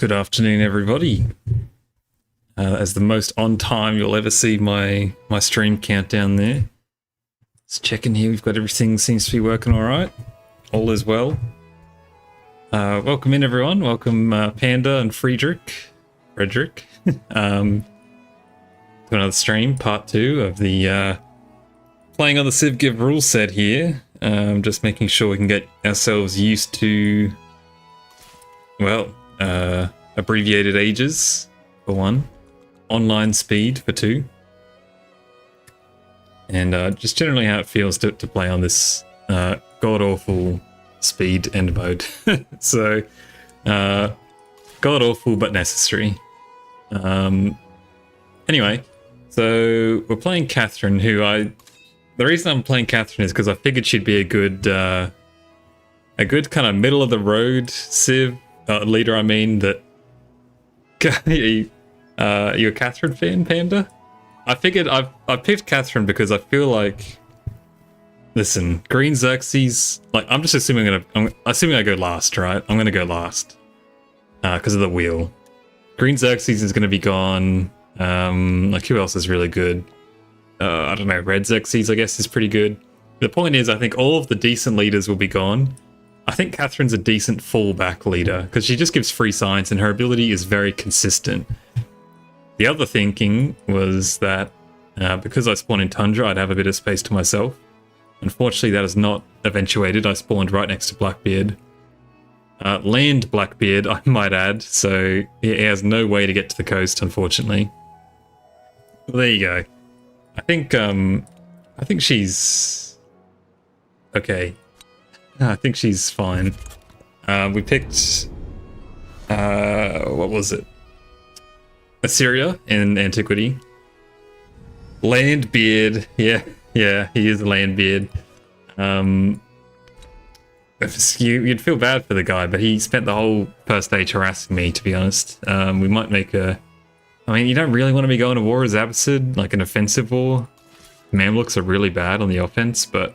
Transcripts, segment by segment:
Good afternoon, everybody. As the most on time you'll ever see my stream countdown there. Just checking here, we've got everything seems to be working all right. All is well. Welcome in, everyone. Welcome, Panda and Frederick. To another stream, part 2 of the playing on the Civ Give rule set here. Just making sure we can get ourselves used to, well, abbreviated ages for 1, online speed for 2, and just generally how it feels to play on this god-awful speed end mode. So, god-awful but necessary. Anyway, so we're playing Catherine, the reason I'm playing Catherine is because I figured she'd be a good kind of middle-of-the-road Civ leader, I mean, that... you a Catherine fan, Panda? I figured I picked Catherine because I feel like, listen, Green Xerxes, like, I'm just assuming I'm assuming I go last, right? I'm gonna go last because of the wheel. Green Xerxes is gonna be gone. Like, who else is really good? I don't know. Red Xerxes, I guess, is pretty good. The point is, I think all of the decent leaders will be gone. I think Catherine's a decent fallback leader because she just gives free science and her ability is very consistent. The other thinking was that because I spawned in Tundra, I'd have a bit of space to myself. Unfortunately, that has not eventuated. I spawned right next to Blackbeard. Land Blackbeard, I might add, so he has no way to get to the coast, unfortunately. Well, there you go. I think she's okay. I think she's fine. We picked what was it? Assyria in antiquity. Landbeard, yeah, he is a Landbeard. You'd feel bad for the guy, but he spent the whole first stage harassing me, to be honest. We might make a... I mean, you don't really want to be going to war as Abbasid, like an offensive war. Mamluks are really bad on the offense, but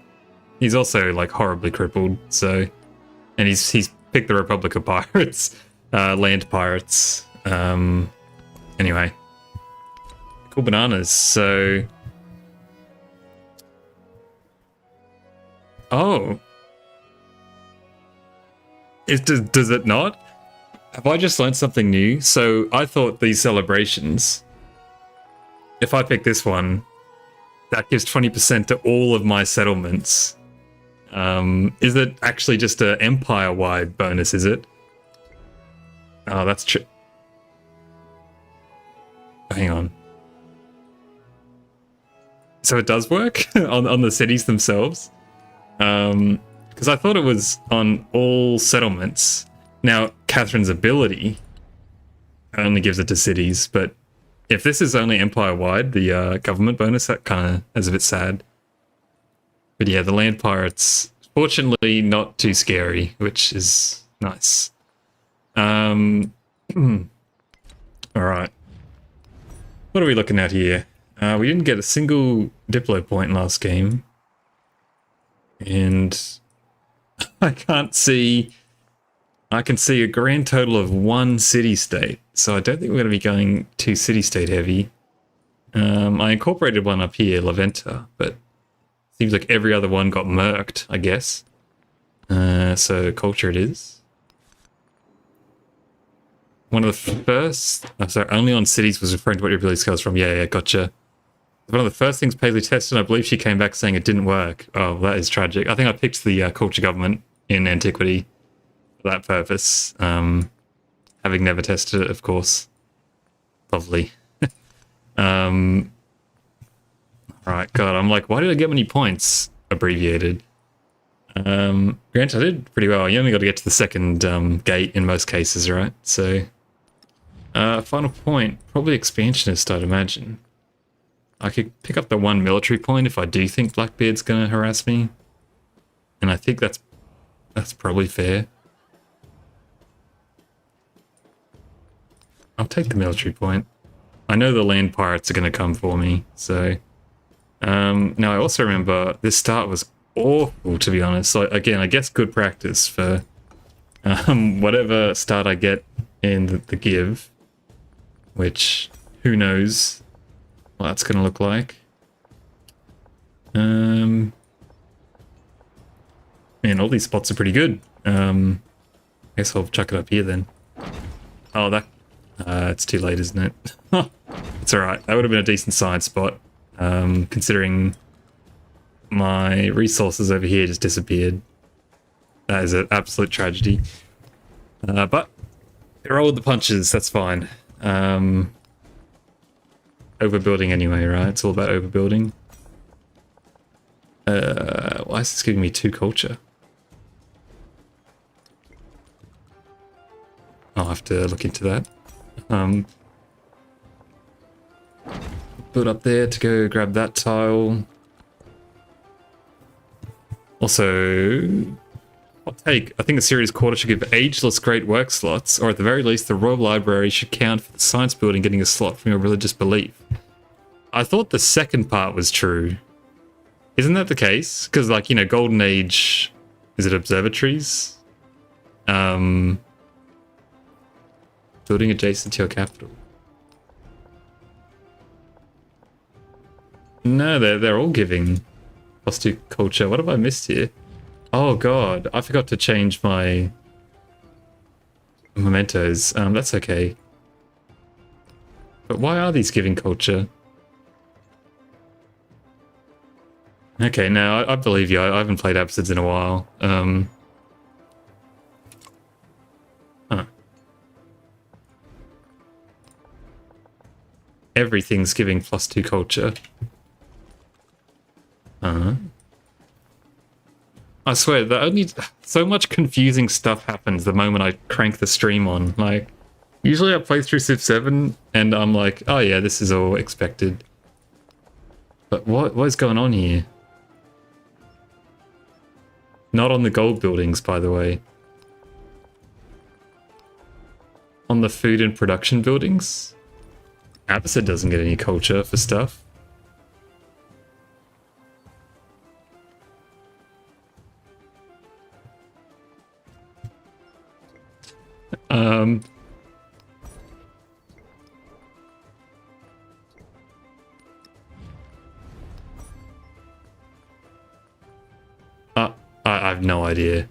he's also, like, horribly crippled, so... And he's picked the Republic of Pirates, land pirates. Anyway. Cool bananas, so... Oh. Does it not? Have I just learned something new? So I thought these celebrations, if I pick this one, that gives 20% to all of my settlements. Is it actually just an empire-wide bonus, is it? Oh, that's true. Hang on. So it does work on the cities themselves? Because I thought it was on all settlements. Now, Catherine's ability only gives it to cities, but if this is only empire-wide, the government bonus, that kind of is a bit sad. But yeah, the land pirates, fortunately not too scary, which is nice. Alright. What are we looking at here? We didn't get a single Diplo point last game. And I can see a grand total of 1 city-state, so I don't think we're going to be going too city-state heavy. I incorporated one up here, Laventa, but seems like every other one got murked, I guess. So culture it is. One of the first... I'm sorry, only on cities was referring to what your ability scales from. Yeah, gotcha. One of the first things Paisley tested, I believe she came back saying it didn't work. Oh, that is tragic. I think I picked the culture government in antiquity for that purpose. Having never tested it, of course. Lovely. Alright, God, I'm like, why did I get many points abbreviated? Granted, I did pretty well. You only got to get to the second gate in most cases, right? So, final point, probably expansionist, I'd imagine. I could pick up the 1 military point if I do think Blackbeard's going to harass me. And I think that's probably fair. I'll take the military point. I know the land pirates are going to come for me, so... now, I also remember this start was awful, to be honest. So, again, I guess good practice for whatever start I get in the give, which who knows what that's going to look like. Man, all these spots are pretty good. I guess I'll chuck it up here then. Oh, that it's too late, isn't it? It's all right. That would have been a decent side spot, considering my resources over here just disappeared. That is an absolute tragedy. But roll with the punches. That's fine. Overbuilding anyway, right? It's all about overbuilding. Why is this giving me 2 culture? I'll have to look into that. Build up there to go grab that tile. Also, hot take. I think the series quarter should give ageless great work slots, or at the very least, the Royal Library should count for the science building getting a slot from your religious belief. I thought the second part was true. Isn't that the case? Because, like, you know, Golden Age, is it observatories? Building adjacent to your capital. No, they're all giving +2 culture. What have I missed here? Oh god, I forgot to change my mementos. That's okay. But why are these giving culture? Okay, now I believe you. I haven't played Absids in a while. Huh. Everything's giving +2 culture. I swear, that only so much confusing stuff happens the moment I crank the stream on. Like, usually I play through Civ 7 and I'm like, oh yeah, this is all expected. But what is going on here? Not on the gold buildings, by the way. On the food and production buildings? Abacid doesn't get any culture for stuff. I have no idea.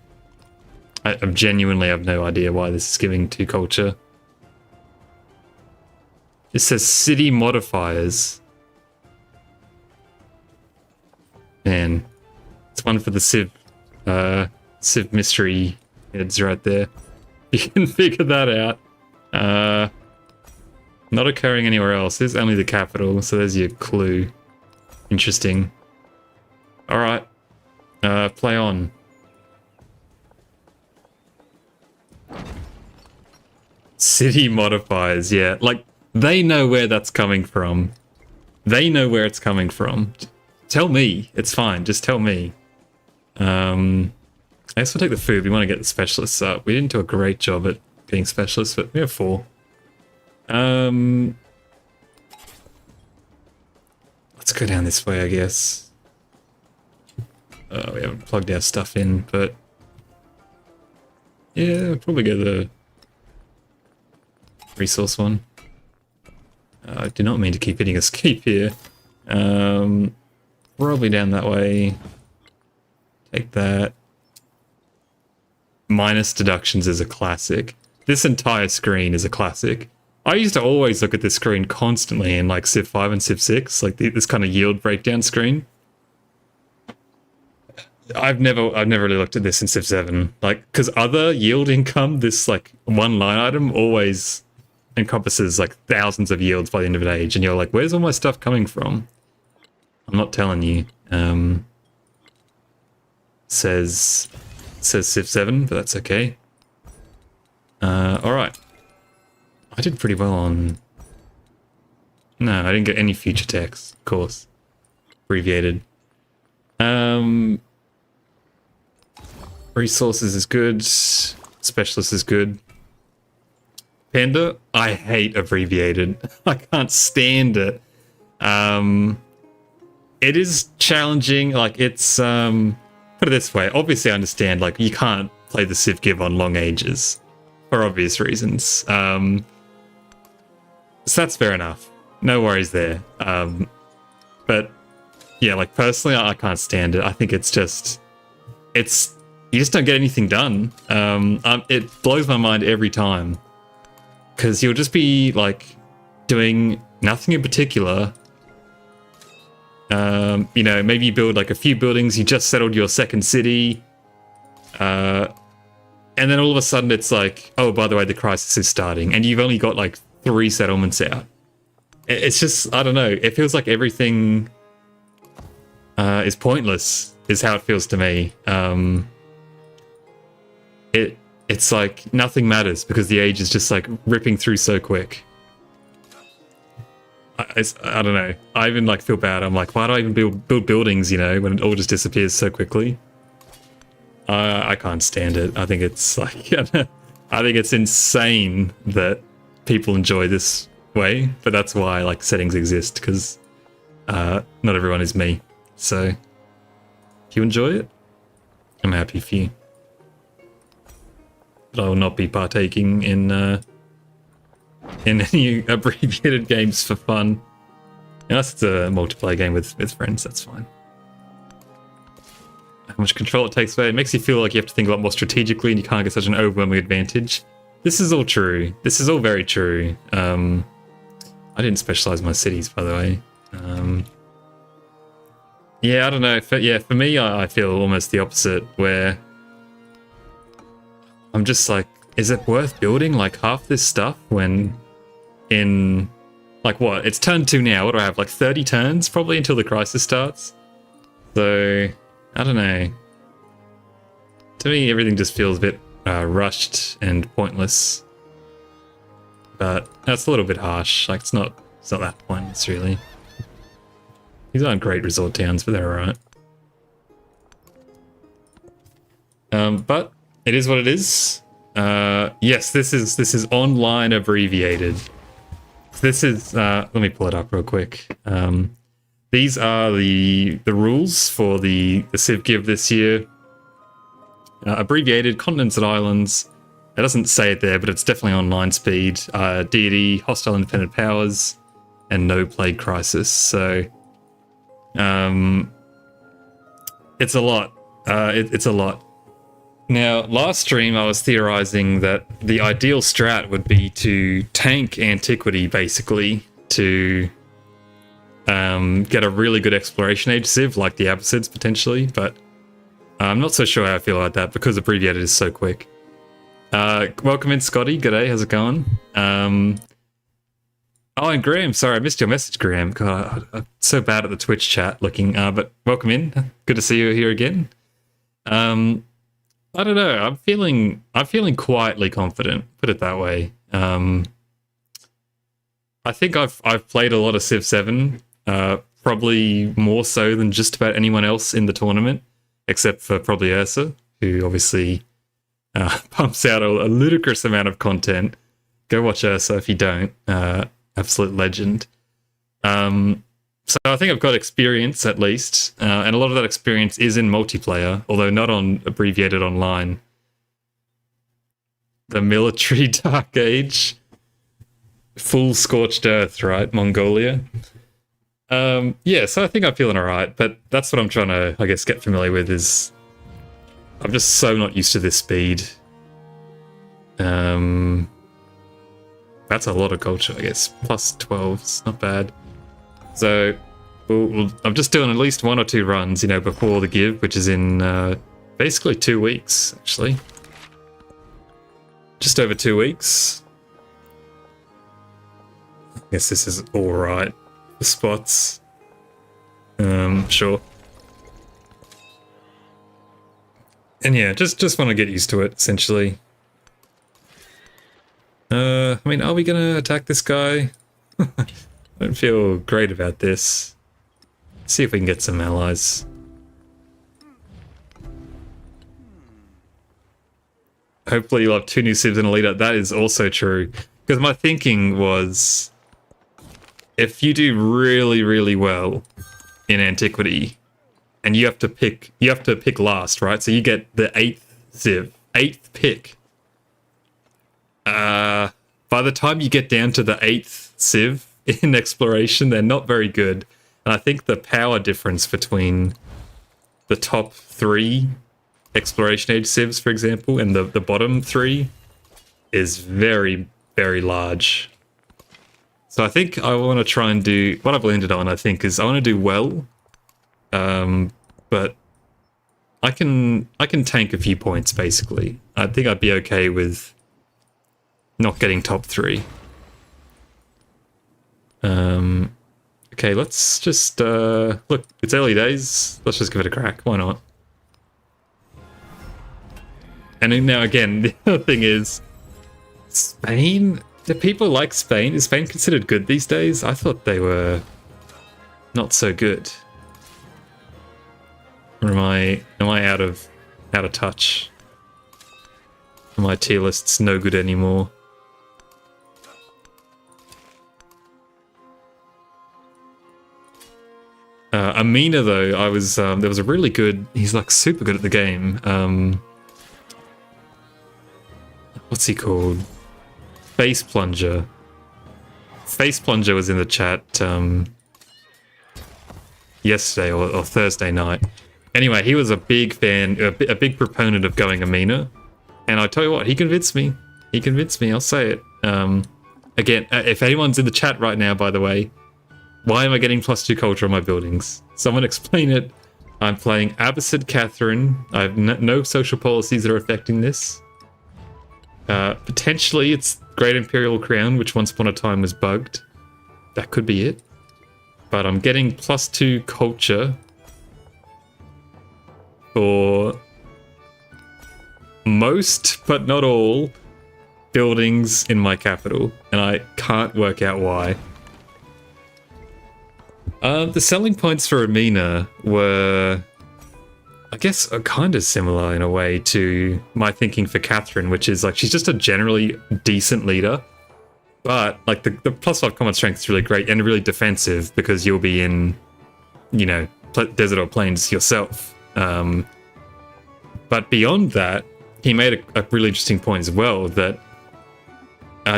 I genuinely have no idea why this is giving 2 culture. It says city modifiers. Man, it's one for the Civ mystery heads right there. You can figure that out. Not occurring anywhere else. There's only the capital, so there's your clue. Interesting. Alright. Play on. City modifiers, yeah. Like, they know where that's coming from. They know where it's coming from. Tell me. It's fine. Just tell me. I guess we'll take the food. We want to get the specialists up. We didn't do a great job at getting specialists, but we have 4. Let's go down this way, I guess. We haven't plugged our stuff in, but yeah, probably go the resource one. I do not mean to keep hitting escape here. Probably down that way. Take that. Minus deductions is a classic. This entire screen is a classic. I used to always look at this screen constantly in like Civ 5 and Civ 6, like this kind of yield breakdown screen. I've never really looked at this in Civ 7, like, because other yield income, this like one line item always encompasses like thousands of yields by the end of an age, and you're like, where's all my stuff coming from? I'm not telling you. Says Civ 7, but that's okay. Alright. I did pretty well on... No, I didn't get any future text, of course. Abbreviated. Resources is good. Specialist is good. Panda, I hate abbreviated. I can't stand it. It is challenging. Like, it's... put it this way. Obviously, I understand, like, you can't play the Civ Give on long ages. for obvious reasons. So that's fair enough. No worries there. But yeah, like personally, I can't stand it. I think it's you just don't get anything done. It blows my mind every time because you'll just be like doing nothing in particular. You know, maybe you build like a few buildings. You just settled your second city. And then all of a sudden it's like, oh, by the way, the crisis is starting and you've only got like 3 settlements out. It's just, I don't know. It feels like everything is pointless is how it feels to me. It's like nothing matters because the age is just like ripping through so quick. I don't know. I even like feel bad. I'm like, why do I even build buildings, you know, when it all just disappears so quickly? I can't stand it. I think it's like, I think it's insane that people enjoy this way, but that's why like settings exist, because not everyone is me. So if you enjoy it, I'm happy for you. But I will not be partaking in any abbreviated games for fun. Unless it's a multiplayer game with friends, that's fine. How much control it takes away. It makes you feel like you have to think a lot more strategically and you can't get such an overwhelming advantage. This is all true. This is all very true. I didn't specialize my cities, by the way. Yeah, I don't know. For me, I feel almost the opposite, where I'm just like, is it worth building like half this stuff when in, like what? It's turn 2 now. What do I have? Like 30 turns probably until the crisis starts. So, I don't know. To me, everything just feels a bit rushed and pointless. But that's a little bit harsh. Like, it's not that pointless, really. These aren't great resort towns, but they're alright. But it is what it is. Yes, this is online abbreviated. This is let me pull it up real quick. These are the rules for the Civ Give this year. Abbreviated continents and islands. It doesn't say it there, but it's definitely online speed. Deity, hostile independent powers, and no plague crisis. So, it's a lot. It's a lot. Now, last stream I was theorizing that the ideal strat would be to tank antiquity, basically, to get a really good exploration age civ, like the Abbasids, potentially, but I'm not so sure how I feel about that, because abbreviated is so quick. Welcome in, Scotty. G'day, how's it going? Oh, and Graham, sorry, I missed your message, Graham. God, I'm so bad at the Twitch chat looking, but welcome in. Good to see you here again. I don't know. I'm feeling quietly confident. Put it that way. I think I've played a lot of Civ 7, probably more so than just about anyone else in the tournament, except for probably Ursa, who obviously pumps out a ludicrous amount of content. Go watch Ursa if you don't. Absolute legend. So I think I've got experience at least, and a lot of that experience is in multiplayer, although not on abbreviated online. The military dark age, full scorched earth, right? Mongolia. Yeah, so I think I'm feeling alright, but that's what I'm trying to, I guess, get familiar with is I'm just so not used to this speed. That's a lot of culture, I guess. Plus 12, it's not bad. So, I'm just doing at least 1 or 2 runs, you know, before the give, which is in basically 2 weeks, actually. Just over 2 weeks. I guess this is alright for spots. Sure. And yeah, just want to get used to it, essentially. I mean, are we going to attack this guy? I don't feel great about this. Let's see if we can get some allies. Hopefully you'll have 2 new civs and a leader. That is also true. Because my thinking was, if you do really, really well in antiquity, and you have to pick last, right? So you get the 8th civ, 8th pick. By the time you get down to the 8th Civ in exploration, they're not very good. And I think the power difference between the top 3 exploration age civs, for example, and the bottom 3 is very, very large. So I think I want to try and do what I've landed on. I think is I want to do well, but I can tank a few points basically. I think I'd be okay with not getting top 3. Okay, let's just look. It's early days. Let's just give it a crack. Why not? And then now again, the other thing is Spain. Do people like Spain? Is Spain considered good these days? I thought they were not so good. Or am I out of touch? Are my tier lists no good anymore? Amina though, I was there was a really good. He's like super good at the game. What's he called? Face Plunger. Face Plunger was in the chat yesterday or Thursday night. Anyway, he was a big fan, a big proponent of going Amina. And I tell you what, he convinced me. He convinced me, I'll say it. Again, if anyone's in the chat right now, by the way, why am I getting +2 culture on my buildings? Someone explain it. I'm playing Abbasid Catherine. I have no social policies that are affecting this. Potentially it's Great Imperial Crown, which once upon a time was bugged. That could be it. But I'm getting +2 culture for most, but not all, buildings in my capital. And I can't work out why. The selling points for Amina were, I guess, kind of similar in a way to my thinking for Catherine, which is like she's just a generally decent leader, but like the +5 combat strength is really great and really defensive because you'll be in, you know, desert or plains yourself. But beyond that, he made a really interesting point as well that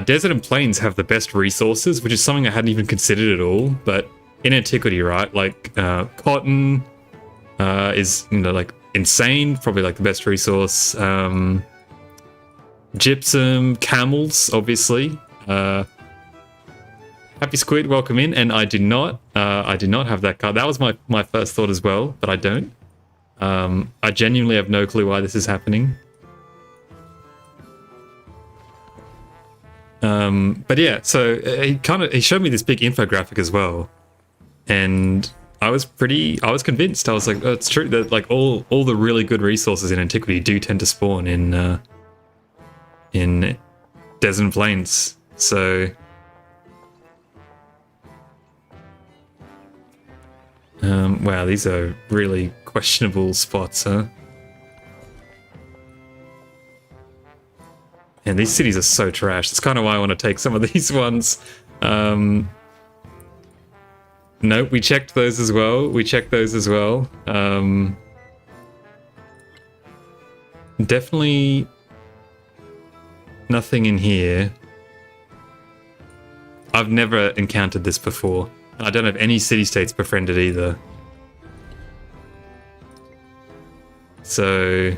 desert and plains have the best resources, which is something I hadn't even considered at all. But in antiquity, right, like cotton is, you know, like insane, probably like the best resource. Gypsum, camels, obviously. Happy Squid, welcome in. And I do not have that card. That was my first thought as well, but I don't. I genuinely have no clue why this is happening. But yeah, so he showed me this big infographic as well, and I was convinced. I was like, oh, it's true that like all the really good resources in antiquity do tend to spawn in desert and plains. So wow, these are really questionable spots, huh? And these cities are so trash. That's kind of why I want to take some of these ones. Nope, we checked those as well. Definitely nothing in here. I've never encountered this before. I don't have any city-states befriended either. So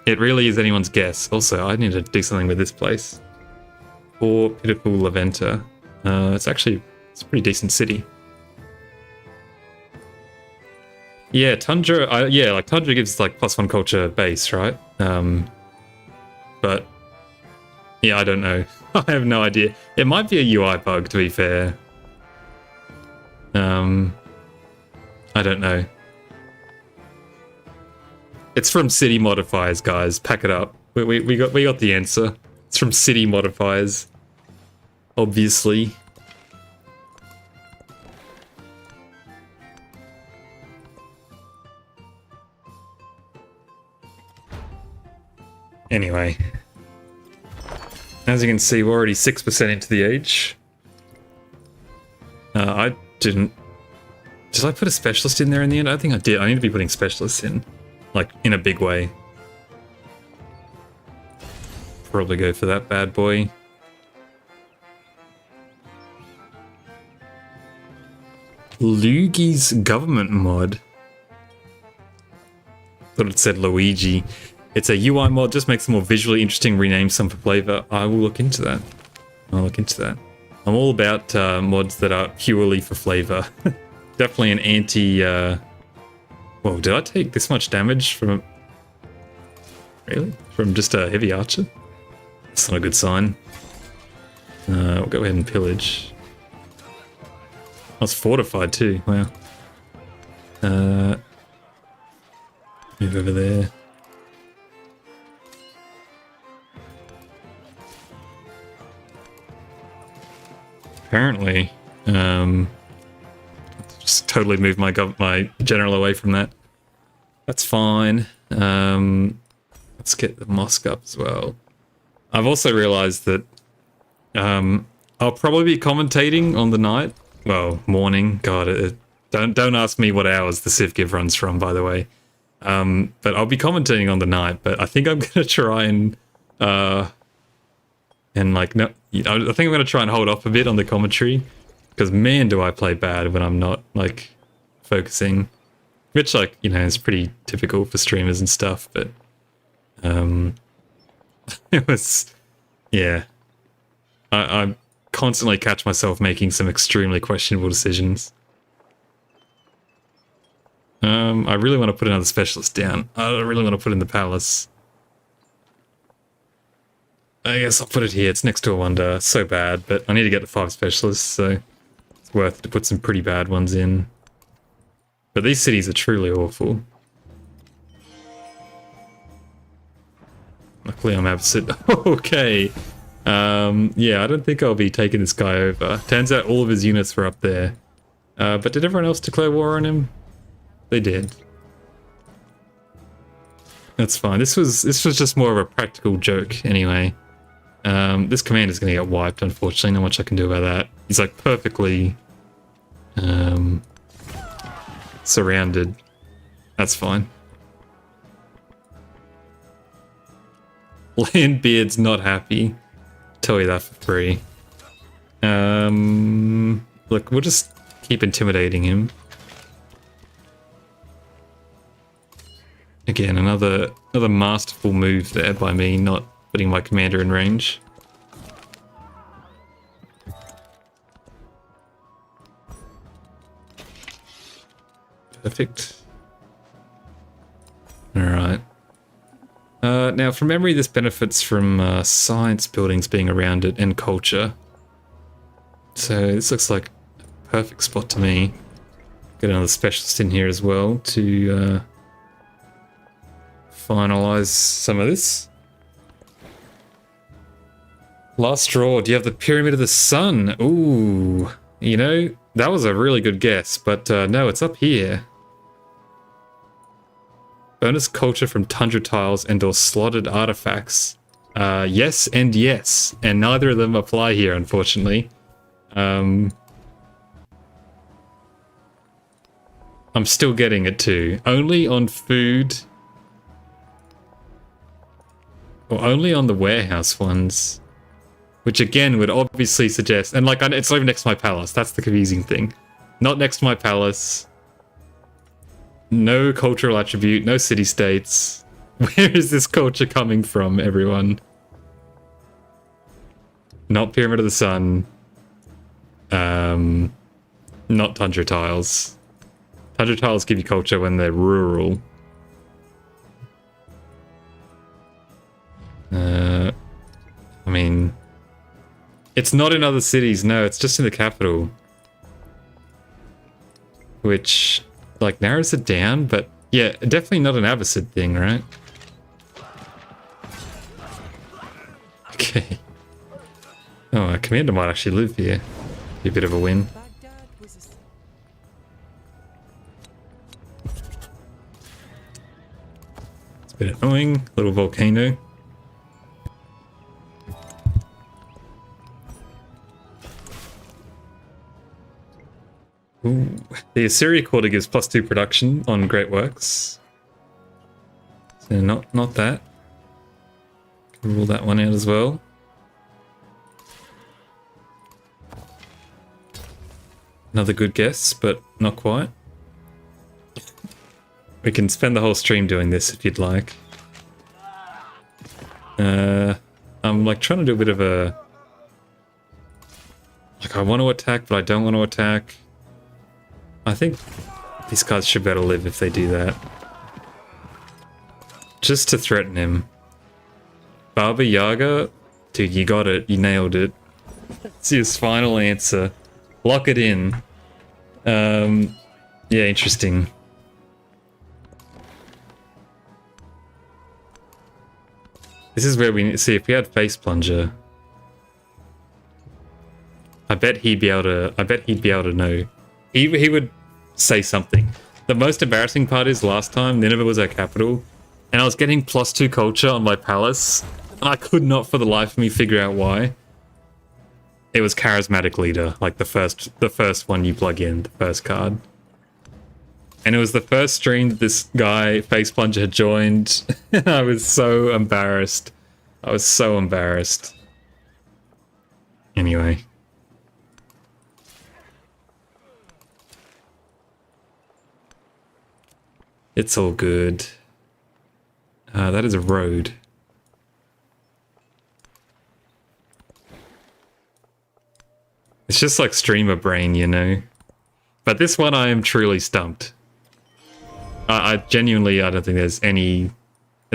it really is anyone's guess. Also, I need to do something with this place. Poor, pitiful Laventa. It's a pretty decent city. Yeah, Tundra. Yeah, like Tundra gives like +1 culture base, right? But yeah, I don't know. I have no idea. It might be a UI bug, to be fair. I don't know. It's from city modifiers, guys. Pack it up. We got the answer. It's from city modifiers, obviously. Anyway, as you can see, we're already 6% into the age. I didn't. Did I put a specialist in there in the end? I think I did. I need to be putting specialists in, like, in a big way. probably go for that bad boy. Luigi's government mod. Thought it said Luigi. It's a UI mod, just makes it more visually interesting, rename some for flavor. I will look into that. I'll look into that. I'm all about mods that are purely for flavor. Definitely an anti... Whoa, did I take this much damage from... Really? From just a heavy archer? That's not a good sign. We'll go ahead and pillage. I was fortified too, wow. Move over there. Apparently, just totally move my general away from that. That's fine. Let's get the mosque up as well. I've also realized that I'll probably be commentating on the night. Well, morning. God, don't ask me what hours the Civ Give runs from, by the way. But I'll be commentating on the night. But I think I'm gonna try and like no, I think I'm gonna try and hold off a bit on the commentary, because man, do I play bad when I'm not like focusing. Which, like, you know, is pretty typical for streamers and stuff. But it was, yeah. I constantly catch myself making some extremely questionable decisions. I really want to put another specialist down. I really want to put in the palace. I guess I'll put it here. It's next to a wonder. So bad, but I need to get the 5 specialists, so it's worth to put some pretty bad ones in. But these cities are truly awful. Luckily I'm absent. Okay. Yeah, I don't think I'll be taking this guy over. Turns out all of his units were up there. But did everyone else declare war on him? They did. That's fine. This was just more of a practical joke anyway. This commander's gonna get wiped, unfortunately. Not much I can do about that. He's like perfectly surrounded. That's fine. Landbeard's not happy. Tell you that for free. Look, we'll just keep intimidating him. Again, another masterful move there by me, not putting my commander in range. Perfect. Alright. Now, from memory, this benefits from science buildings being around it and culture. So this looks like a perfect spot to me. Get another specialist in here as well to finalize some of this. Last straw, do you have the Pyramid of the Sun? Ooh, you know, that was a really good guess, but no, it's up here. Bonus culture from tundra tiles and or slotted artifacts. Yes and yes, and neither of them apply here, unfortunately. I'm still getting it too. Only on food. Or only on the warehouse ones. Which again would obviously suggest, and like, it's not even next to my palace, that's the confusing thing. Not next to my palace. No cultural attribute, no city-states. Where is this culture coming from, everyone? Not Pyramid of the Sun. Not tundra tiles. Tundra tiles give you culture when they're rural. I mean, it's not in other cities, no, it's just in the capital. Which, like, narrows it down, but yeah, definitely not an Abbasid thing, right? Okay. Oh, our commander might actually live here. Be a bit of a win. It's a bit annoying, little volcano. Ooh. The Assyria quarter gives +2 production on great works. So not that. Rule that one out as well. Another good guess, but not quite. We can spend the whole stream doing this if you'd like. I'm like trying to do a bit of a... Like I want to attack, but I don't want to attack. I think these guys should better live if they do that. Just to threaten him. Baba Yaga? Dude, you got it. You nailed it. It's his final answer. Lock it in. Yeah, interesting. This is where we need to see if we had Face Plunger. I bet he'd be able to know. He would say something. The most embarrassing part is last time Nineveh was our capital, and I was getting +2 culture on my palace, and I could not for the life of me figure out why. It was Charismatic Leader, like the first one you plug in, the first card. And it was the first stream that this guy, Face Plunger, had joined. I was so embarrassed. I was so embarrassed. Anyway. It's all good. That is a road. It's just like streamer brain, you know? But this one I am truly stumped. I genuinely, I don't think there's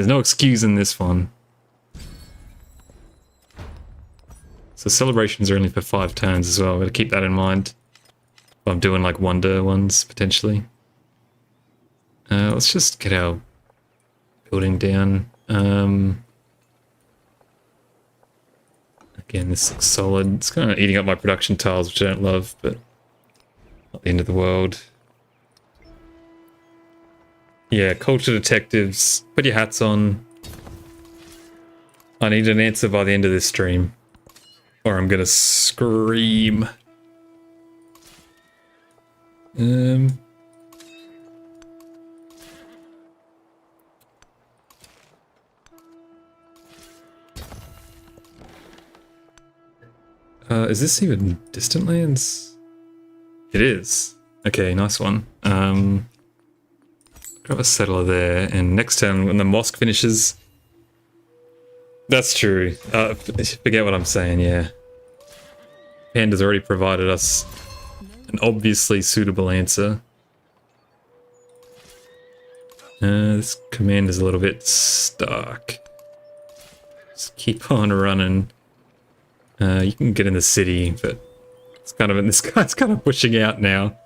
no excuse in this one. So celebrations are only for 5 turns as well. I've got to keep that in mind. I'm doing like wonder ones, potentially. Let's just get our building down. Again, this looks solid. It's kind of eating up my production tiles, which I don't love, but not the end of the world. Yeah, culture detectives, put your hats on. I need an answer by the end of this stream, or I'm gonna scream. Is this even distant lands? It is. Okay, nice one. Grab a settler there, and next turn when the mosque finishes... That's true. Forget what I'm saying, yeah. Panda's already provided us an obviously suitable answer. This command is a little bit stuck. Just keep on running. You can get in the city, but it's kind of this guy's kind of pushing out now.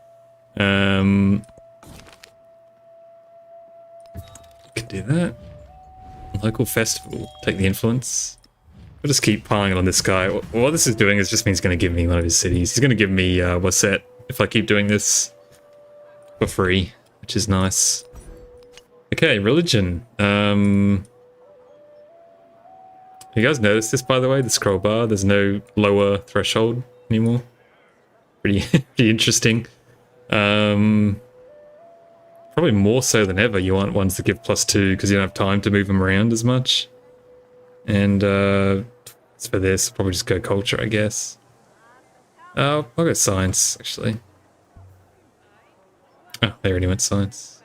You could do that. Local festival. Take the influence. We'll just keep piling it on this guy. What this is doing is just means he's going to give me one of his cities. He's going to give me Wasset if I keep doing this for free, which is nice. Okay, religion. You guys notice this, by the way? The scroll bar. There's no lower threshold anymore. Pretty interesting. Probably more so than ever. You want ones that give +2 because you don't have time to move them around as much. And as for this, probably just go culture, I guess. I'll go science, actually. Oh, they already went science.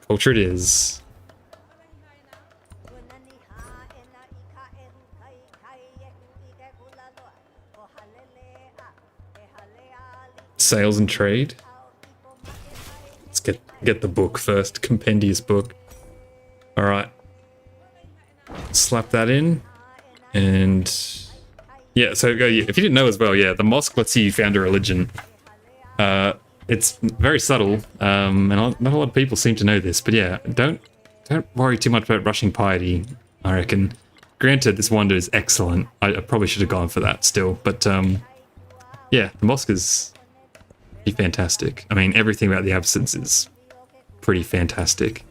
Culture it is. Sales and trade. Let's get the book first. Compendious book. Alright. Slap that in. And yeah, so if you didn't know as well, yeah, the mosque lets you found a religion. It's very subtle, and not a lot of people seem to know this, but yeah, don't worry too much about rushing piety, I reckon. Granted, this wonder is excellent. I probably should have gone for that still, but yeah, the mosque is pretty fantastic. I mean, everything about the absence is pretty fantastic.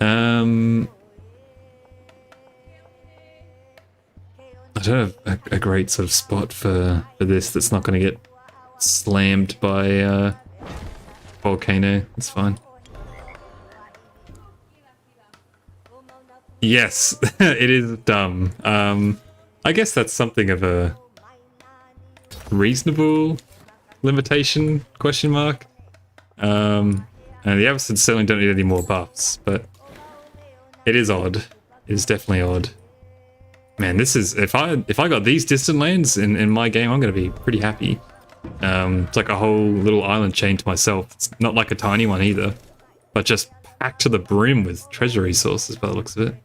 I don't have a great sort of spot for this that's not going to get slammed by volcano. It's fine. Yes, it is dumb. I guess that's something of a reasonable limitation, question mark. And the Absents certainly don't need any more buffs, but it is odd. It is definitely odd. Man, this is, if I got these distant lands in my game, I'm gonna be pretty happy. It's like a whole little island chain to myself. It's not like a tiny one either, but just packed to the brim with treasure resources by the looks of it.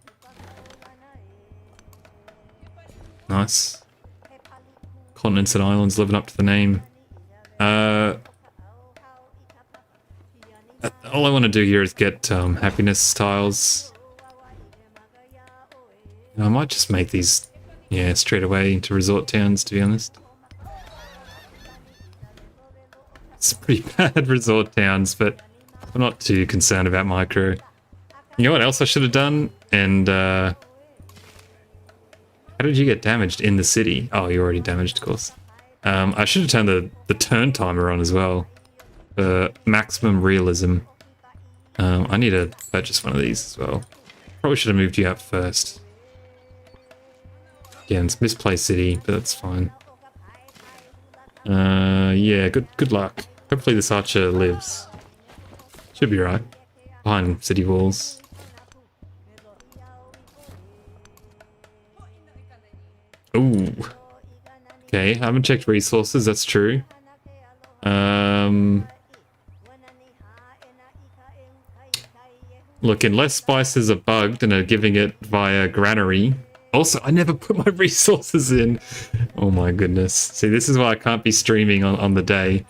Nice. Continents and islands living up to the name. All I want to do here is get happiness tiles. I might just make these, yeah, straight away into resort towns, to be honest. It's pretty bad resort towns, but I'm not too concerned about micro. You know what else I should have done? And how did you get damaged in the city? Oh, you're already damaged, of course. I should have turned the turn timer on as well. Maximum realism. I need to purchase one of these as well. Probably should have moved you out first. Again, it's misplaced city, but that's fine. Yeah, good luck. Hopefully this archer lives. Should be right. Behind city walls. Ooh. Okay, I haven't checked resources, that's true. Look, unless spices are bugged and are giving it via granary. Also, I never put my resources in. Oh my goodness. See, this is why I can't be streaming on the day.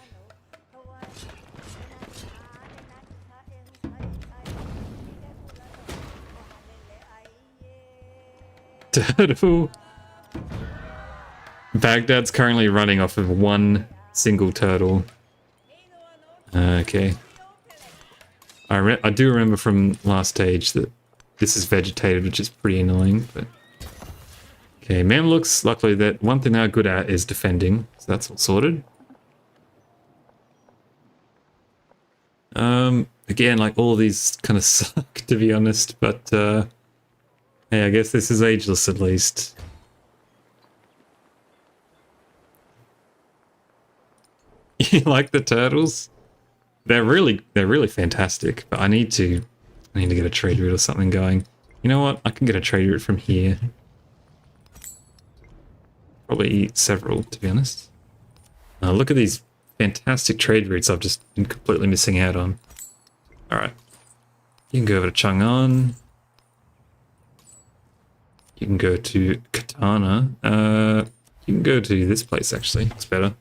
Turtle. Baghdad's currently running off of one single turtle. Okay. I do remember from last stage that this is vegetated, which is pretty annoying, but... Okay, Mamluks, luckily that one thing they're good at is defending, so that's all sorted. Again, like all of these kind of suck, to be honest, but hey, I guess this is ageless at least. You like the turtles? They're really fantastic, but I need to get a trade route or something going. You know what? I can get a trade route from here. Probably several, to be honest. Look at these fantastic trade routes I've just been completely missing out on. Alright. You can go over to Chang'an. You can go to Katana. You can go to this place, actually. It's better.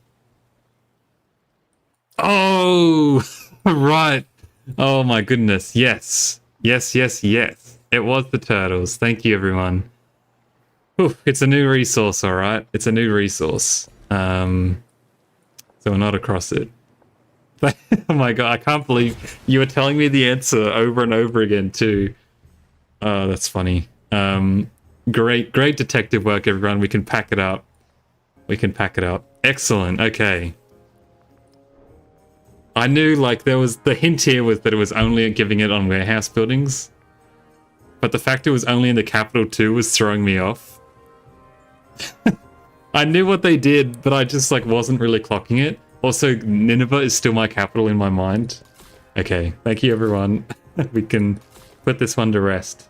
Oh! Right. Oh my goodness. Yes. Yes, yes, yes. It was the turtles. Thank you, everyone. Ooh, it's a new resource, alright? It's a new resource. So we're not across it. Oh my god, I can't believe you were telling me the answer over and over again, too. Oh, that's funny. Great detective work, everyone. We can pack it up. We can pack it up. Excellent, okay. I knew, like, there was... The hint here was that it was only giving it on warehouse buildings. But the fact it was only in the capital too was throwing me off. I knew what they did, but I just, like, wasn't really clocking it. Also, Nineveh is still my capital in my mind. Okay, thank you, everyone. We can put this one to rest.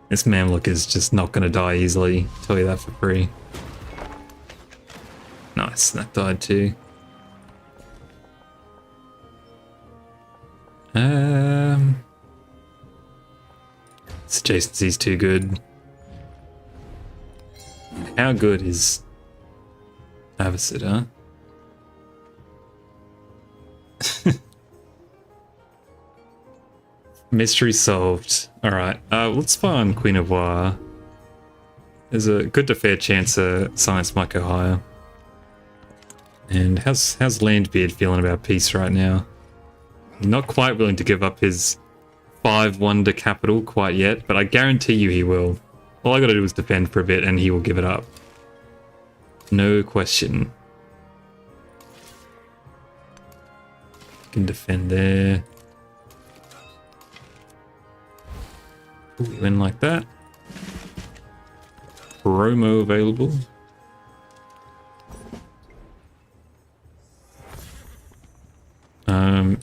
This Mamluk is just not going to die easily, I'll tell you that for free. Nice, that died too. This adjacency's too good. How good is Avocid, huh? Mystery solved. Alright, let's find Queen of War. There's a good to fair chance science might go higher. And how's Landbeard feeling about peace right now? Not quite willing to give up his 5 wonder capital quite yet, but I guarantee you he will. All I gotta do is defend for a bit and he will give it up. No question. Can defend there. Ooh, we win like that. Promo available.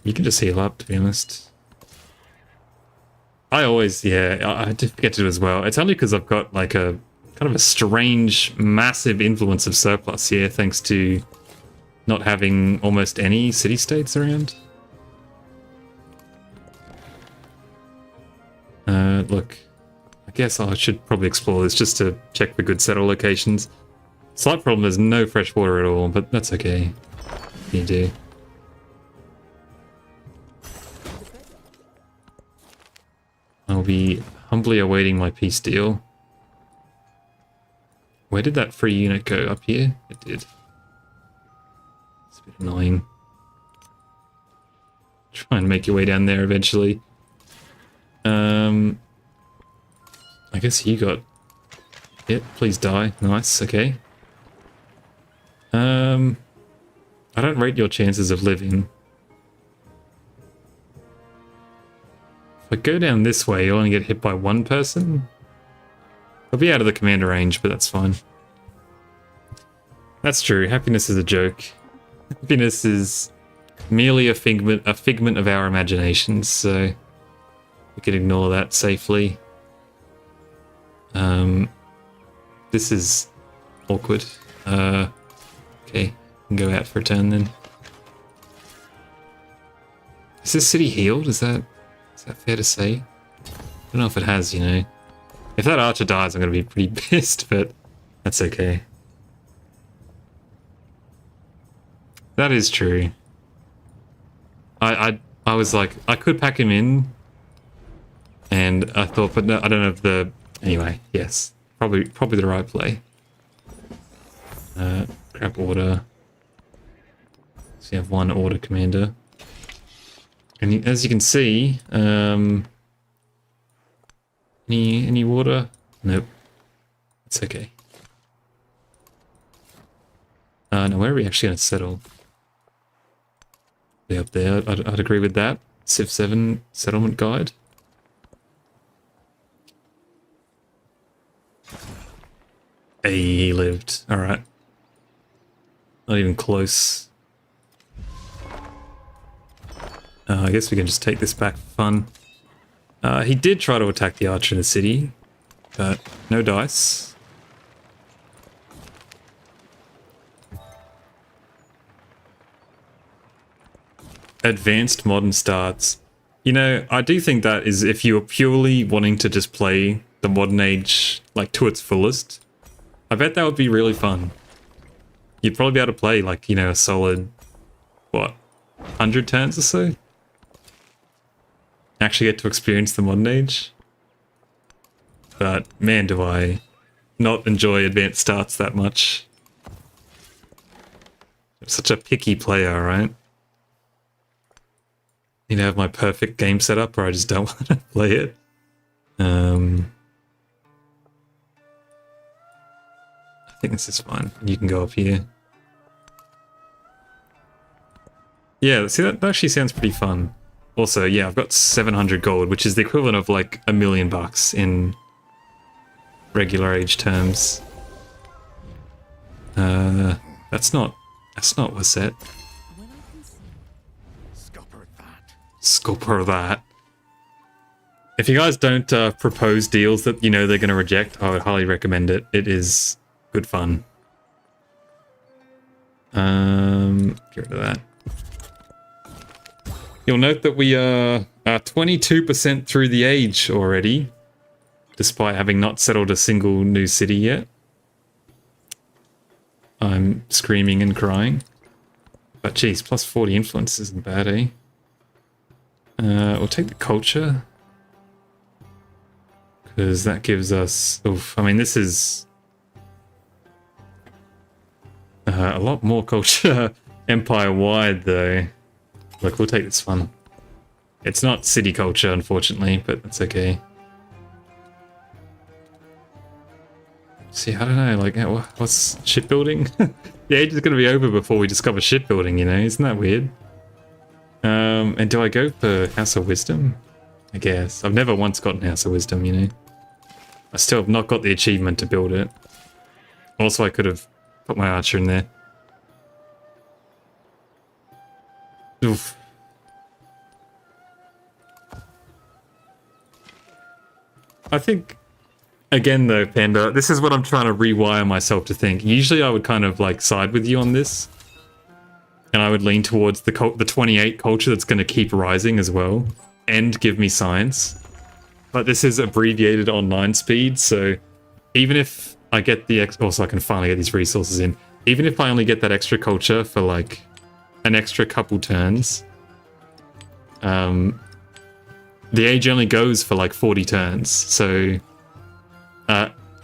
You can just heal up, to be honest. I always, I did forget to do as well. It's only because I've got like a kind of a strange, massive influence of surplus here, thanks to not having almost any city-states around. Look, I guess I should probably explore this just to check for good settle locations. Slight problem, there's no fresh water at all, but that's okay. You do. I'll be humbly awaiting my peace deal. Where did that free unit go? Up here? It did. It's a bit annoying. Try and make your way down there eventually. I guess you got it. Please die. Nice, okay. I don't rate your chances of living. If I go down this way, you'll only get hit by one person. I'll be out of the commander range, but that's fine. That's true. Happiness is a joke. Happiness is merely a figment of our imaginations, so we can ignore that safely. This is awkward. Okay, can go out for a turn then. Is this city healed? Is that fair to say? I don't know if it has, you know. If that archer dies, I'm going to be pretty pissed, but that's okay. That is true. I was like, I could pack him in, and I thought, but no, I don't have the... Anyway, yes. Probably the right play. Grab order. So you have one order commander. And as you can see, any water? Nope. It's okay. Now where are we actually going to settle? Be up there. I'd agree with that. Civ 7 settlement guide. Hey, he lived. Alright. Not even close. I guess we can just take this back for fun. He did try to attack the archer in the city, but no dice. Advanced modern starts. You know, I do think that is if you're purely wanting to just play the modern age like to its fullest. I bet that would be really fun. You'd probably be able to play like, you know, a solid, what, 100 turns or so? Actually get to experience the modern age. But man, do I not enjoy advanced starts that much. I'm such a picky player, right? Need to have my perfect game setup or I just don't want to play it. I think this is fine. You can go up here. Yeah, see, that actually sounds pretty fun. Also, yeah, I've got 700 gold, which is the equivalent of like $1 million in regular age terms. That's not what's that. Scupper that. If you guys don't propose deals that you know they're going to reject, I would highly recommend it. It is good fun. Get rid of that. You'll note that we are 22% through the age already, despite having not settled a single new city yet. I'm screaming and crying. But geez, plus 40 influence isn't bad, eh? We'll take the culture. Because that gives us... Oof, I mean, this is... a lot more culture empire-wide, though. Look, we'll take this one. It's not city culture, unfortunately, but that's okay. See, I don't know, like, what's shipbuilding? The age is going to be over before we discover shipbuilding, you know? Isn't that weird? And do I go for House of Wisdom? I guess. I've never once gotten House of Wisdom, you know? I still have not got the achievement to build it. Also, I could have put my archer in there. Oof. I think, again though, Panda, this is what I'm trying to rewire myself to think. Usually I would kind of like side with you on this. And I would lean towards the 28 culture that's going to keep rising as well. And give me science. But this is abbreviated online speed, so even if I get the... Also, I can finally get these resources in. Even if I only get that extra culture for like an extra couple turns, the age only goes for like 40 turns, so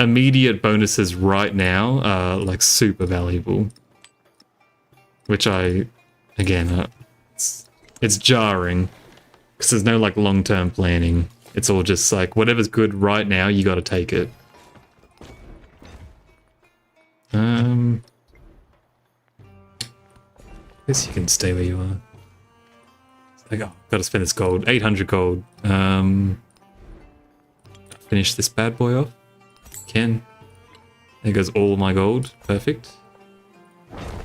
immediate bonuses right now are like super valuable. Which again, it's jarring, because there's no like long-term planning. It's all just like, whatever's good right now, you gotta take it. I guess you can stay where you are. Like, oh, gotta spend this gold. 800 gold. Finish this bad boy off. Can. There goes all my gold. Perfect.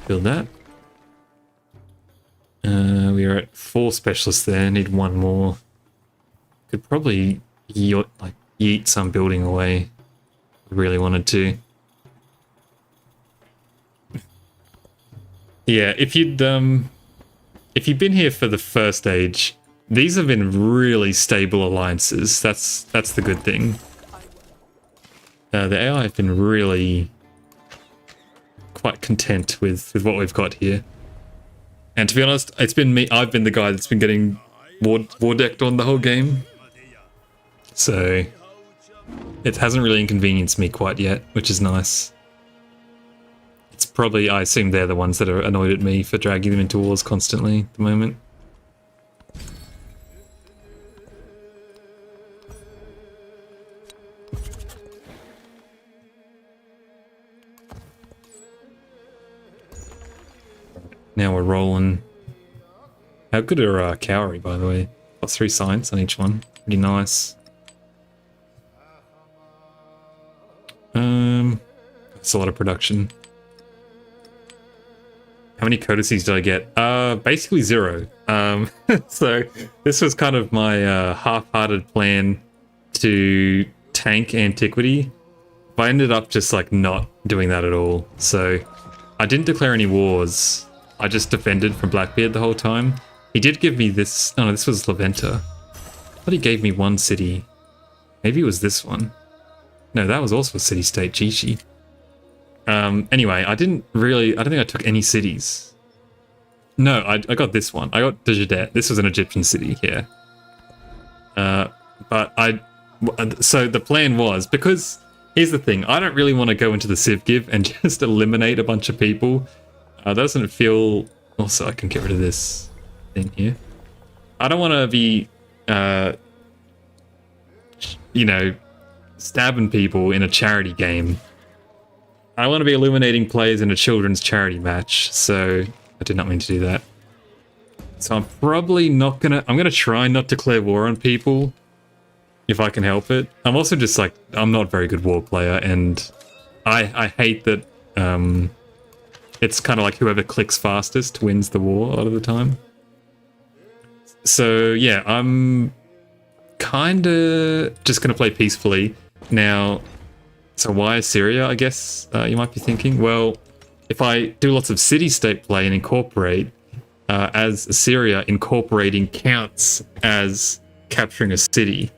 Build that. We are at 4 specialists there. Need 1 more. Could probably yeet some building away. Really wanted to. Yeah, if you'd been here for the first age, these have been really stable alliances. That's the good thing. The AI have been really quite content with what we've got here. And to be honest, it's been me. I've been the guy that's been getting war decked on the whole game. So it hasn't really inconvenienced me quite yet, which is nice. It's probably, I assume they're the ones that are annoyed at me for dragging them into wars constantly at the moment. Now we're rolling. How good are our Cowrie, by the way? +3 science on each one. Pretty nice. That's a lot of production. How many codices did I get? Basically 0. So this was kind of my half-hearted plan to tank antiquity. But I ended up just like not doing that at all. So I didn't declare any wars. I just defended from Blackbeard the whole time. He did give me this. Oh no, this was Laventa. I thought he gave me 1 city. Maybe it was this one. No, that was also a city-state. Jishi. Anyway, I don't think I took any cities. No, I got this one. I got Dejadet. This was an Egyptian city here. So the plan was, because here's the thing, I don't really want to go into the Civ Give and just eliminate a bunch of people. That doesn't feel... Also, I can get rid of this thing here. I don't want to be, you know, stabbing people in a charity game. I want to be illuminating players in a children's charity match, so I did not mean to do that. So I'm probably not gonna... I'm gonna try not to declare war on people, if I can help it. I'm also just like, I'm not a very good war player, and I hate that it's kind of like whoever clicks fastest wins the war a lot of the time. So yeah, I'm kind of just gonna play peacefully. Now, so why Assyria, I guess you might be thinking? Well, if I do lots of city-state play and incorporate, as Assyria, incorporating counts as capturing a city.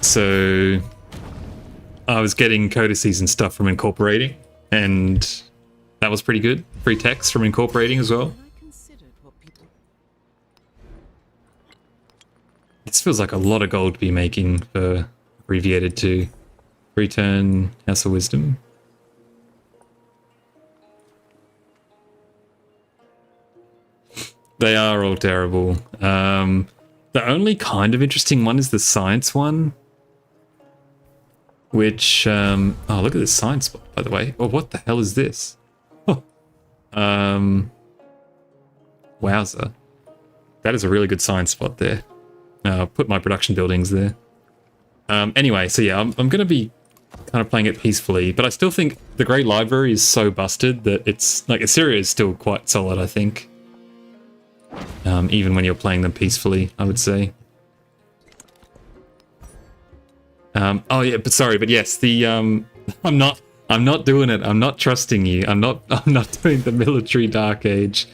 So I was getting codices and stuff from incorporating, and that was pretty good. Free text from incorporating as well. This feels like a lot of gold to be making for abbreviated to return House of Wisdom. They are all terrible. The only kind of interesting one is the science one. which oh, look at this science spot, by the way. Oh, what the hell is this? Oh, wowza. That is a really good science spot there. I'll put my production buildings there. Anyway, so yeah, I'm going to be kind of playing it peacefully, but I still think the Great Library is so busted that it's like Assyria is still quite solid, I think. Even when you're playing them peacefully, I would say. Oh yeah, but sorry, but yes, the I'm not doing it. I'm not trusting you. I'm not doing the military Dark Age.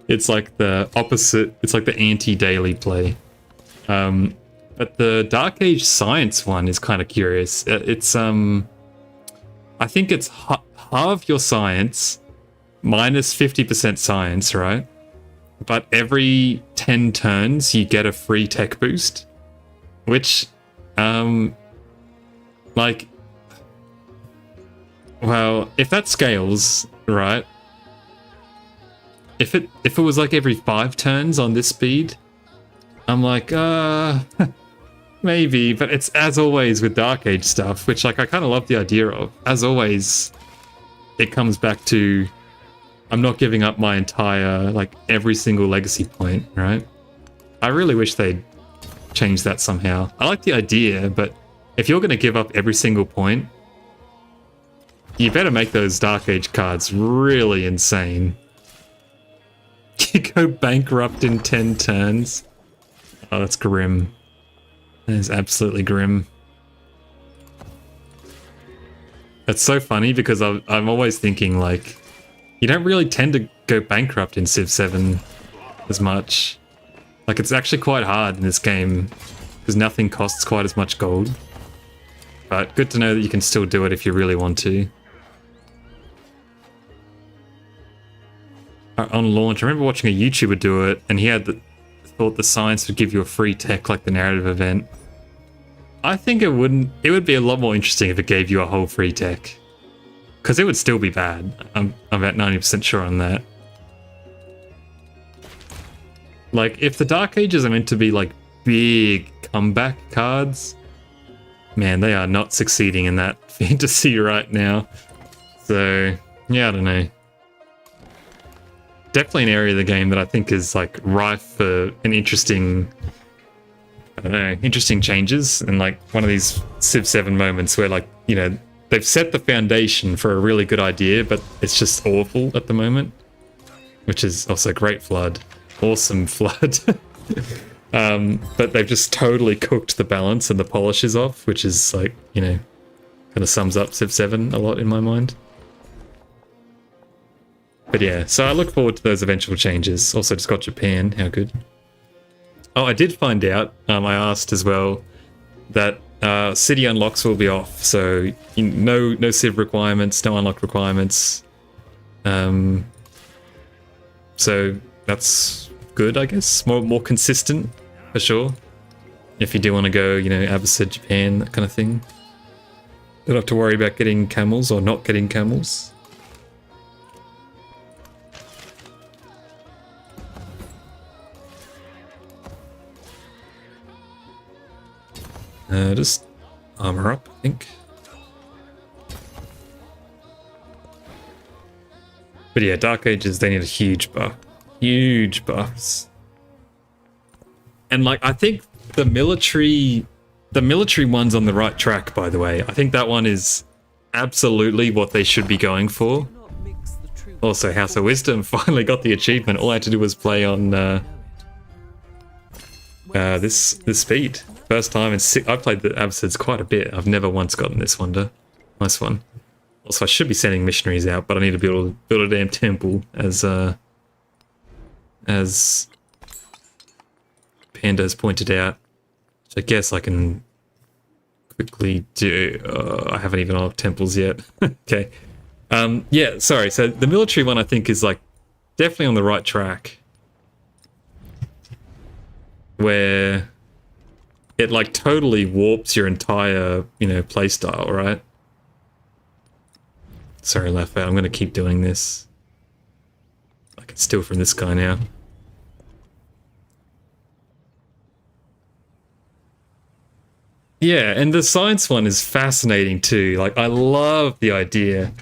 It's like the opposite. It's like the anti-daily play. But the Dark Age science one is kind of curious. It's I think it's halve your science minus 50% science, right? But every 10 turns you get a free tech boost, which like, well, if that scales, right? If it was like every 5 turns on this speed, I'm like, maybe, but it's as always with Dark Age stuff, which like I kind of love the idea of. As always, it comes back to I'm not giving up my entire, like every single legacy point, right? I really wish they'd change that somehow. I like the idea, but if you're going to give up every single point, you better make those Dark Age cards really insane. You go bankrupt in 10 turns. Oh, that's grim. That is absolutely grim. It's so funny because I'm always thinking, like, you don't really tend to go bankrupt in Civ 7 as much. Like, it's actually quite hard in this game because nothing costs quite as much gold. But good to know that you can still do it if you really want to. On launch, I remember watching a YouTuber do it, and he had thought the science would give you a free tech like the narrative event. I think it wouldn't. It would be a lot more interesting if it gave you a whole free tech. Because it would still be bad. I'm about 90% sure on that. Like, if the Dark Ages are meant to be like big comeback cards, man, they are not succeeding in that fantasy right now. So, yeah, I don't know. Definitely an area of the game that I think is like rife for an interesting, I don't know, interesting changes, and like one of these Civ 7 moments where, like, you know, they've set the foundation for a really good idea, but it's just awful at the moment. Which is also Great Flood. Awesome Flood. But they've just totally cooked the balance and the polishes off, which is like, you know, kind of sums up Civ 7 a lot in my mind. But yeah, so I look forward to those eventual changes. Also just got Japan, how good. Oh, I did find out, I asked as well, that city unlocks will be off, so no Civ requirements, no unlock requirements. So that's good, I guess. More consistent, for sure. If you do want to go, you know, Abbasid, Japan, that kind of thing. Don't have to worry about getting camels or not getting camels. Just armor up, I think. But yeah, Dark Ages, they need a huge buff. Huge buffs. And like, I think the military one's on the right track, by the way. I think that one is absolutely what they should be going for. Also, House of Wisdom finally got the achievement. All I had to do was play on this speed. First time in I played the Abbasids quite a bit. I've never once gotten this wonder. Nice one. Also, I should be sending missionaries out, but I need to build a damn temple as Panda has pointed out. Which I guess I can quickly do. I haven't even unlocked temples yet. Okay. Yeah, sorry. So the military one, I think, is like definitely on the right track. Where it like totally warps your entire, you know, playstyle, right? Sorry, Lafayette, I'm going to keep doing this. I can steal from this guy now. Yeah, and the science one is fascinating too. Like, I love the idea.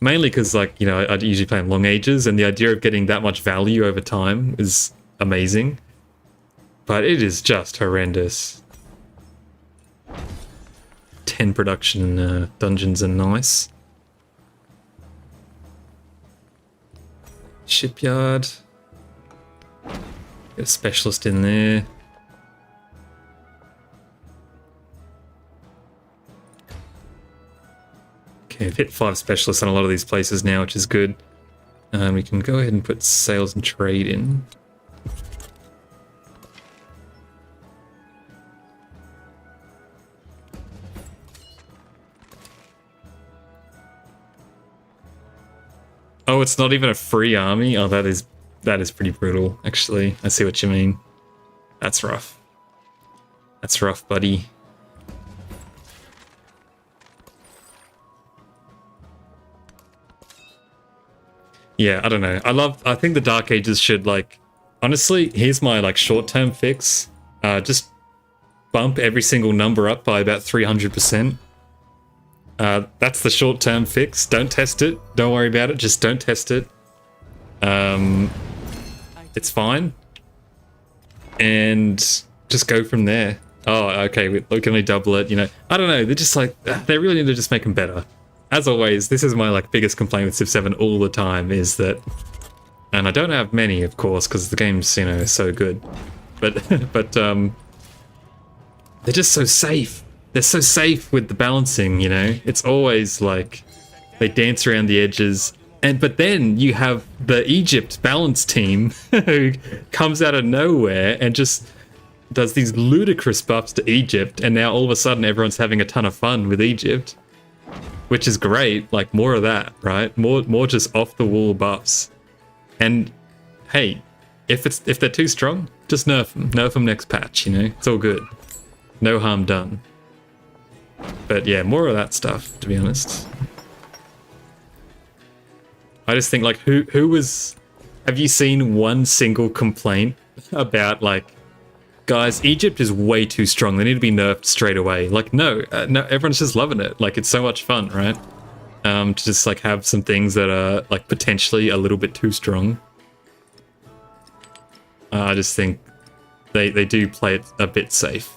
Mainly because, like, you know, I usually play in long ages, and the idea of getting that much value over time is amazing. But it is just horrendous. 10 production dungeons are nice. Shipyard. Get a specialist in there. Okay, I've hit 5 specialists on a lot of these places now, which is good. We can go ahead and put sales and trade in. Oh, it's not even a free army? Oh, that is pretty brutal, actually. I see what you mean. That's rough. That's rough, buddy. Yeah, I don't know. I think the Dark Ages should, like, honestly, here's my, like, short-term fix. Just bump every single number up by about 300%. That's the short-term fix. Don't test it. Don't worry about it. Just don't test it. It's fine. And just go from there. Oh, okay, we can only double it, you know. I don't know, they're just like, they really need to just make them better. As always, this is my, like, biggest complaint with Civ 7 all the time, is that, and I don't have many, of course, because the game's, you know, so good. But, they're just so safe. They're so safe with the balancing, you know. It's always like they dance around the edges, but then you have the Egypt balance team who comes out of nowhere and just does these ludicrous buffs to Egypt, and now all of a sudden everyone's having a ton of fun with Egypt, which is great. Like, more of that, right? More just off the wall buffs. And hey, if they're too strong, just nerf them next patch, you know. It's all good. No harm done. But yeah, more of that stuff, to be honest. I just think, like, who was... Have you seen one single complaint about, like, guys, Egypt is way too strong. They need to be nerfed straight away. Like, no, everyone's just loving it. Like, it's so much fun, right? To just, like, have some things that are, like, potentially a little bit too strong. I just think they do play it a bit safe.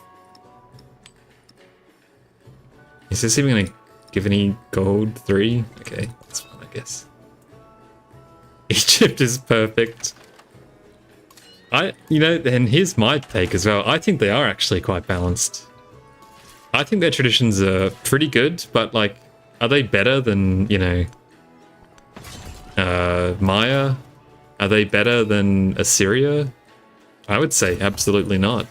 Is this even gonna give any gold? 3? Okay, that's fine, I guess. Egypt is perfect. You know, and here's my take as well. I think they are actually quite balanced. I think their traditions are pretty good, but, like, are they better than, you know, Maya? Are they better than Assyria? I would say absolutely not.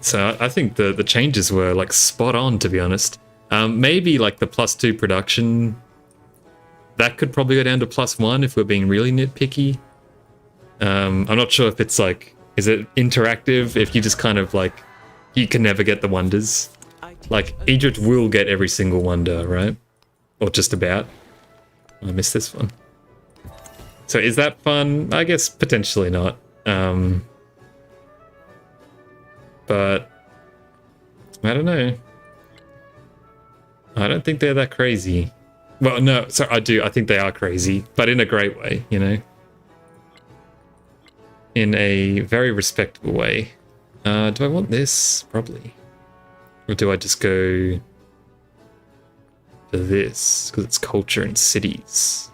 So I think the changes were, like, spot on, to be honest. Maybe, like, the +2 production, that could probably go down to +1 if we're being really nitpicky. I'm not sure if it's, like, is it interactive? If you just kind of, like, you can never get the wonders. Like, Egypt will get every single wonder, right? Or just about. I missed this one. So is that fun? I guess potentially not. But I don't know. I don't think they're that crazy. Well, no, so I do. I think they are crazy, but in a great way, you know? In a very respectable way. Do I want this? Probably. Or do I just go for this? Because it's culture and cities.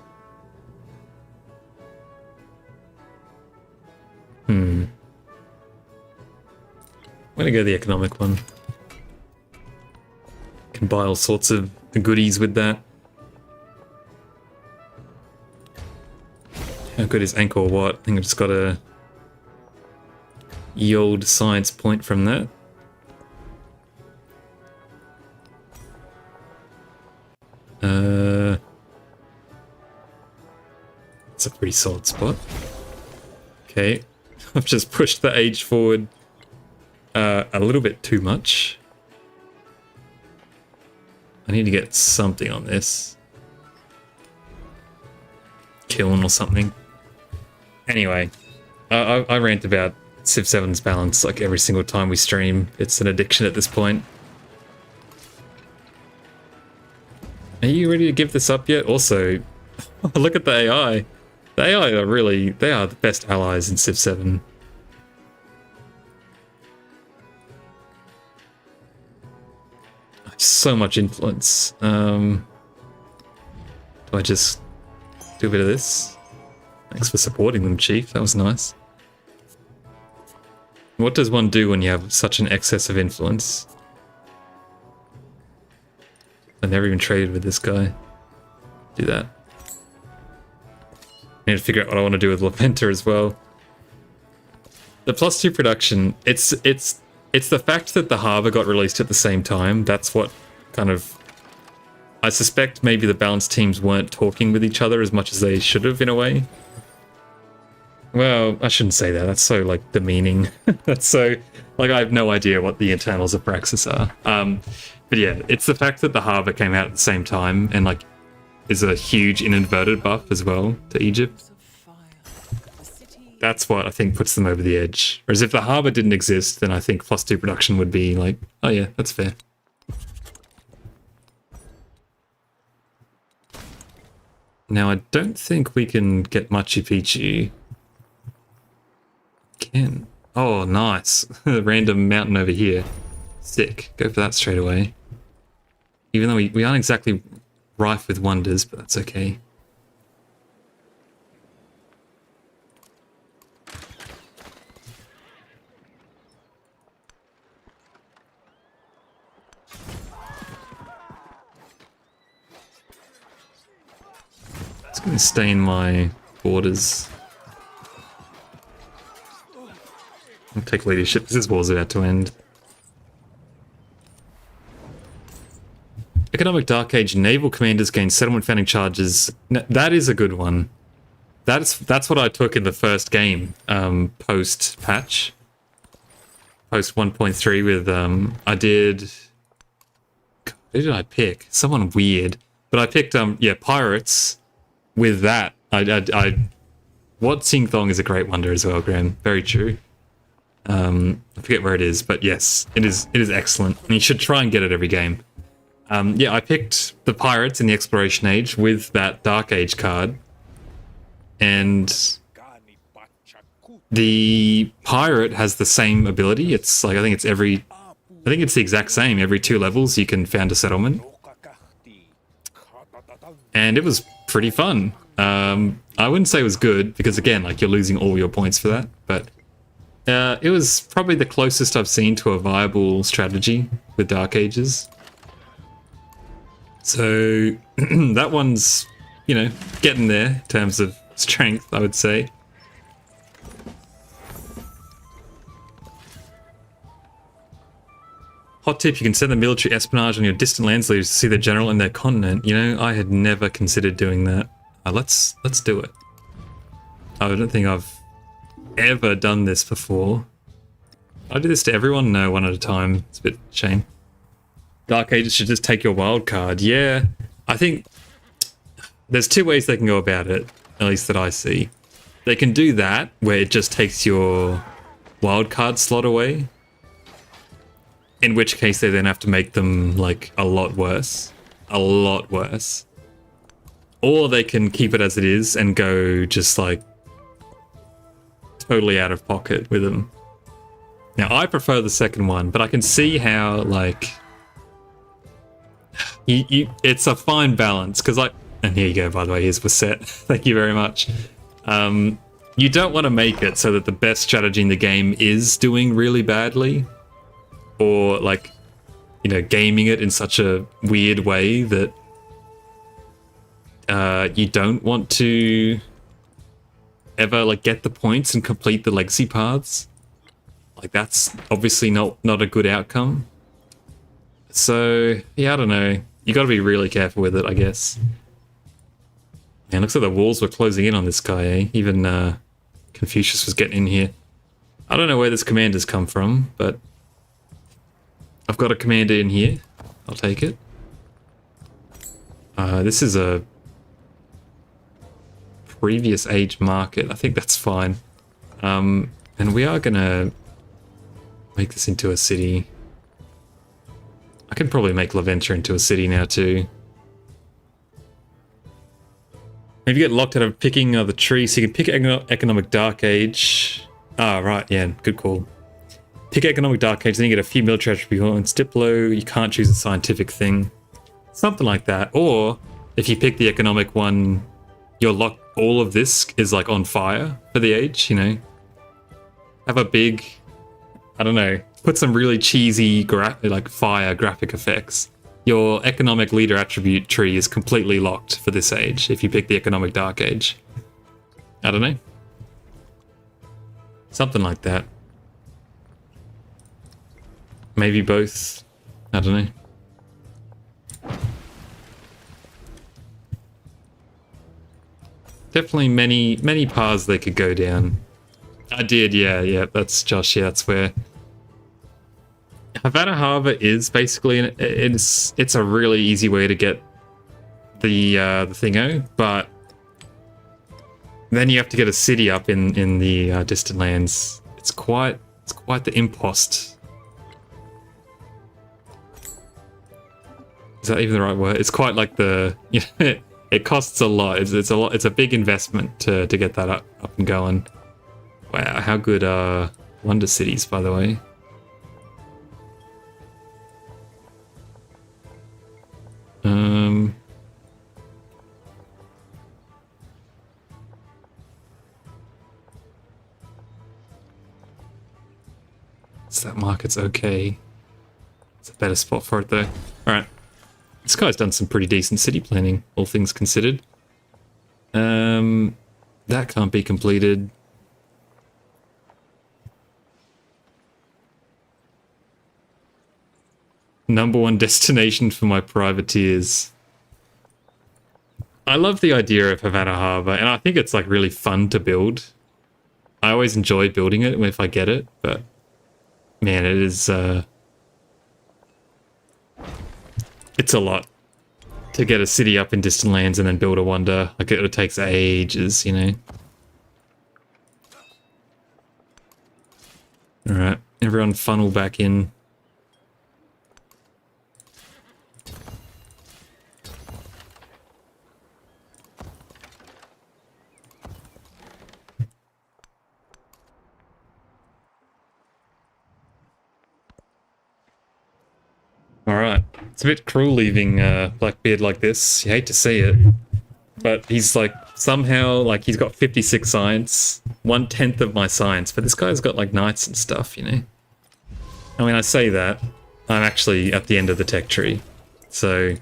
I'm gonna go the economic one. Can buy all sorts of goodies with that. How good is Angkor Wat? I think I just got a old science point from that. It's a pretty solid spot. Okay, I've just pushed the age forward a little bit too much. I need to get something on this. Kiln or something. Anyway, I rant about Civ 7's balance like every single time we stream. It's an addiction at this point. Are you ready to give this up yet? Also, look at the AI. The AI are really, they are the best allies in Civ 7. So much influence. Do I just do a bit of this? Thanks for supporting them, Chief. That was nice. What does one do when you have such an excess of influence? I've never even traded with this guy. Do that. I need to figure out what I want to do with Lamenter as well. The +2 production, it's the fact that the Harbour got released at the same time. That's what kind of... I suspect maybe the balanced teams weren't talking with each other as much as they should have in a way. Well, I shouldn't say that. That's so, like, demeaning. That's so... Like, I have no idea what the internals of Praxis are. But yeah, it's the fact that the Harbour came out at the same time and, like, is a huge inadvertent buff as well to Egypt. That's what I think puts them over the edge. Whereas if the Harbour didn't exist, then I think +2 production would be like, oh yeah, that's fair. Now, I don't think we can get Machu Picchu. Can. Oh, nice. Random mountain over here. Sick. Go for that straight away. Even though we aren't exactly rife with wonders, but that's okay. It's going to stain my borders. I'll take leadership because this war's about to end. Economic Dark Age naval commanders gain settlement founding charges. That is a good one. That's what I took in the first game, post patch, post 1.3 with I did. Who did I pick? Someone weird, but I picked yeah, pirates. With that, what Sing Thong is a great wonder as well, Graham. Very true. I forget where it is, but yes, it is excellent. And you should try and get it every game. Yeah, I picked the pirates in the Exploration Age with that Dark Age card. And the pirate has the same ability. It's like, I think it's the exact same. Every 2 levels you can found a settlement. And it was pretty fun. I wouldn't say it was good, because again, like, you're losing all your points for that, but it was probably the closest I've seen to a viable strategy with Dark Ages. So that one's, you know, getting there in terms of strength, I would say. Hot tip, you can send the military espionage on your distant lands leaders to see the general and their continent. You know, I had never considered doing that. Let's do it. I don't think I've ever done this before. I do this to everyone? No, one at a time. It's a bit shame. Dark Ages should just take your wild card. Yeah, I think there's 2 ways they can go about it, at least that I see. They can do that, where it just takes your wild card slot away. In which case they then have to make them, like, a lot worse. A lot worse. Or they can keep it as it is and go just, like, totally out of pocket with them. Now, I prefer the second one, but I can see how, like... it's a fine balance, because and here you go, by the way, here's Wasset. Thank you very much. You don't want to make it so that the best strategy in the game is doing really badly. Or, like, you know, gaming it in such a weird way that you don't want to ever, like, get the points and complete the legacy paths. Like, that's obviously not a good outcome. So, yeah, I don't know. You gotta be really careful with it, I guess. Man, looks like the walls were closing in on this guy, eh? Even Confucius was getting in here. I don't know where this commander's come from, but I've got a commander in here. I'll take it. This is a previous age market. I think that's fine. And we are gonna make this into a city. I can probably make Laventia into a city now too. Maybe get locked out of picking the tree, so you can pick Economic Dark Age. Ah, right, yeah, good call. Pick Economic Dark Age, then you get a few military attributes. Diplo, you can't choose a scientific thing. Something like that. Or, if you pick the economic one, you're locked, all of this is like on fire for the age, you know? Have a big, I don't know, put some really cheesy, like fire graphic effects. Your economic leader attribute tree is completely locked for this age if you pick the economic dark age. I don't know. Something like that. Maybe both. I don't know. Definitely many paths they could go down. I did, yeah, that's Josh, yeah, that's where Havana Harbor is basically it's a really easy way to get the thingo, but then you have to get a city up in the distant lands. It's quite the impost. Is that even the right word? It's quite like the it costs a lot. It's a big investment to get that up and going. Wow, how good are Wonder Cities, by the way? So that market's okay. It's a better spot for it though. Alright. This guy's done some pretty decent city planning, all things considered. That can't be completed. #1 destination for my privateers. I love the idea of Havana Harbor, and I think it's like really fun to build. I always enjoy building it if I get it, but man, it is it's a lot to get a city up in distant lands and then build a wonder. Like it takes ages, you know. All right, everyone funnel back in. Alright. It's a bit cruel leaving Blackbeard like this. You hate to see it. But he's like, somehow, like, he's got 56 science. 1/10 of my science. But this guy's got, like, knights and stuff, you know? I mean, I say that. I'm actually at the end of the tech tree. So...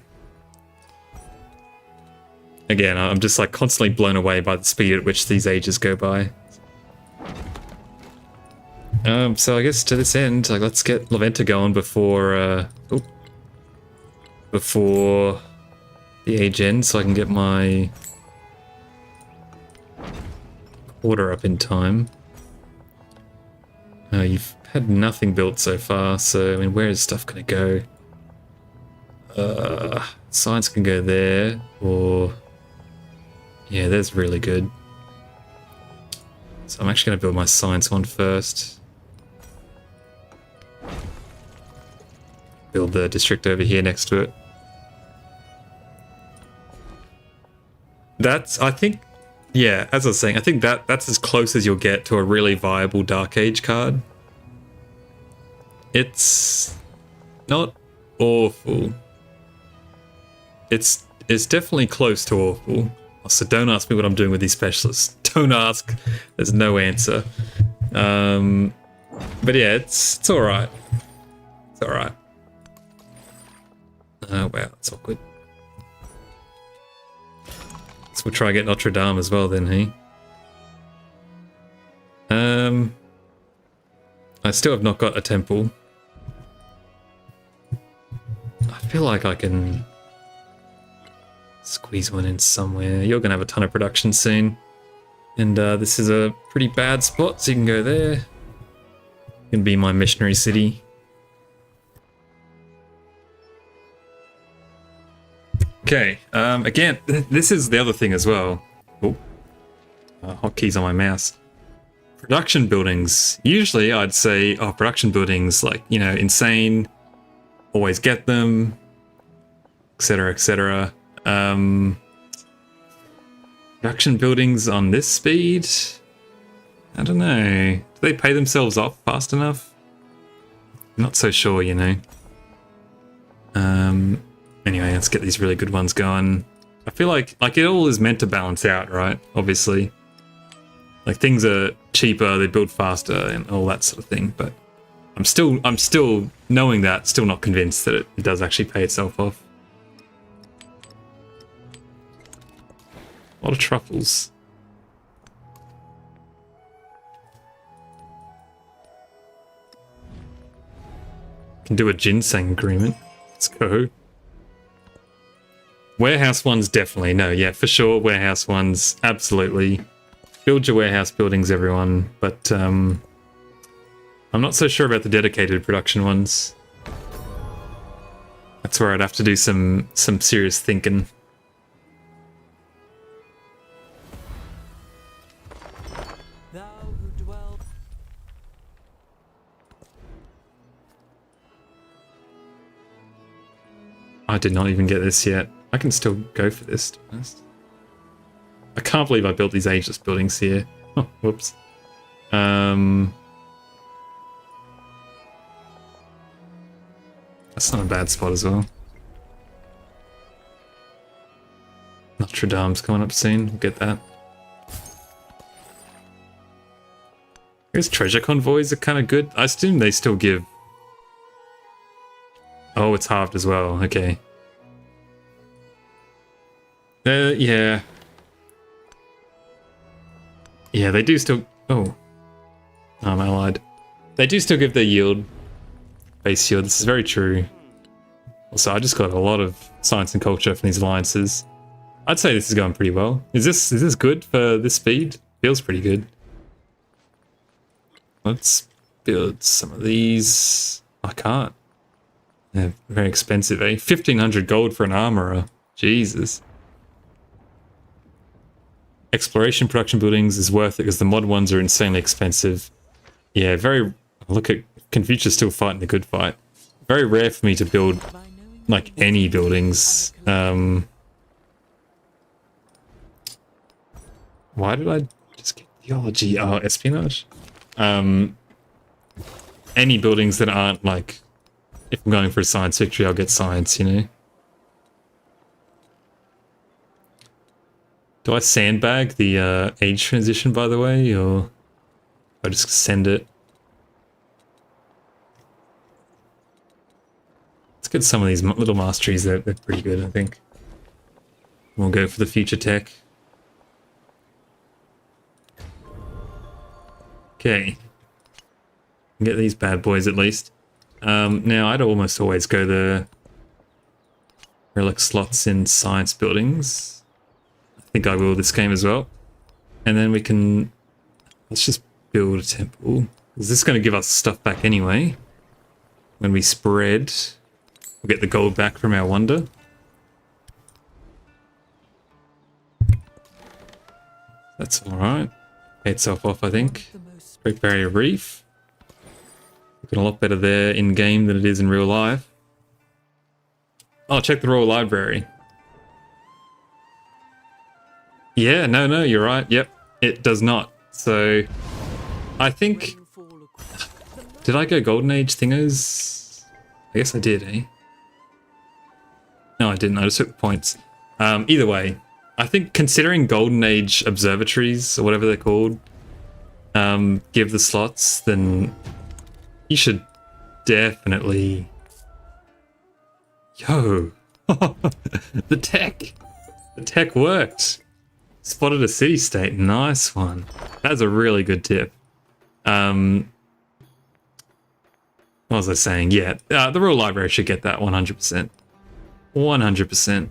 again, I'm just, like, constantly blown away by the speed at which these ages go by. So I guess to this end, like, let's get Laventia going before the age ends, so I can get my quarter up in time. You've had nothing built so far, so I mean, where is stuff gonna go? Science can go there, or yeah, there's really good. So I'm actually gonna build my science one first. Build the district over here next to it. That's, I think, yeah, as I was saying, I think that's as close as you'll get to a really viable Dark Age card. It's not awful. It's definitely close to awful. So don't ask me what I'm doing with these specialists. Don't ask. There's no answer. But yeah, it's alright. It's alright. Oh wow, that's awkward. So we'll try and get Notre Dame as well then, hey? I still have not got a temple. I feel like I can squeeze one in somewhere. You're gonna have a ton of production soon. And this is a pretty bad spot, so you can go there. You can be my missionary city. Okay, again, this is the other thing as well. Oh, hotkeys on my mouse. Production buildings. Usually I'd say, oh, production buildings, like, you know, insane, always get them, etc., etc. Production buildings on this speed? I don't know. Do they pay themselves off fast enough? Not so sure, you know. Anyway, let's get these really good ones going. I feel like it all is meant to balance out, right? Obviously. Like things are cheaper, they build faster and all that sort of thing, but I'm still knowing that, still not convinced that it does actually pay itself off. A lot of truffles. Can do a ginseng agreement. Let's go. Warehouse ones, definitely. No, yeah, for sure. Warehouse ones, absolutely. Build your warehouse buildings, everyone. But I'm not so sure about the dedicated production ones. That's where I'd have to do some serious thinking. I did not even get this yet. I can still go for this, to be honest. I can't believe I built these ageless buildings here. Oh, whoops. That's not a bad spot as well. Notre Dame's coming up soon. We'll get that. I guess treasure convoys are kind of good. I assume they still give... Oh, it's halved as well. Okay. Yeah. Yeah, they do still... Oh. I'm allied. They do still give their yield. Base yield. This is very true. Also, I just got a lot of science and culture from these alliances. I'd say this is going pretty well. Is this good for this speed? Feels pretty good. Let's build some of these. I can't. They're very expensive, eh? 1,500 gold for an armorer. Jesus. Exploration production buildings is worth it because the mod ones are insanely expensive. Yeah, very... Look at Confucius still fighting the good fight. Very rare for me to build, like, any buildings. Why did I just get theology? Oh, espionage? Any buildings that aren't, like... If I'm going for a science victory, I'll get science, you know? Do I sandbag the age transition, by the way, or I just send it? Let's get some of these little masteries. They're pretty good, I think. We'll go for the future tech. Okay. Get these bad boys at least. Now, I'd almost always go the relic slots in science buildings. I think I will this game as well. And then we can... Let's just build a temple. Is this going to give us stuff back anyway? When we spread, we'll get the gold back from our wonder. That's alright. Pay itself off, I think. Great Barrier Reef. Looking a lot better there in-game than it is in real life. Oh, check the Royal Library. Yeah, no, you're right. Yep, it does not. So, I think... Did I go Golden Age thingos? I guess I did, eh? No, I didn't. I just took the points. Either way, I think considering Golden Age observatories, or whatever they're called, give the slots, then... You should definitely... Yo! The tech! The tech worked! Spotted a city-state. Nice one. That's a really good tip. What was I saying? Yeah, the Royal Library should get that 100%. 100%.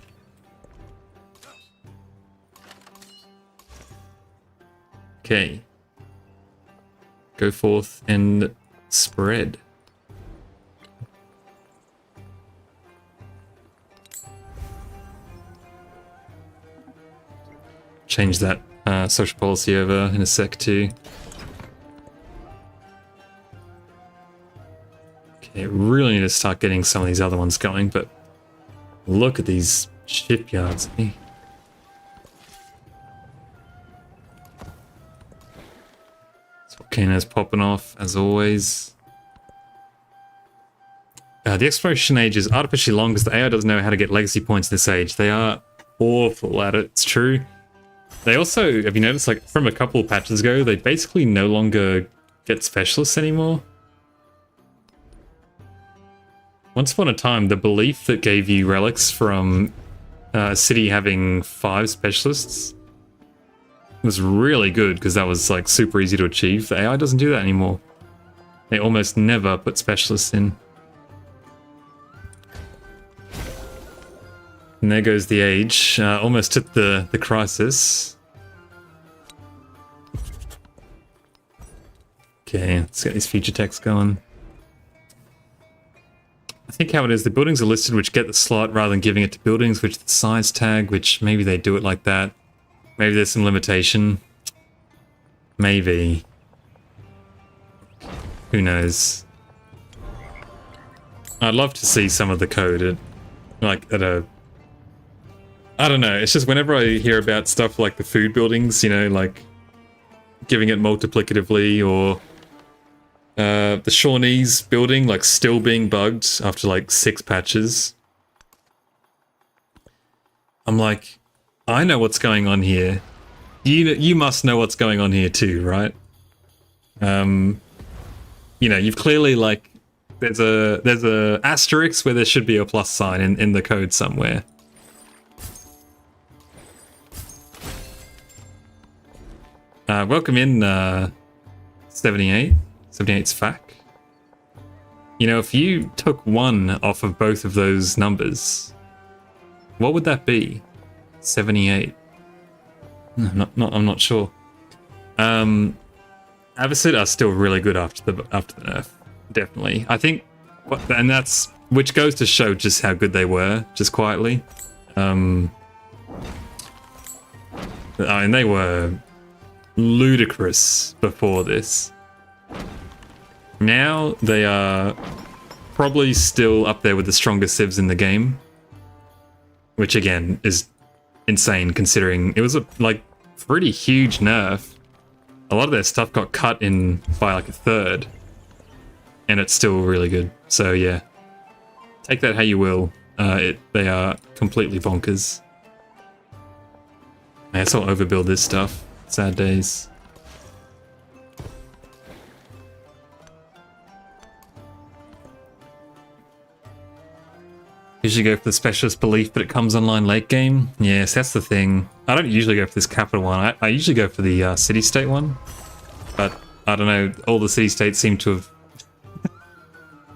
Okay. Go forth and... spread. Change that social policy over in a sec too. Okay, really need to start getting some of these other ones going, but look at these shipyards. Volcanoes popping off, as always. The exploration age is artificially long because the AI doesn't know how to get legacy points this age. They are awful at it, it's true. They also, have you noticed, like, from a couple patches ago, they basically no longer get specialists anymore? Once upon a time, the belief that gave you relics from a city having 5 specialists was really good because that was, like, super easy to achieve. The AI doesn't do that anymore. They almost never put specialists in. And there goes the age. Almost hit the crisis. Okay, let's get these future techs going. I think how it is, the buildings are listed which get the slot rather than giving it to buildings which the size tag, which maybe they do it like that. Maybe there's some limitation. Maybe. Who knows? I'd love to see some of the code at a... I don't know, it's just whenever I hear about stuff like the food buildings, you know, like giving it multiplicatively, or the Shawnees building, like, still being bugged after like 6 patches. I'm like, I know what's going on here. You must know what's going on here too, right? You know, you've clearly, like, there's a asterisk where there should be a plus sign in the code somewhere. Welcome in, 78. 78's FAC. You know, if you took 1 off of both of those numbers, what would that be? 78. I'm not sure. Avicid are still really good after the nerf, definitely. I think, and that's, which goes to show just how good they were, just quietly. I mean, they were ludicrous before this. Now they are probably still up there with the strongest civs in the game, which again is insane considering it was a, like, pretty huge nerf. A lot of their stuff got cut in by like a third, and it's still really good. So yeah, take that how you will. They are completely bonkers. I guess I'll overbuild this stuff. Sad days. Usually go for the specialist belief, but it comes online late game. Yes, that's the thing. I don't usually go for this capital one. I usually go for the city-state one. But, I don't know, all the city-states seem to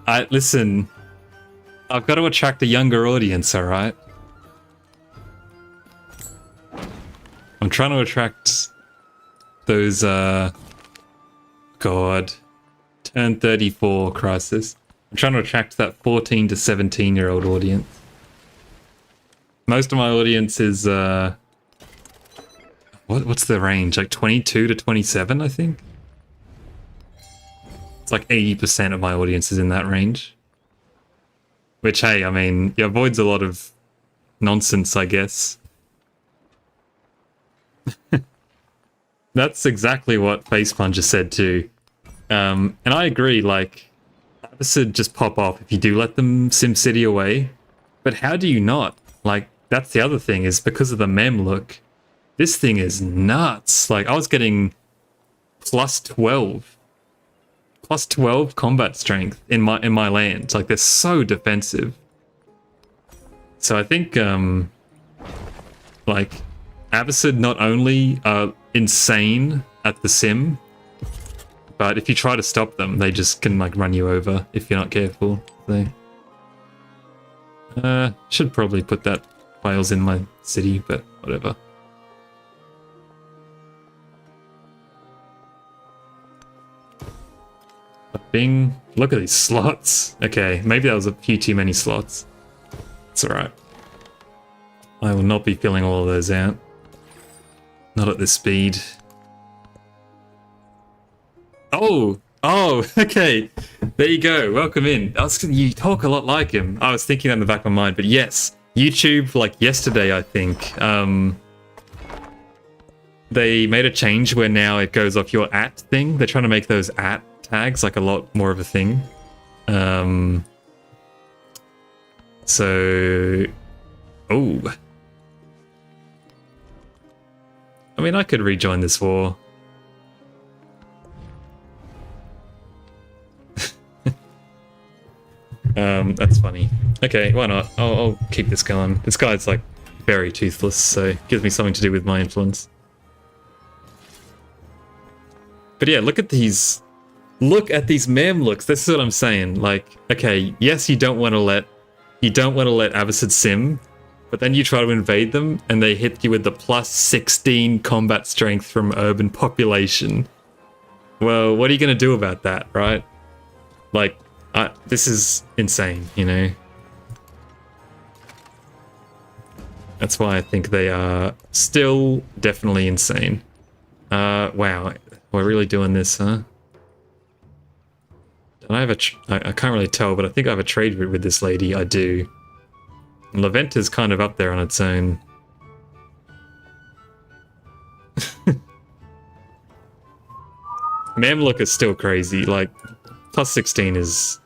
have... Listen, I've got to attract a younger audience, alright? I'm trying to attract those, God. Turn 34 crisis. I'm trying to attract that 14 to 17-year-old audience. Most of my audience is, what's the range? Like 22 to 27, I think? It's like 80% of my audience is in that range. Which, hey, I mean, it avoids a lot of nonsense, I guess. That's exactly what Facepun just said too. And I agree, like, Avicid just pop off if you do let them SimCity away. But how do you not? Like, that's the other thing, is because of the mem look. This thing is nuts. Like, I was getting plus 12 combat strength in my land. Like, they're so defensive. So I think, like, Avicid not only are insane at the sim, but if you try to stop them, they just can, like, run you over if you're not careful. So, should probably put that files in my city, but whatever. Bing, look at these slots. Okay, maybe that was a few too many slots. It's alright. I will not be filling all of those out. Not at this speed. Oh, okay. There you go. Welcome in. You talk a lot like him. I was thinking that in the back of my mind, but yes, YouTube, like yesterday, I think, they made a change where now it goes off your @ thing. They're trying to make those @ tags like a lot more of a thing. So, oh, I mean, I could rejoin this war. That's funny. Okay, why not? I'll keep this going. This guy's like very toothless, so it gives me something to do with my influence. But yeah, look at these Mamluks. This is what I'm saying. Like, okay, yes, you don't want to let Abbasid sim, but then you try to invade them and they hit you with the +16 combat strength from urban population. Well, what are you going to do about that, right? Like, this is insane, you know? That's why I think they are still definitely insane. Wow, we're really doing this, huh? I can't really tell, but I think I have a trade route with this lady. I do. And Leventa's kind of up there on its own. Mamluk is still crazy. Like, +16 is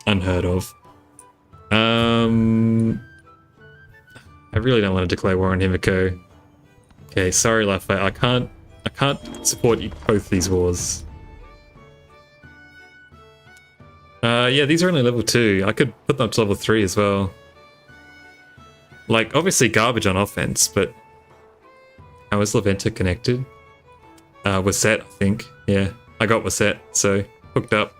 unheard of. I really don't want to declare war on Himiko. Okay, sorry, Lafayette. I can't support you both these wars. Yeah, these are only level 2. I could put them up to level 3 as well. Like, obviously garbage on offense, but how is Leventa connected? Waset, I think. Yeah, I got Waset, so hooked up.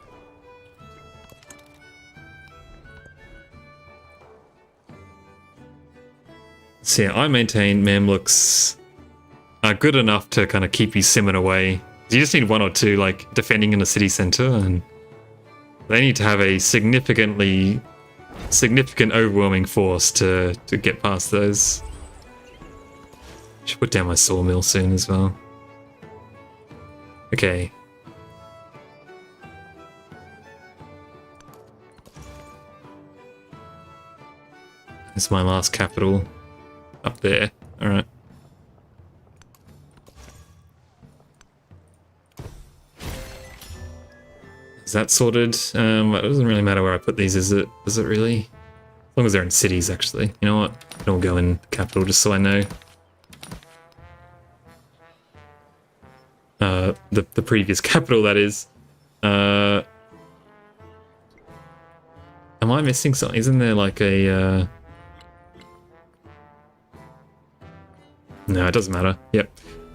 So yeah, I maintain Mamluks are good enough to kind of keep you simming away. You just need 1 or 2, like, defending in the city center, and they need to have a significant overwhelming force to get past those. Should put down my sawmill soon as well. Okay. This is my last capital. Up there. Alright. Is that sorted? It doesn't really matter where I put these, is it? Does it really? As long as they're in cities, actually. You know what? I'll go in capital just so I know. The previous capital, that is. Am I missing something? Isn't there like a... No, it doesn't matter. Yep.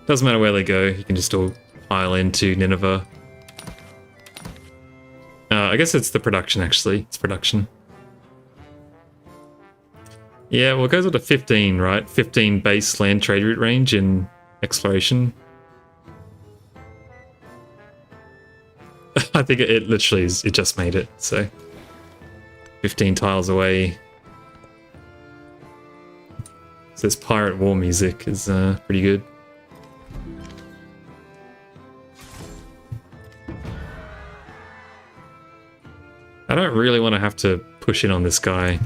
Doesn't matter where they go. You can just all pile into Nineveh. I guess it's the production, actually. It's production. Yeah, well, it goes up to 15, right? 15 base land trade route range in exploration. I think it literally is, it just made it, so 15 tiles away. So this pirate war music is pretty good. I don't really want to have to push in on this guy.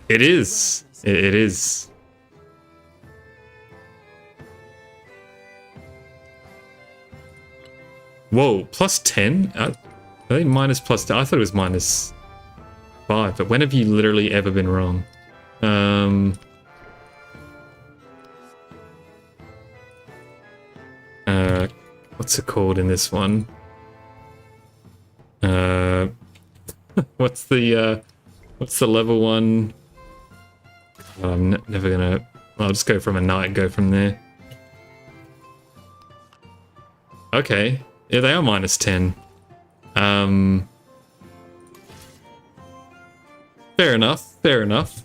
It is. It is. Whoa, +10? I think minus +10. I thought it was -5, but when have you literally ever been wrong? What's it called in this one? What's the level one? Oh, I'm never gonna... I'll just go from a knight and go from there. Okay. Yeah, they are -10. Fair enough. Fair enough.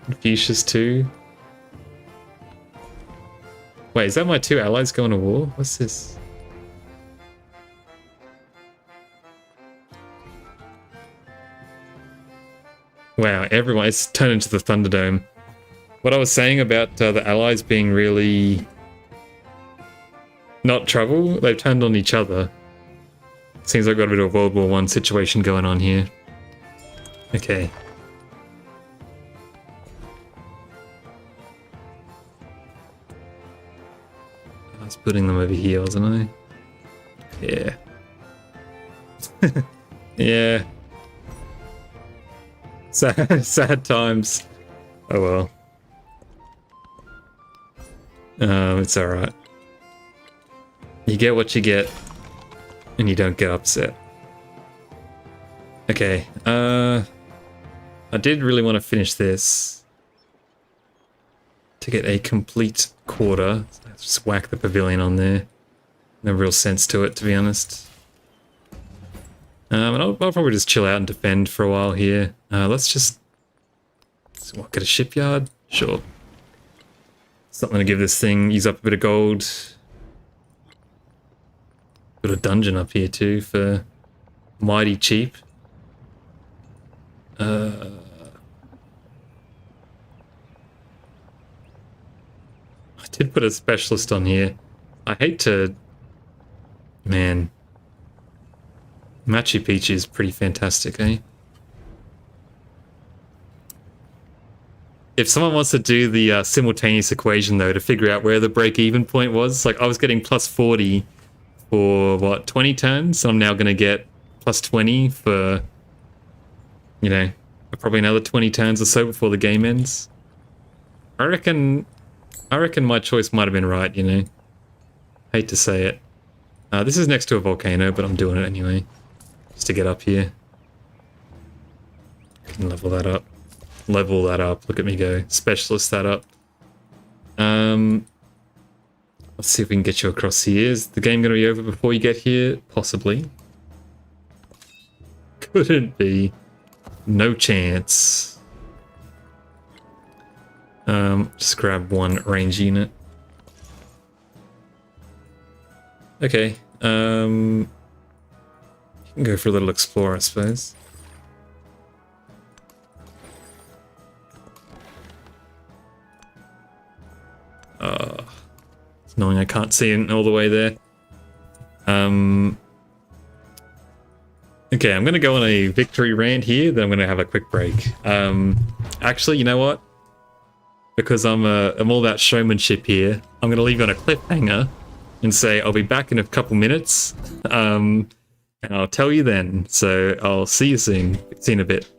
Confucius too. Wait, is that my 2 allies going to war? What's this? Wow, everyone, it's turned into the Thunderdome. What I was saying about the allies being really not trouble. They've turned on each other. Seems like we've got a bit of a World War I situation going on here. Okay. I was putting them over here, wasn't I? Yeah. Yeah. Sad times. Oh well. It's alright. You get what you get, and you don't get upset. Okay, I did really want to finish this to get a complete quarter. Let's just whack the pavilion on there. No real sense to it, to be honest. And I'll probably just chill out and defend for a while here. Let's just... What, get a shipyard? Sure. Something to give this thing, use up a bit of gold. Got a dungeon up here too for mighty cheap. I did put a specialist on here. I hate to... Man. Machu Picchu is pretty fantastic, eh? If someone wants to do the simultaneous equation, though, to figure out where the break-even point was, like I was getting plus 40 for, what, 20 turns? So I'm now going to get plus 20 for, you know, probably another 20 turns or so before the game ends. I reckon my choice might have been right, you know. Hate to say it. This is next to a volcano, but I'm doing it anyway. Just to get up here. Can level that up. Level that up. Look at me go. Specialist that up. Let's see if we can get you across here. Is the game going to be over before you get here? Possibly. Couldn't be. No chance. Just grab one range unit. Okay. You can go for a little explore, I suppose. It's annoying I can't see it all the way there. Okay, I'm going to go on a victory rant here, then I'm going to have a quick break. Actually, you know what? Because I'm all about showmanship here, I'm going to leave you on a cliffhanger and say I'll be back in a couple minutes, and I'll tell you then. So I'll see you soon. See you in a bit.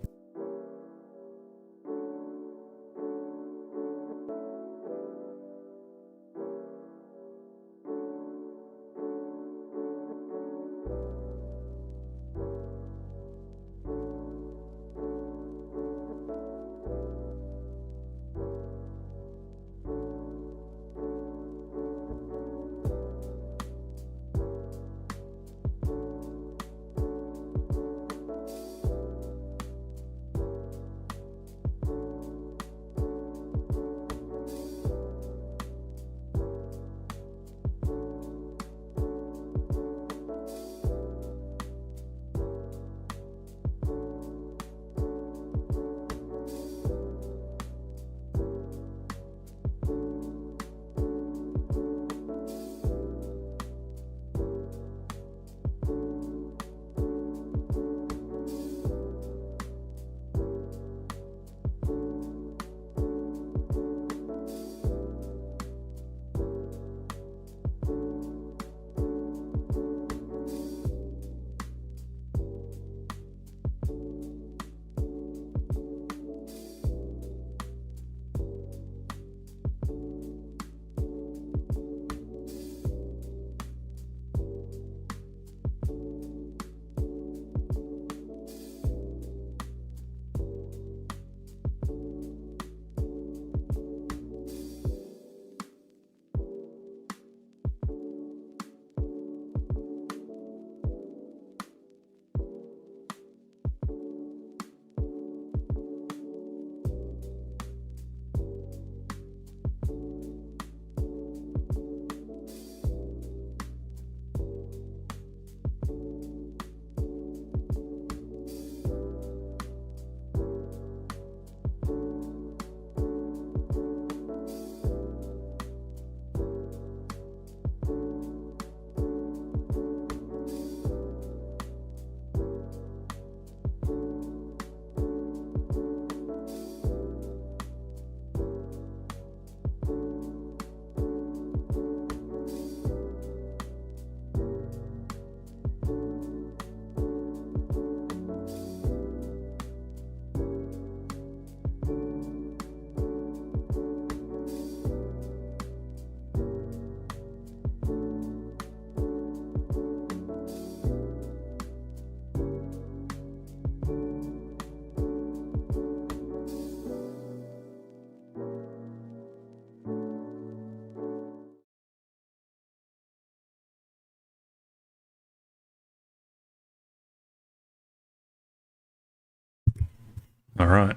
All right.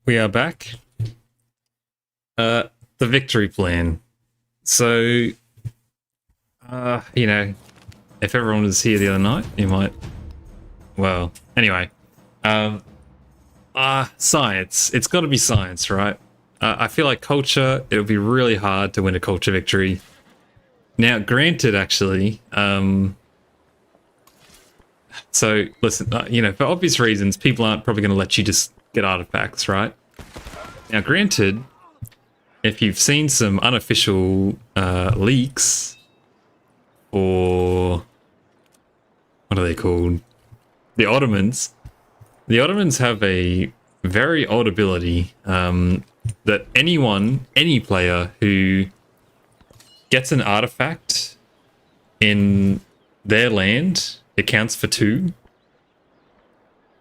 We are back. The victory plan. So, you know, if everyone was here the other night, you might... Well, anyway. Science. It's got to be science, right? I feel like culture, it would be really hard to win a culture victory. Now, granted, actually, so listen, you know, for obvious reasons, people aren't probably going to let you just get artifacts, right? Now, granted, if you've seen some unofficial leaks, or what are they called? The Ottomans. The Ottomans have a very odd ability that any player who gets an artifact in their land, it counts for 2,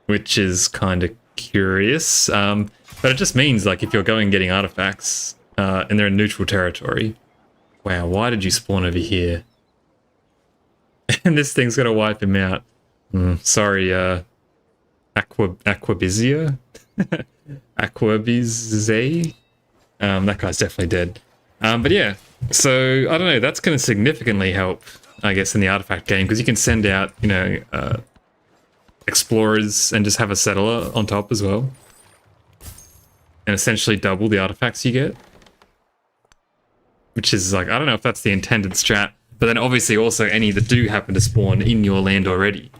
which is kind of curious. But it just means, like, if you're going and getting artifacts and they're in neutral territory. Wow, why did you spawn over here? And this thing's gonna wipe him out. Sorry, Aquabizia? Aquabize? That guy's definitely dead. But yeah, so, I don't know, that's going to significantly help, I guess, in the artifact game, because you can send out, you know, explorers and just have a settler on top as well. And essentially double the artifacts you get. Which is like, I don't know if that's the intended strat, but then obviously also any that do happen to spawn in your land already,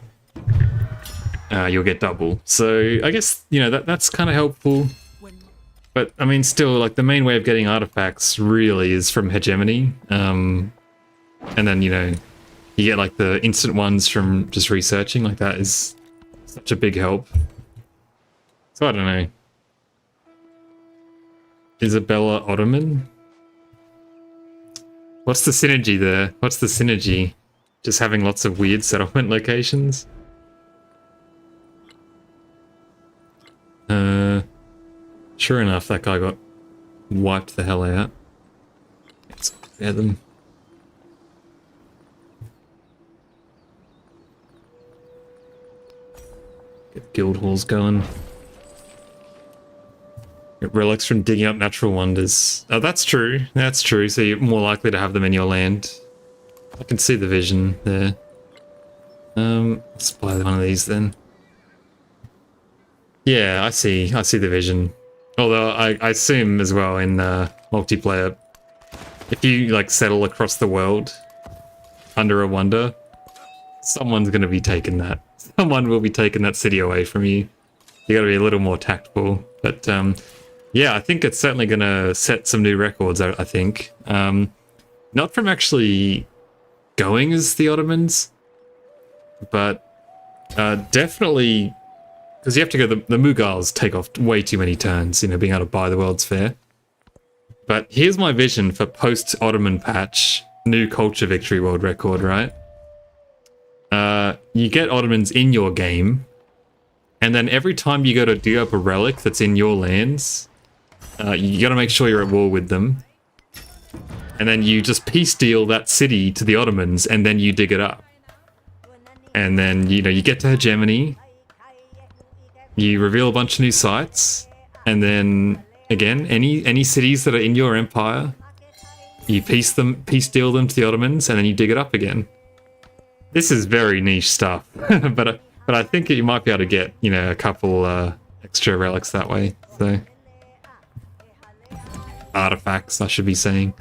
you'll get double. So I guess, you know, that's kind of helpful. But I mean, still, like, the main way of getting artifacts really is from hegemony. And then, you know, you get like the instant ones from just researching. Like, that is such a big help. So I don't know. Isabella Ottoman? What's the synergy there? What's the synergy? Just having lots of weird settlement locations? Sure enough, that guy got wiped the hell out. Let's get them. Get the guild halls going. Get relics from digging up natural wonders. Oh, that's true. That's true. So you're more likely to have them in your land. I can see the vision there. Let's buy one of these then. Yeah, I see the vision. Although I assume as well in multiplayer, if you like settle across the world under a wonder, someone's going to be taking that. Someone will be taking that city away from you. You got to be a little more tactful. But yeah, I think it's certainly going to set some new records. I think not from actually going as the Ottomans, but definitely. Because you have to go, the Mughals take off way too many turns, you know, being able to buy the World's Fair. But here's my vision for post-Ottoman patch, new culture victory world record, right? You get Ottomans in your game, and then every time you go to dig up a relic that's in your lands, you gotta make sure you're at war with them. And then you just peace deal that city to the Ottomans, and then you dig it up. And then, you know, you get to hegemony, you reveal a bunch of new sites, and then again, any cities that are in your empire, you peace deal them to the Ottomans, and then you dig it up again. This is very niche stuff, but I think you might be able to get, you know, a couple extra relics that way. So artifacts, I should be saying.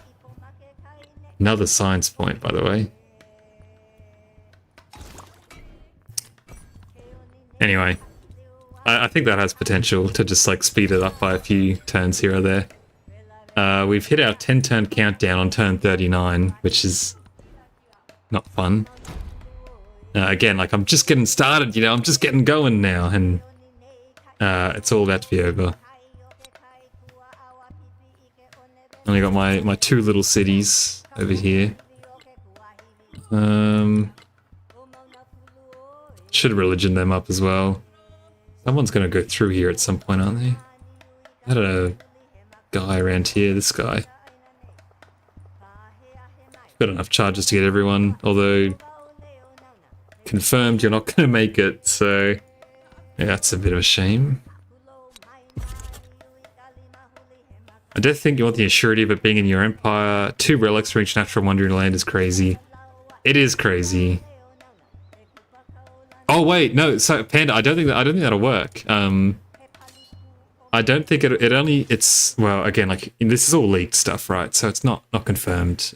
Another science point, by the way. Anyway. I think that has potential to just like speed it up by a few turns here or there. We've hit our 10-turn countdown on turn 39, which is not fun. Again, like, I'm just getting started, you know, I'm just getting going now, and it's all about to be over. Only got my 2 little cities over here. Should religion them up as well. Someone's going to go through here at some point, aren't they? I had a guy around here, this guy. Got enough charges to get everyone, although confirmed you're not going to make it, so Yeah, that's a bit of a shame. I do think you want the assurity of it being in your empire. 2 relics for each natural wonder in land is crazy. It is crazy. Oh wait, no. So Panda, I don't think that'll work. I don't think it's well, again, like this is all leaked stuff, right? So it's not confirmed.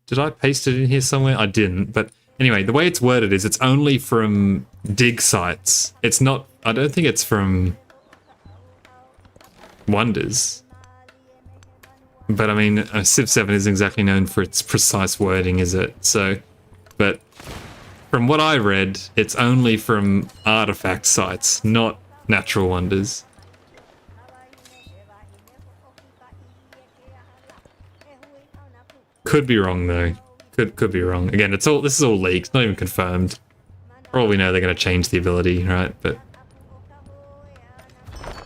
Did I paste it in here somewhere? I didn't, but anyway, the way it's worded is it's only from dig sites. It's not, I don't think it's from wonders. But I mean, Civ 7 isn't exactly known for its precise wording, is it? So, but from what I read, it's only from artifact sites, not natural wonders. Could be wrong though. Could be wrong. Again, this is all leaked, not even confirmed. For all we know, they're going to change the ability, right? But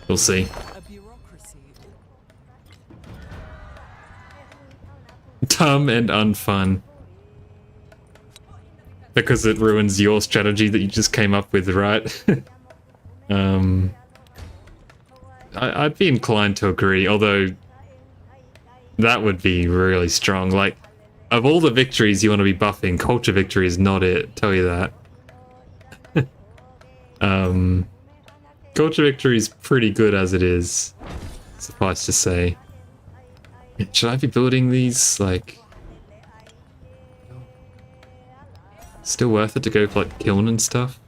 we'll see. Dumb and unfun. Because it ruins your strategy that you just came up with, right? I'd be inclined to agree, although that would be really strong. Like, of all the victories you want to be buffing, culture victory is not it, tell you that. Culture victory is pretty good as it is, suffice to say. Should I be building these, like... Still worth it to go for, like, kiln and stuff?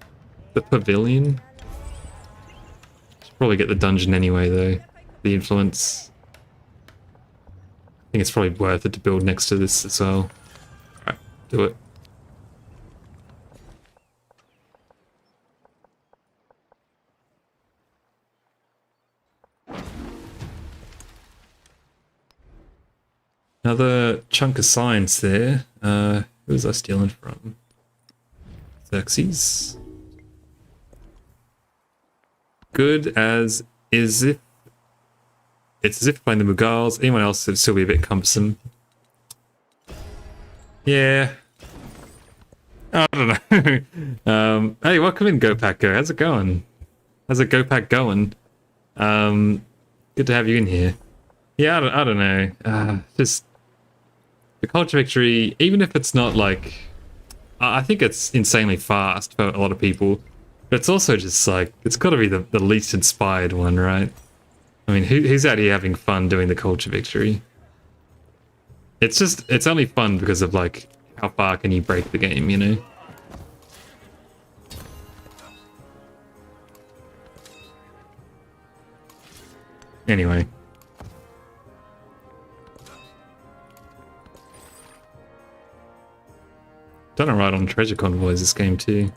The pavilion? Should probably get the dungeon anyway, though. The influence. I think it's probably worth it to build next to this as well. Alright, do it. Another chunk of science there. Who was I stealing from? Xerxes. Good as if it's as if playing the Mughals. Anyone else would still be a bit cumbersome. Yeah. I don't know. Hey, welcome in, GoPack Go. How's it going? How's it GoPack going? Good to have you in here. Yeah, I don't know. Just the culture victory, even if it's not like, I think it's insanely fast for a lot of people, but it's also just like, it's got to be the least inspired one, right? I mean, who's out here having fun doing the culture victory? It's only fun because of like, how far can you break the game, you know? Anyway. Done alright on treasure convoys this game too.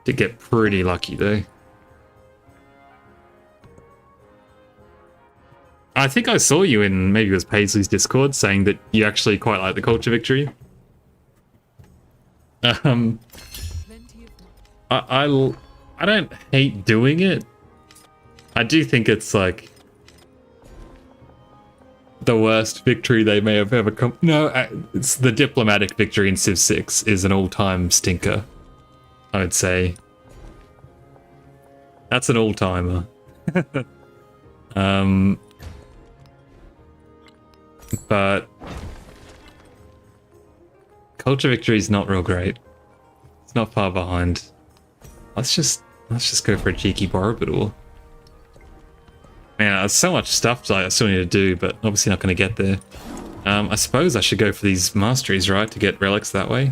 Did get pretty lucky though. I think I saw you in, maybe it was Paisley's Discord, saying that you actually quite like the culture victory. I don't hate doing it. I do think it's like the worst victory they may have ever come. No, it's the diplomatic victory in Civ 6 is an all-time stinker, I would say. That's an all-timer. But culture victory is not real great. It's not far behind. Let's just go for a cheeky Borobudur. Man, there's so much stuff I still need to do, but obviously not going to get there. I suppose I should go for these masteries, right, to get relics that way.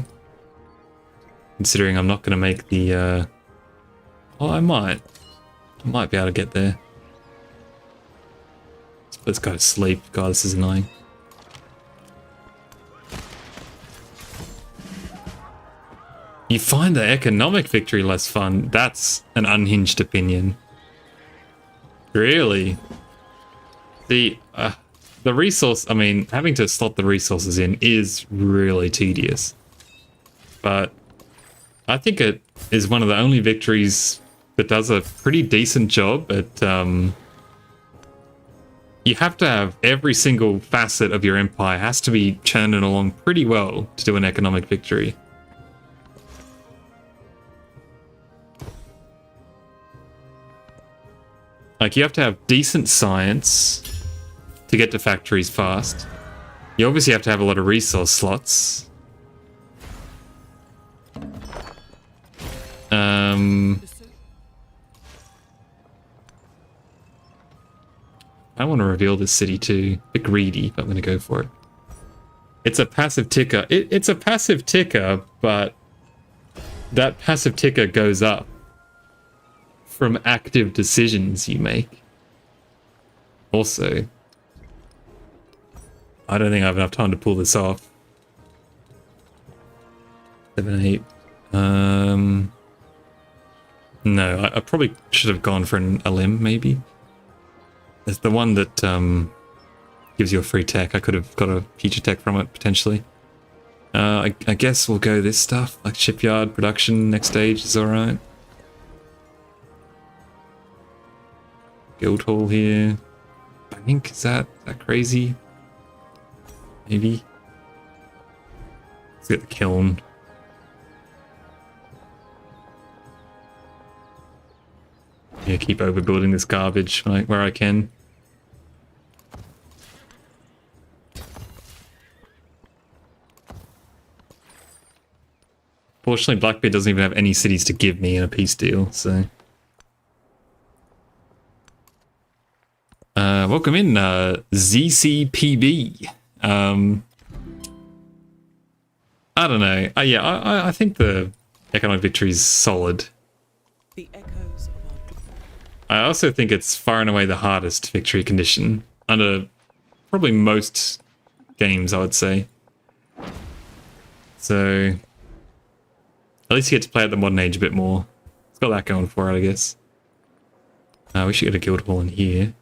Considering I'm not going to make the... Oh, I might be able to get there. Let's go to sleep. God, this is annoying. You find the economic victory less fun? That's an unhinged opinion. Really? The resource, I mean, having to slot the resources in is really tedious. But I think it is one of the only victories that does a pretty decent job at, you have to have every single facet of your empire has to be churning along pretty well to do an economic victory. Like, you have to have decent science to get to factories fast. You obviously have to have a lot of resource slots. I want to reveal this city too. A bit greedy, but I'm going to go for it. It's a passive ticker. It's a passive ticker, but that passive ticker goes up from active decisions you make. Also, I don't think I have enough time to pull this off. 7, 8. No, I probably should have gone for a limb, maybe. It's the one that gives you a free tech. I could have got a future tech from it, potentially. I guess we'll go this stuff, like shipyard, production, next stage is alright. Guild hall here. Bank, is that crazy? Maybe. Let's get the kiln. Yeah, keep overbuilding this garbage where I can. Fortunately, Blackbeard doesn't even have any cities to give me in a peace deal, so... welcome in, ZCPB. I don't know. Yeah, I think the economic victory is solid. The echoes of our... I also think it's far and away the hardest victory condition under probably most games, I would say. So, at least you get to play at the modern age a bit more. It's got that going for it, I guess. We should get a guild hall in here.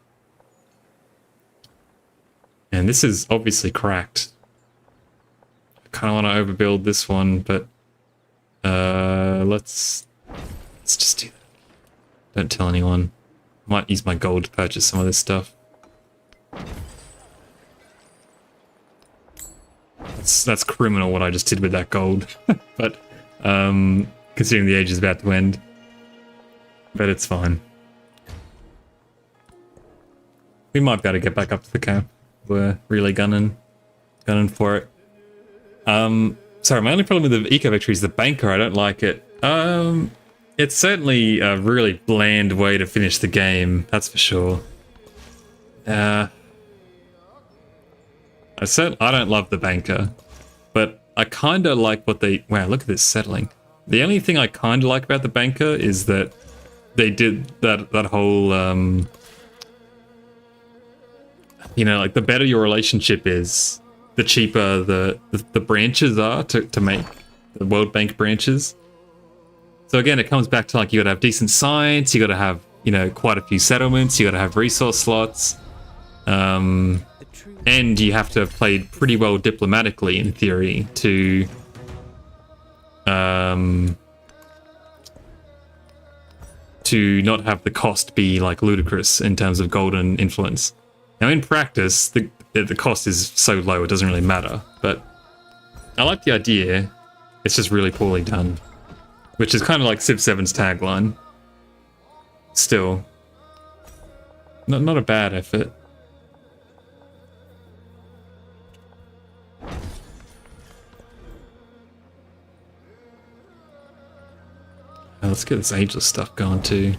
And this is obviously cracked. I kind of want to overbuild this one, but let's just do that. Don't tell anyone. Might use my gold to purchase some of this stuff. That's criminal what I just did with that gold. But considering the age is about to end. But it's fine. We might be able to get back up to the camp. We're really gunning for it. Sorry, my only problem with the eco victory is the banker. I don't like it. It's certainly a really bland way to finish the game, that's for sure. I don't love the banker, but I kind of like what they... Wow, look at this settling. The only thing I kind of like about the banker is that they did that whole... you know, like the better your relationship is, the cheaper the branches are to make, the World Bank branches. So again, it comes back to like you gotta have decent science, you gotta have, you know, quite a few settlements, you gotta have resource slots, and you have to have played pretty well diplomatically in theory to not have the cost be like ludicrous in terms of golden influence. Now, in practice, the cost is so low, it doesn't really matter. But I like the idea. It's just really poorly done. Which is kind of like Civ 7's tagline. Still. Not a bad effort. Let's get this ageless stuff going too.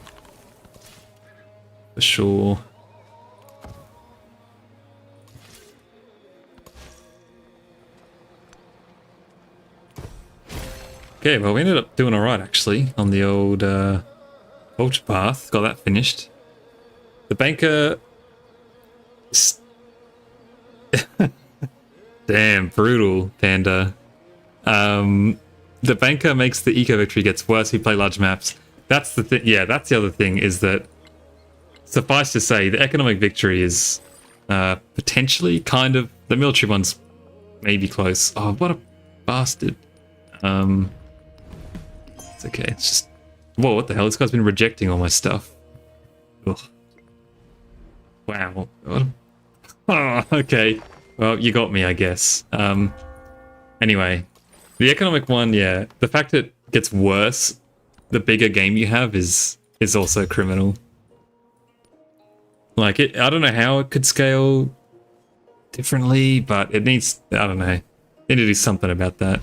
For sure. Okay, well, we ended up doing alright, actually, on the old Vulture Path. Got that finished. The banker... Damn, brutal, Panda. The banker makes the eco-victory gets worse if you play large maps. That's the thing. Yeah, that's the other thing, is that... Suffice to say, the economic victory is potentially kind of... The military one's maybe close. Oh, what a bastard. It's okay, it's just... Whoa, what the hell? This guy's been rejecting all my stuff. Ugh. Wow. Oh, okay. Well, you got me, I guess. Anyway. The economic one, yeah. The fact that it gets worse the bigger game you have is also criminal. Like, I don't know how it could scale differently, but it needs, I don't know. They need to do something about that.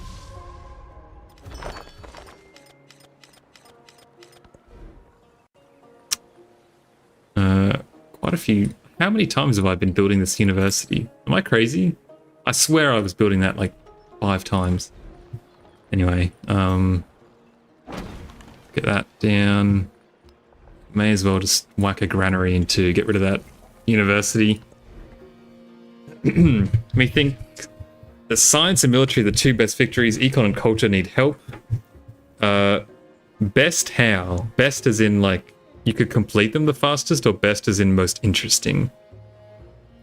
Quite a few. How many times have I been building this university? Am I crazy? I swear I was building that like 5 times. Anyway, get that down. May as well just whack a granary into get rid of that university. We think the science and military are the 2 best victories. Econ and culture need help. Best how? Best as in like you could complete them the fastest, or best as in most interesting?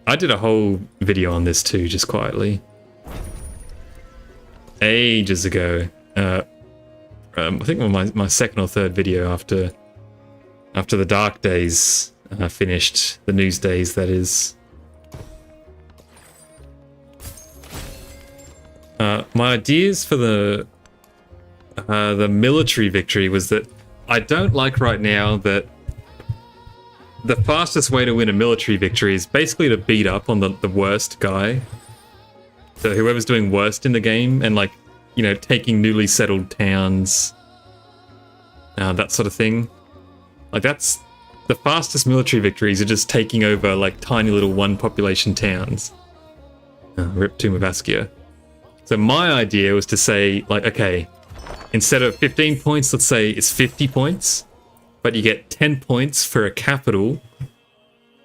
I did a whole video on this too, just quietly. Ages ago. I think my second or third video after the dark days finished, the news days that is. My ideas for the military victory was that I don't like right now that the fastest way to win a military victory is basically to beat up on the worst guy. So whoever's doing worst in the game, and like, you know, taking newly settled towns, that sort of thing. Like, that's the fastest military victories are just taking over like tiny little 1 population towns. Rip Tomb of Askia. So my idea was to say, like, okay, instead of 15 points, let's say it's 50 points, but you get 10 points for a capital,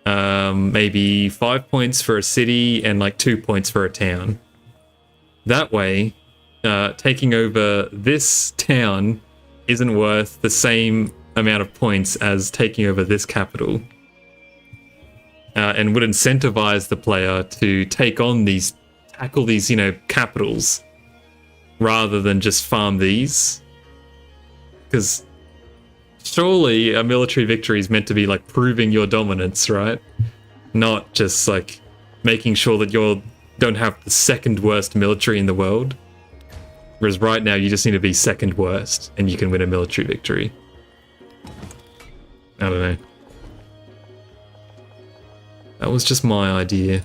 maybe 5 points for a city, and like 2 points for a town. That way, taking over this town isn't worth the same amount of points as taking over this capital, and would incentivize the player to tackle these, you know, capitals, rather than just farm these. Because surely a military victory is meant to be like proving your dominance, right? Not just like making sure that you don't have the second worst military in the world. Whereas right now you just need to be second worst and you can win a military victory. I don't know. That was just my idea.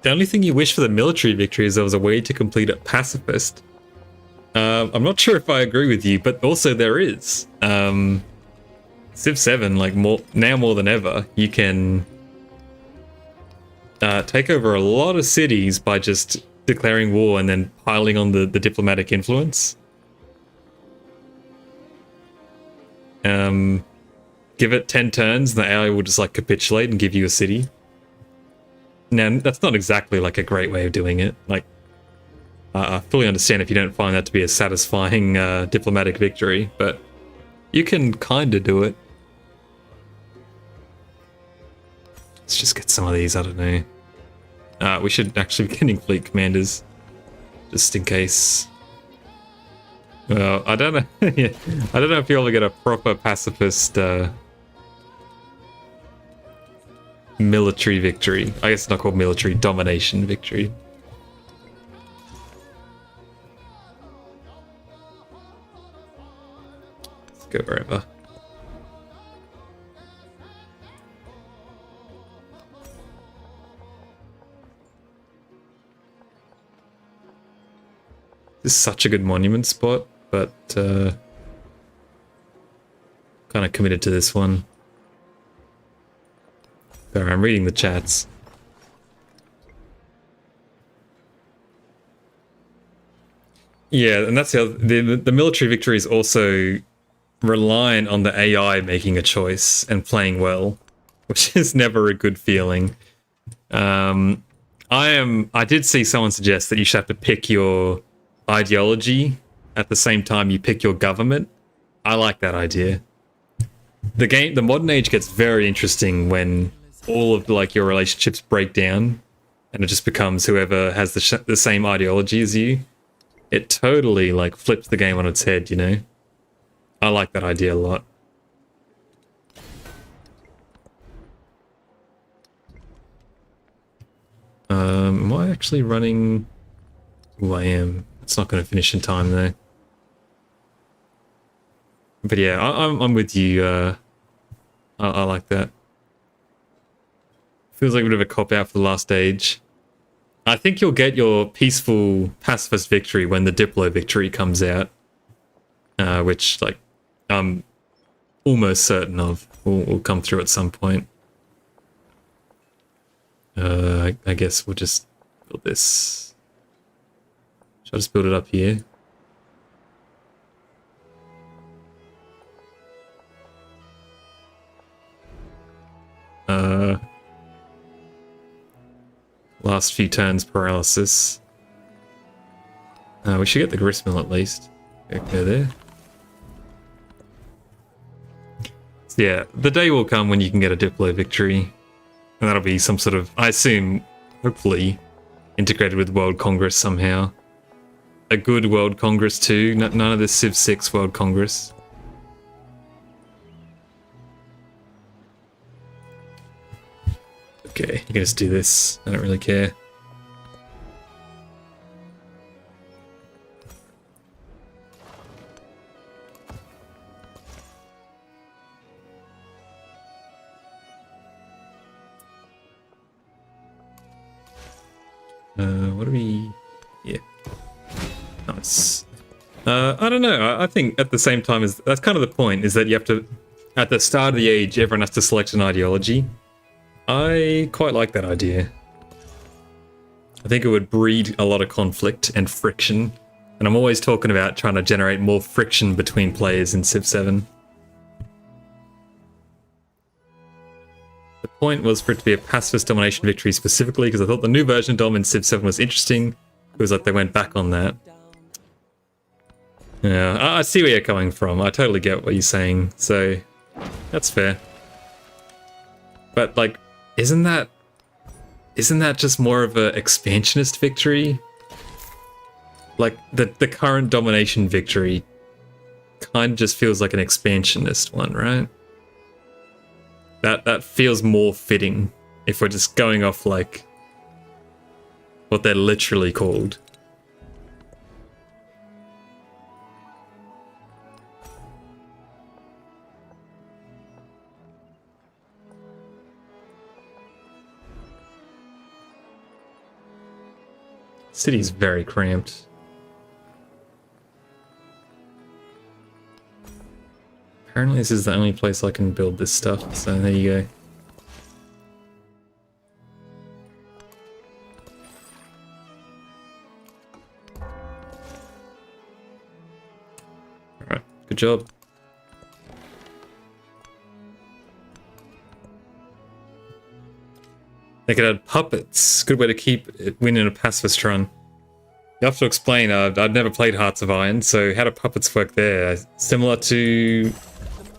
The only thing you wish for the military victory is there was a way to complete it pacifist. I'm not sure if I agree with you, but also there is. Civ 7, like now more than ever, you can take over a lot of cities by just declaring war and then piling on the diplomatic influence. Give it 10 turns, and the AI will just like capitulate and give you a city. Now, that's not exactly like a great way of doing it. Like, I fully understand if you don't find that to be a satisfying diplomatic victory, but you can kind of do it. Let's just get some of these, I don't know. We should actually be getting fleet commanders, just in case. Well, I don't know. Yeah, I don't know if you'll ever get a proper pacifist military victory. I guess it's not called military, domination victory. Let's go wherever. This is such a good monument spot, but kind of committed to this one. Sorry, I'm reading the chats. Yeah, and that's the military victory is also reliant on the AI making a choice and playing well, which is never a good feeling. I did see someone suggest that you should have to pick your ideology at the same time you pick your government. I like that idea. The modern age gets very interesting when all of like your relationships break down and it just becomes whoever has the same ideology as you. It totally like flips the game on its head, you know? I like that idea a lot. Am I actually running? Oh, I am. It's not going to finish in time though. But yeah, I'm with you. I like that. Feels like a bit of a cop out for the last stage. I think you'll get your peaceful pacifist victory when the Diplo victory comes out, which like I'm almost certain of will come through at some point. I guess we'll just build this. Should I just build it up here? Last few turns paralysis. We should get the gristmill at least. Okay, there. So yeah, the day will come when you can get a Diplo victory. And that'll be some sort of, I assume, hopefully, integrated with World Congress somehow. A good World Congress too, none of this Civ 6 World Congress. Okay, you can just do this. I don't really care. What are we... Yeah. Nice. I don't know. I think at the same time, that's kind of the point, is that you have to... At the start of the age, everyone has to select an ideology. I quite like that idea. I think it would breed a lot of conflict and friction. And I'm always talking about trying to generate more friction between players in Civ 7. The point was for it to be a pacifist domination victory specifically, because I thought the new version of Dom in Civ 7 was interesting. It was like they went back on that. Yeah, I see where you're coming from. I totally get what you're saying. So, that's fair. But, like, isn't that just more of an expansionist victory? Like, the current domination victory kind of just feels like an expansionist one, right? That feels more fitting if we're just going off, like, what they're literally called. City's very cramped. Apparently this is the only place I can build this stuff, so there you go. Alright, good job. They could add puppets. Good way to keep it winning a pacifist run. You have to explain, I've never played Hearts of Iron, so how do puppets work there? Similar to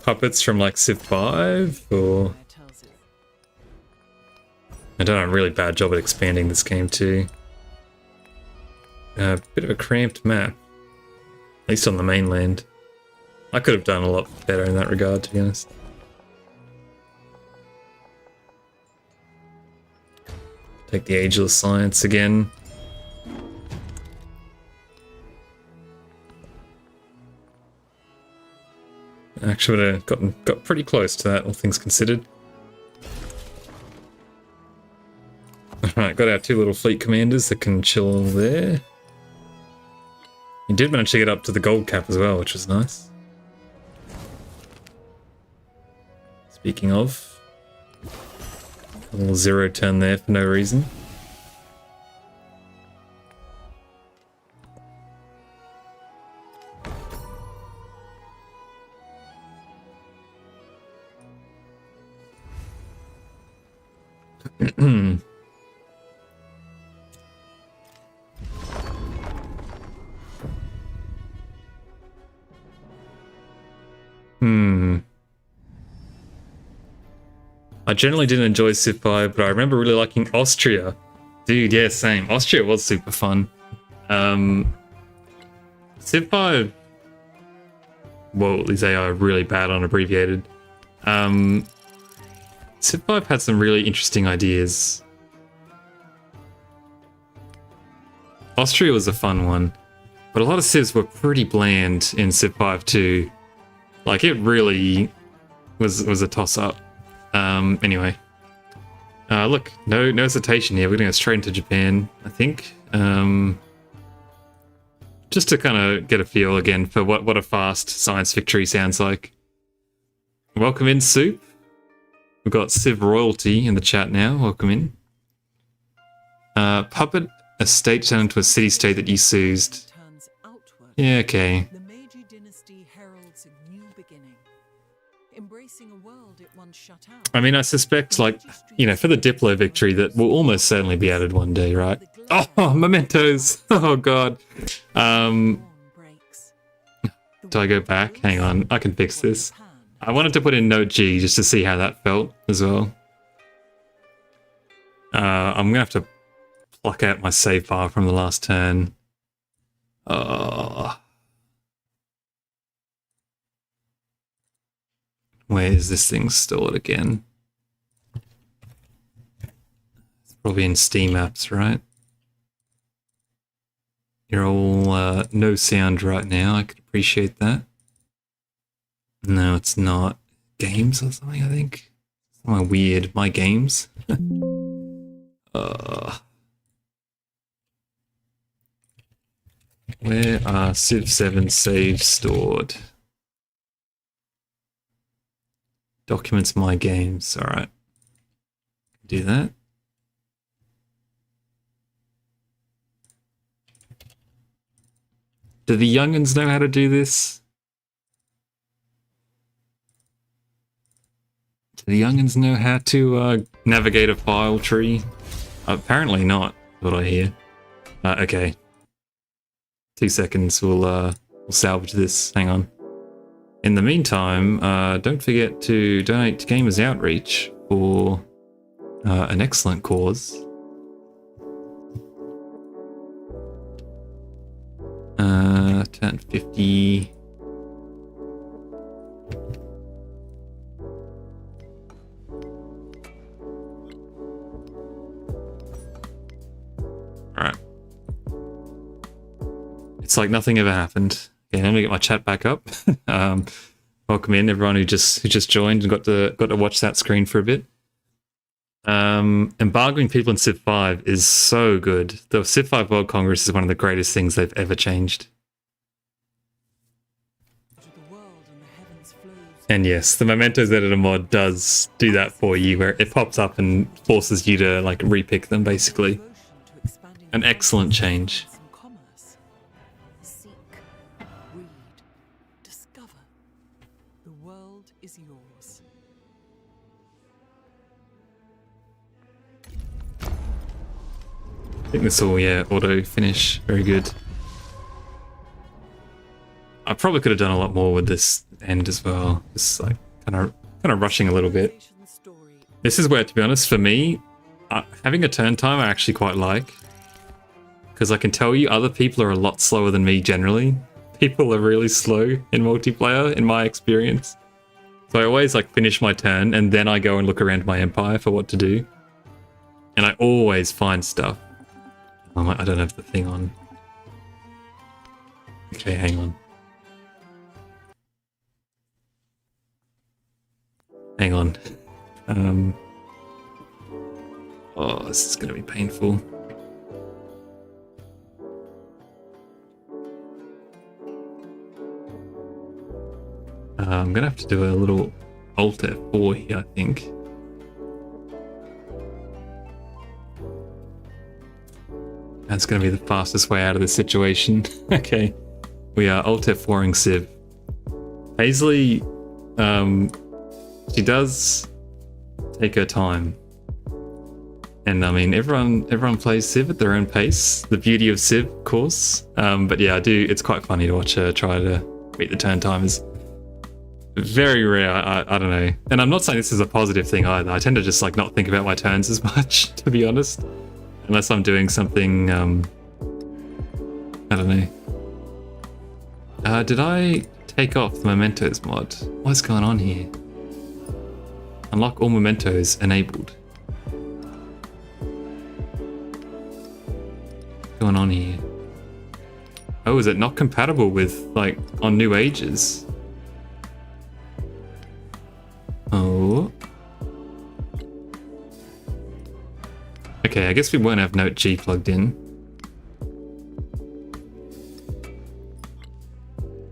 puppets from like Civ 5, or... I don't know, I'm a really bad job at expanding this game too. Bit of a cramped map. At least on the mainland. I could have done a lot better in that regard, to be honest. Take the Ageless Science again. Actually would have got pretty close to that, all things considered. Alright, got our two little fleet commanders that can chill there. You did manage to get up to the gold cap as well, which was nice. Speaking of, a little zero turn there for no reason. I generally didn't enjoy Civ 5, but I remember really liking Austria. Dude, yeah, same. Austria was super fun. Civ 5... Well, these AI are really bad on abbreviated. Civ 5 had some really interesting ideas. Austria was a fun one, but a lot of civs were pretty bland in Civ 5 too. Like, it really was a toss-up. Anyway. Look, no hesitation here. We're gonna go straight into Japan, I think. Just to kind of get a feel again for what a fast science victory sounds like. Welcome in, Soup. We've got Civ Royalty in the chat now. Welcome in. Puppet a state turned into a city-state that you seized. Yeah, okay. The Meiji dynasty heralds a new beginning. Embracing a world it once shut out. I mean, I suspect, like, you know, for the Diplo victory, that will almost certainly be added one day, right? Oh, mementos! Oh, God. Do I go back? Hang on, I can fix this. I wanted to put in Note G just to see how that felt as well. I'm gonna have to pluck out my save bar from the last turn. Where is this thing stored again? It's probably in Steam apps, right? You're all no sound right now. I could appreciate that. No, it's not. Games or something, I think. Something weird. My games. Where are Civ 7 saves stored? Documents my games. Alright. Do that. Do the young'uns know how to do this? Do the young'uns know how to navigate a file tree? Apparently not, what I hear. Okay. 2 seconds, we'll salvage this. Hang on. In the meantime, don't forget to donate to Gamers Outreach for an excellent cause. 1050. Alright. It's like nothing ever happened. Okay, let me get my chat back up. Welcome in everyone who just joined and got to watch that screen for a bit. Embargoing people in Civ 5 is so good. The Civ 5 World Congress is one of the greatest things they've ever changed. And yes, the Mementos Editor mod does do that for you, where it pops up and forces you to like repick them, basically. An excellent change. Seek, read, discover. The world is yours. I think this will, yeah, auto finish. Very good. I probably could have done a lot more with this end as well. Just like kind of rushing a little bit. This is where, to be honest, for me, having a turn time I actually quite like, because I can tell you other people are a lot slower than me generally. People are really slow in multiplayer, in my experience. So I always like finish my turn and then I go and look around my empire for what to do. And I always find stuff. Oh, I don't have the thing on. Okay, hang on. Hang on. Oh, this is going to be painful. I'm going to have to do a little Alt F4 here, I think. That's going to be the fastest way out of this situation. Okay. We are Alt F4ing Civ. Paisley, she does take her time. And I mean, everyone plays Civ at their own pace. The beauty of Civ, of course. But yeah, it's quite funny to watch her try to beat the turn timers. Very rare, I don't know. And I'm not saying this is a positive thing either. I tend to just like not think about my turns as much, to be honest. Unless I'm doing something, I don't know. Did I take off the Mementos mod? What's going on here? Unlock all Mementos enabled. What's going on here? Oh, is it not compatible with, like, on new ages? Oh. Okay, I guess we won't have Note G plugged in.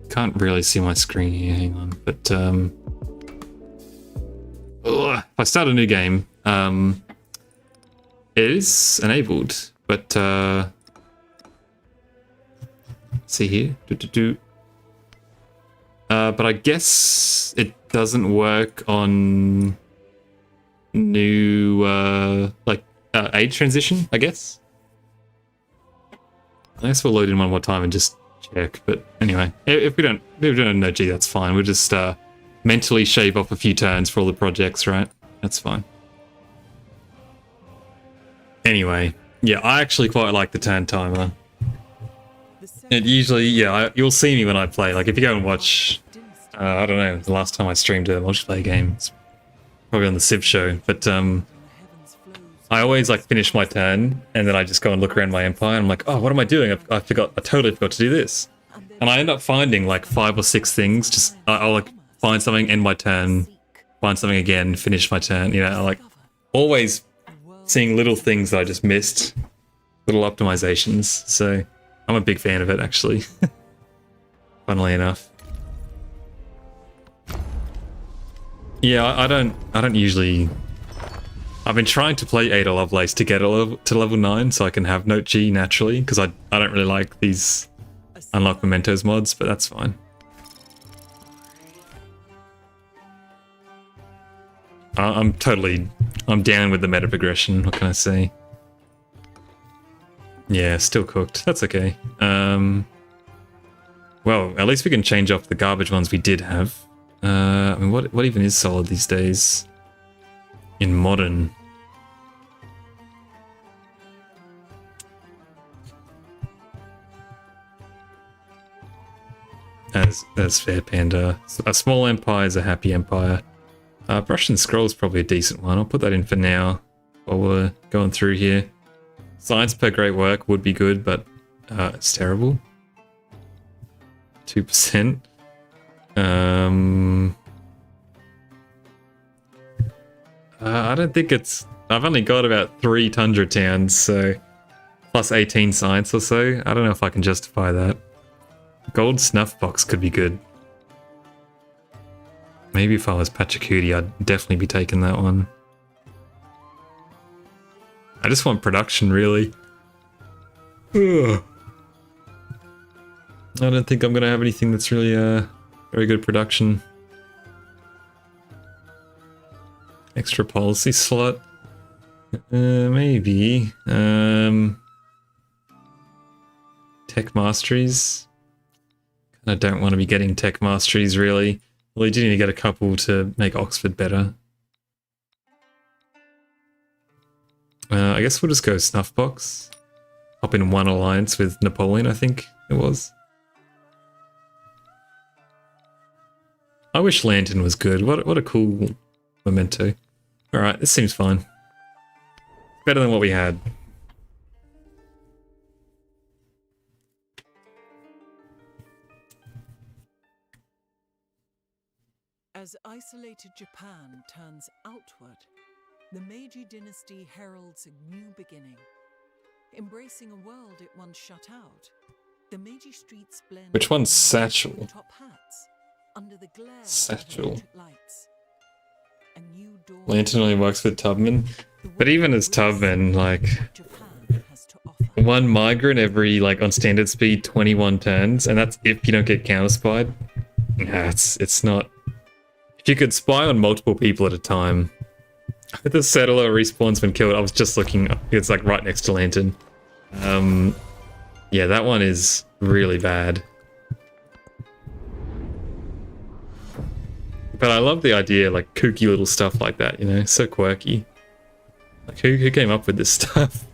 Can't really see my screen here, hang on. But, if I start a new game, it is enabled, but, see here. But I guess it doesn't work on new, age transition, I guess. I guess we'll load in one more time and just check. But anyway, if we don't have no G, that's fine. We'll just mentally shave off a few turns for all the projects, right? That's fine. Anyway, yeah, I actually quite like the turn timer. It usually, yeah, you'll see me when I play. Like, if you go and watch, I don't know, the last time I streamed a multiplayer game, it's probably on the Civ show, but I always, like, finish my turn, and then I just go and look around my empire, and I'm like, oh, what am I doing? I totally forgot to do this. And I end up finding, like, 5 or 6 things, just, I'll, like, find something, end my turn, find something again, finish my turn, you know, like, always seeing little things that I just missed, little optimizations, so I'm a big fan of it, actually. Funnily enough. Yeah, I don't usually... I've been trying to play Ada Lovelace to get to level 9 so I can have Note G naturally, because I don't really like these Unlock Mementos mods, but that's fine. I'm down with the meta progression, what can I say? Yeah, still cooked. That's okay. Well, at least we can change off the garbage ones we did have. I mean, what even is solid these days? In modern. As fair, Panda. A small empire is a happy empire. Brush and Scroll is probably a decent one. I'll put that in for now while we're going through here. Science per great work would be good, but it's terrible. 2%. I don't think it's... I've only got about 3 Tundra towns, so... Plus 18 science or so. I don't know if I can justify that. Gold Snuff Box could be good. Maybe if I was Pachacooty, I'd definitely be taking that one. I just want production, really. Ugh. I don't think I'm going to have anything that's really very good production. Extra policy slot? Maybe. Tech Masteries? I don't want to be getting Tech Masteries, really. Well, you do need to get a couple to make Oxford better. I guess we'll just go Snuffbox. Hop in one alliance with Napoleon, I think it was. I wish Lantern was good. What a cool memento. Alright, this seems fine. Better than what we had. As isolated Japan turns outward, the Meiji dynasty heralds a new beginning. Embracing a world it once shut out, the Meiji streets blend... Which one's Satchel? Top hats, under the glare Satchel. of electric lights. A new dawn... Lantern only works with Tubman. But even as Tubman, like... Japan has to offer. One migrant every, like, on standard speed, 21 turns, and that's if you don't get counter-spied. Nah, it's not... If you could spy on multiple people at a time... The settler respawn's been killed. I was just looking. It's like right next to Lantern. Yeah, that one is really bad. But I love the idea, like kooky little stuff like that, you know, so quirky. Like who came up with this stuff?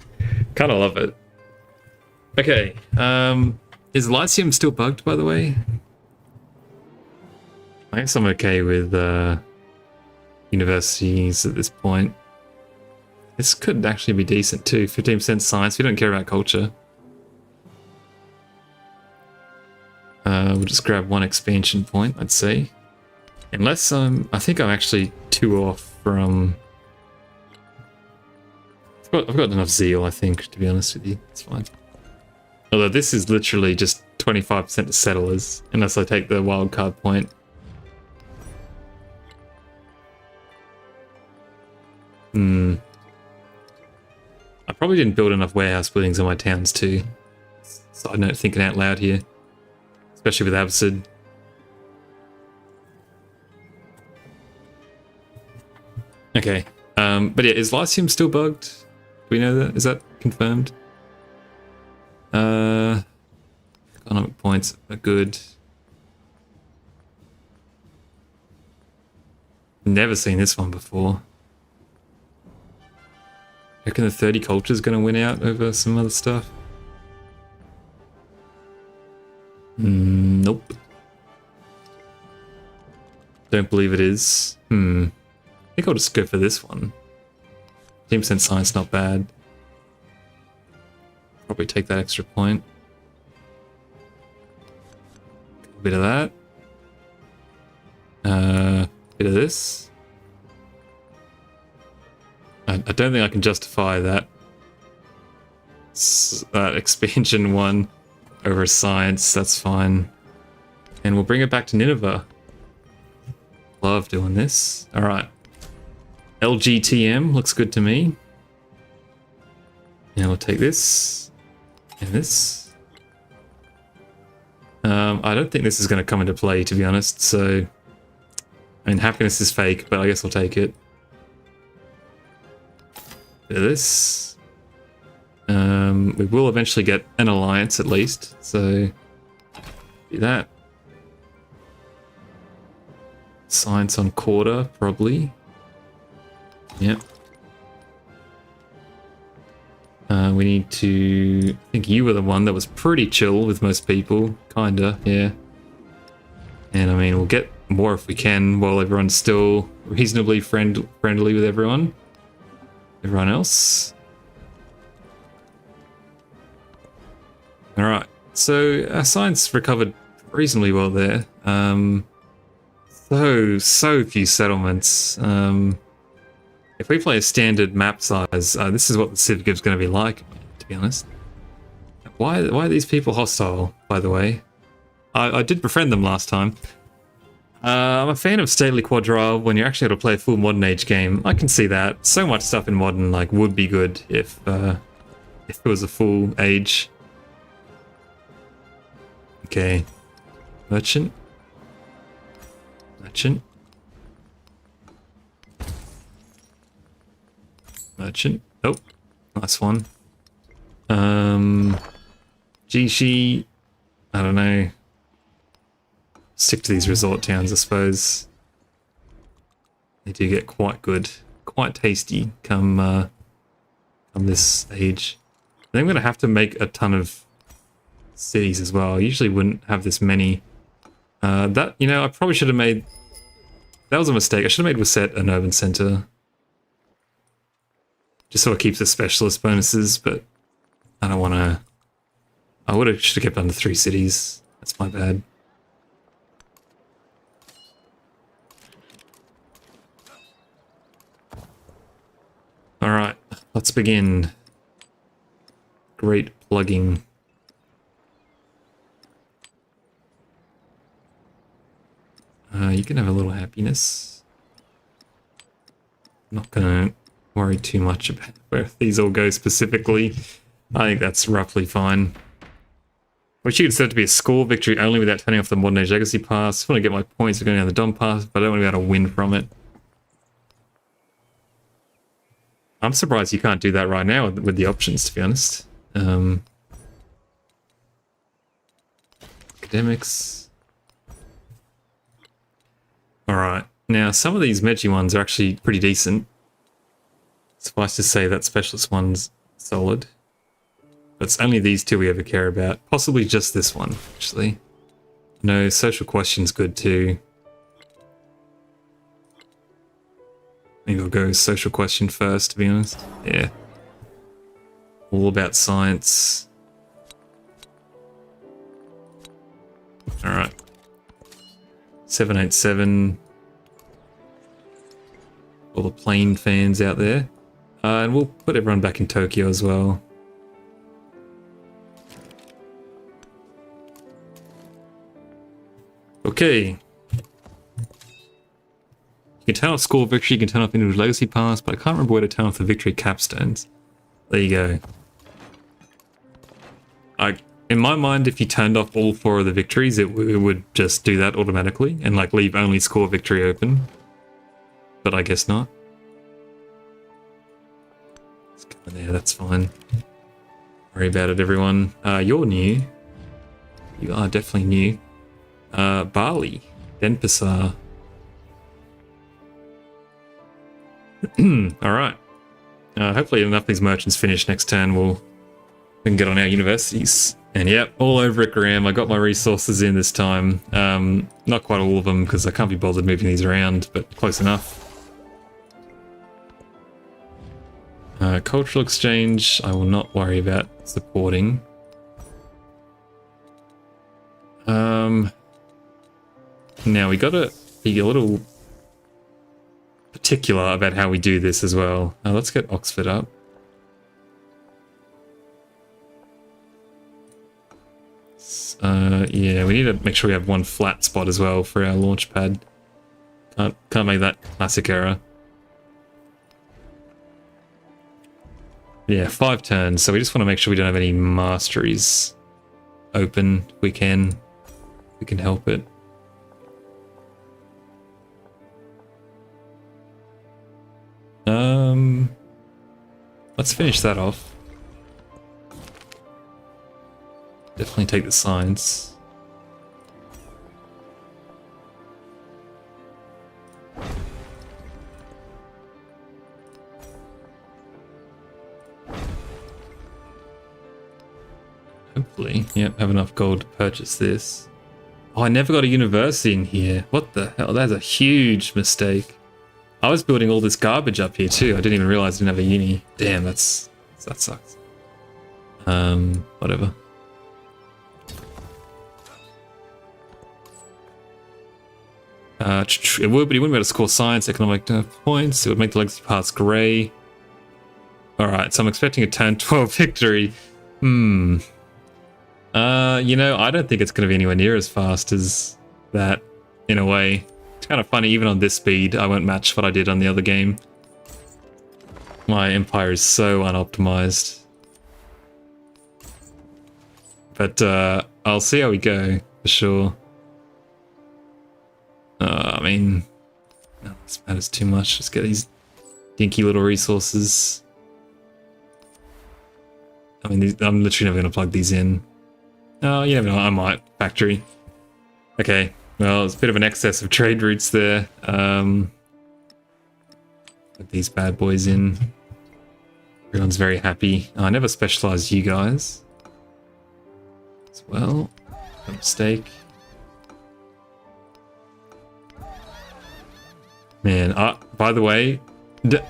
Kind of love it. Okay, is Lyceum still bugged, by the way? I guess I'm okay with universities at this point. This could actually be decent too. 15% science. We don't care about culture. We'll just grab one expansion point, I'd say. Unless I think I'm actually 2 off from... I've got enough zeal, I think, to be honest with you. It's fine. Although this is literally just 25% to settlers, unless I take the wild card point. I probably didn't build enough warehouse buildings on my towns too. Side note, thinking out loud here. Especially with Absid. Okay. But yeah, is Lyceum still bugged? Do we know that? Is that confirmed? Economic points are good. Never seen this one before. Reckon the 30 culture is going to win out over some other stuff? Nope. Don't believe it is. I think I'll just go for this one. 10% science, not bad. Probably take that extra point. A bit of that. Bit of this. I don't think I can justify that expansion one over science. That's fine. And we'll bring it back to Nineveh. Love doing this. All right. LGTM looks good to me. Now we'll take this and this. I don't think this is going to come into play, to be honest. So, I mean, happiness is fake, but I guess I'll take it. Bit of this. We will eventually get an alliance at least, so do that. Science on quarter, probably. Yep. We need to... I think you were the one that was pretty chill with most people. Kinda, yeah. And I mean, we'll get more if we can while everyone's still reasonably friendly with everyone. Everyone else. Alright, so our science recovered reasonably well there. So few settlements. If we play a standard map size, this is what the Civ Give's going to be like, to be honest. Why are these people hostile, by the way? I did befriend them last time. I'm a fan of Stately Quadrile when you're actually able to play a full Modern Age game. I can see that. So much stuff in Modern would be good if it was a full age. Okay. Merchant. Merchant. Merchant. Oh, nice one. Jishi. I don't know. Stick to these resort towns, I suppose. They do get quite good, quite tasty come this age. I think I'm gonna have to make a ton of cities as well. I usually wouldn't have this many. That, you know, I probably should have made... That was a mistake. I should have made Waset an urban center. Just so it keeps the specialist bonuses, but I don't want to... I should have kept under 3 cities. That's my bad. Alright, let's begin. Great plugging. You can have a little happiness. Not gonna worry too much about where these all go specifically. I think that's roughly fine. Wish you could set it to be a score victory only without turning off the Modern Age Legacy Pass. I want to get my points for going down the Dom Pass, but I don't want to be able to win from it. I'm surprised you can't do that right now with the options, to be honest. Academics. Alright, now some of these Meji ones are actually pretty decent. Suffice to say that specialist one's solid. But it's only these 2 we ever care about. Possibly just this one, actually. No, social question's good too. Maybe I'll go social question first, to be honest. Yeah. All about science. Alright. 787. All the plane fans out there. And we'll put everyone back in Tokyo as well. Okay. You can turn off score victory, you can turn off individual legacy pass, but I can't remember where to turn off the victory capstones. There you go. In my mind, if you turned off all 4 of the victories, it would just do that automatically and like leave only score victory open. But I guess not. Let's go in there, that's fine. Worry about it, everyone. You're new. You are definitely new. Bali. Denpasar. Alright. Hopefully enough of these merchants finish next turn, we can get on our universities. And yep, all over it, Graham. I got my resources in this time. Not quite all of them, because I can't be bothered moving these around, but close enough. Cultural exchange, I will not worry about supporting. Now we gotta be a little particular about how we do this as well. Let's get Oxford up. Yeah, we need to make sure we have one flat spot as well for our launch pad. Can't make that classic error. Yeah, 5 turns, so we just want to make sure we don't have any masteries open. We can help it. Let's finish that off. Definitely take the science. Hopefully, yep, have enough gold to purchase this. Oh, I never got a university in here. What the hell? That's a huge mistake. I was building all this garbage up here too. I didn't even realize I didn't have a uni. Damn, that sucks. Whatever. It would, but he wouldn't be able to score science, economic points. It would make the legacy pass grey. Alright, so I'm expecting a turn 12 victory. You know, I don't think it's going to be anywhere near as fast as that, in a way. It's kind of funny, even on this speed, I won't match what I did on the other game. My empire is so unoptimized. But I'll see how we go, for sure. I mean, no, this matters too much. Let's get these dinky little resources. I mean, I'm literally never going to plug these in. Oh, you never know, I might. Factory. Okay, well, there's a bit of an excess of trade routes there. Put these bad boys in. Everyone's very happy. Oh, I never specialized you guys. As well. A mistake. Man, by the way, did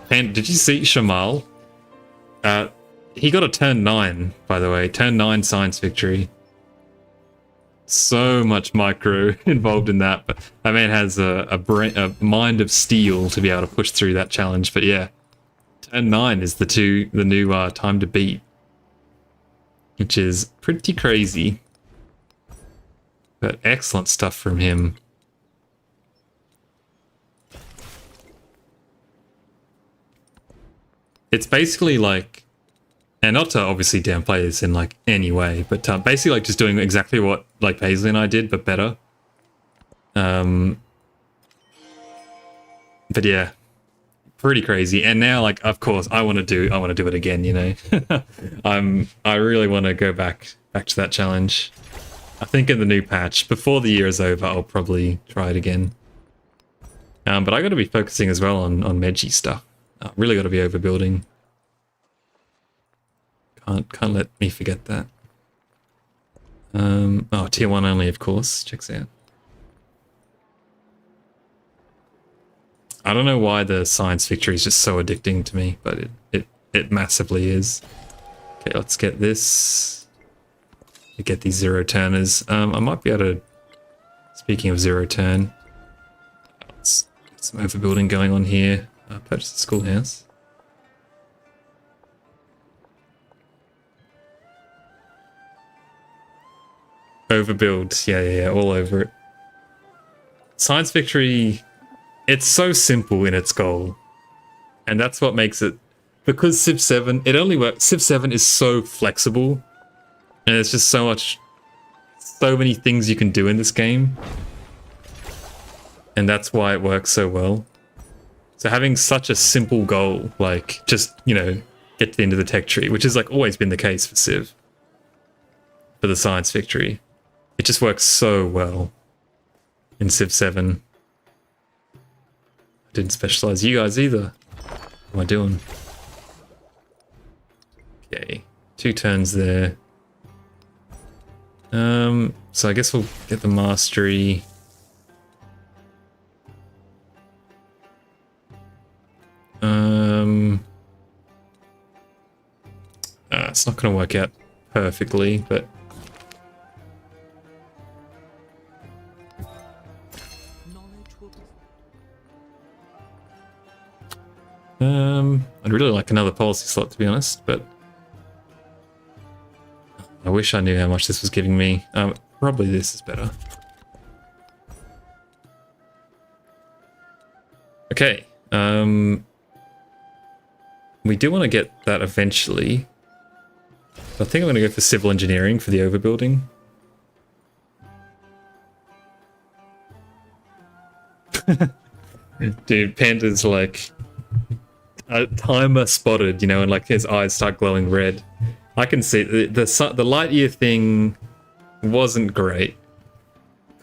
you see Shamal? He got a turn 9, by the way. Turn 9 science victory. So much micro involved in that, but that man has a mind of steel to be able to push through that challenge. But yeah, turn 9 is the new time to beat, which is pretty crazy. But excellent stuff from him. It's basically like, and not to obviously downplay this in like any way, but basically like just doing exactly what like Paisley and I did, but better. But yeah, pretty crazy. And now, like, of course, I want to do it again. You know, I really want to go back to that challenge. I think in the new patch before the year is over, I'll probably try it again. But I got to be focusing as well on Meiji stuff. Really got to be overbuilding. Can't let me forget that. Oh, tier 1 only, of course. Checks out. I don't know why the science victory is just so addicting to me, but it massively is. Okay, let's get this. Get these 0 turners. I might be able to Speaking of zero turn, let's get some overbuilding going on here. Purchase the schoolhouse. Overbuild, yeah, all over it. Science Victory, it's so simple in its goal. And that's what makes it, because Civ 7, it only works, Civ 7 is so flexible. And there's just so many things you can do in this game. And that's why it works so well. So having such a simple goal, like just, you know, get to the end of the tech tree, which has like always been the case for Civ, for the Science Victory. It just works so well in Civ 7. I didn't specialize you guys either. What am I doing? Okay, 2 turns there. So I guess we'll get the mastery. It's not going to work out perfectly, but I'd really like another policy slot, to be honest, but I wish I knew how much this was giving me. Probably this is better. Okay, we do want to get that eventually. I think I'm going to go for civil engineering for the overbuilding. Dude, Panda's like a timer spotted, you know, and like his eyes start glowing red. I can see the light year thing wasn't great.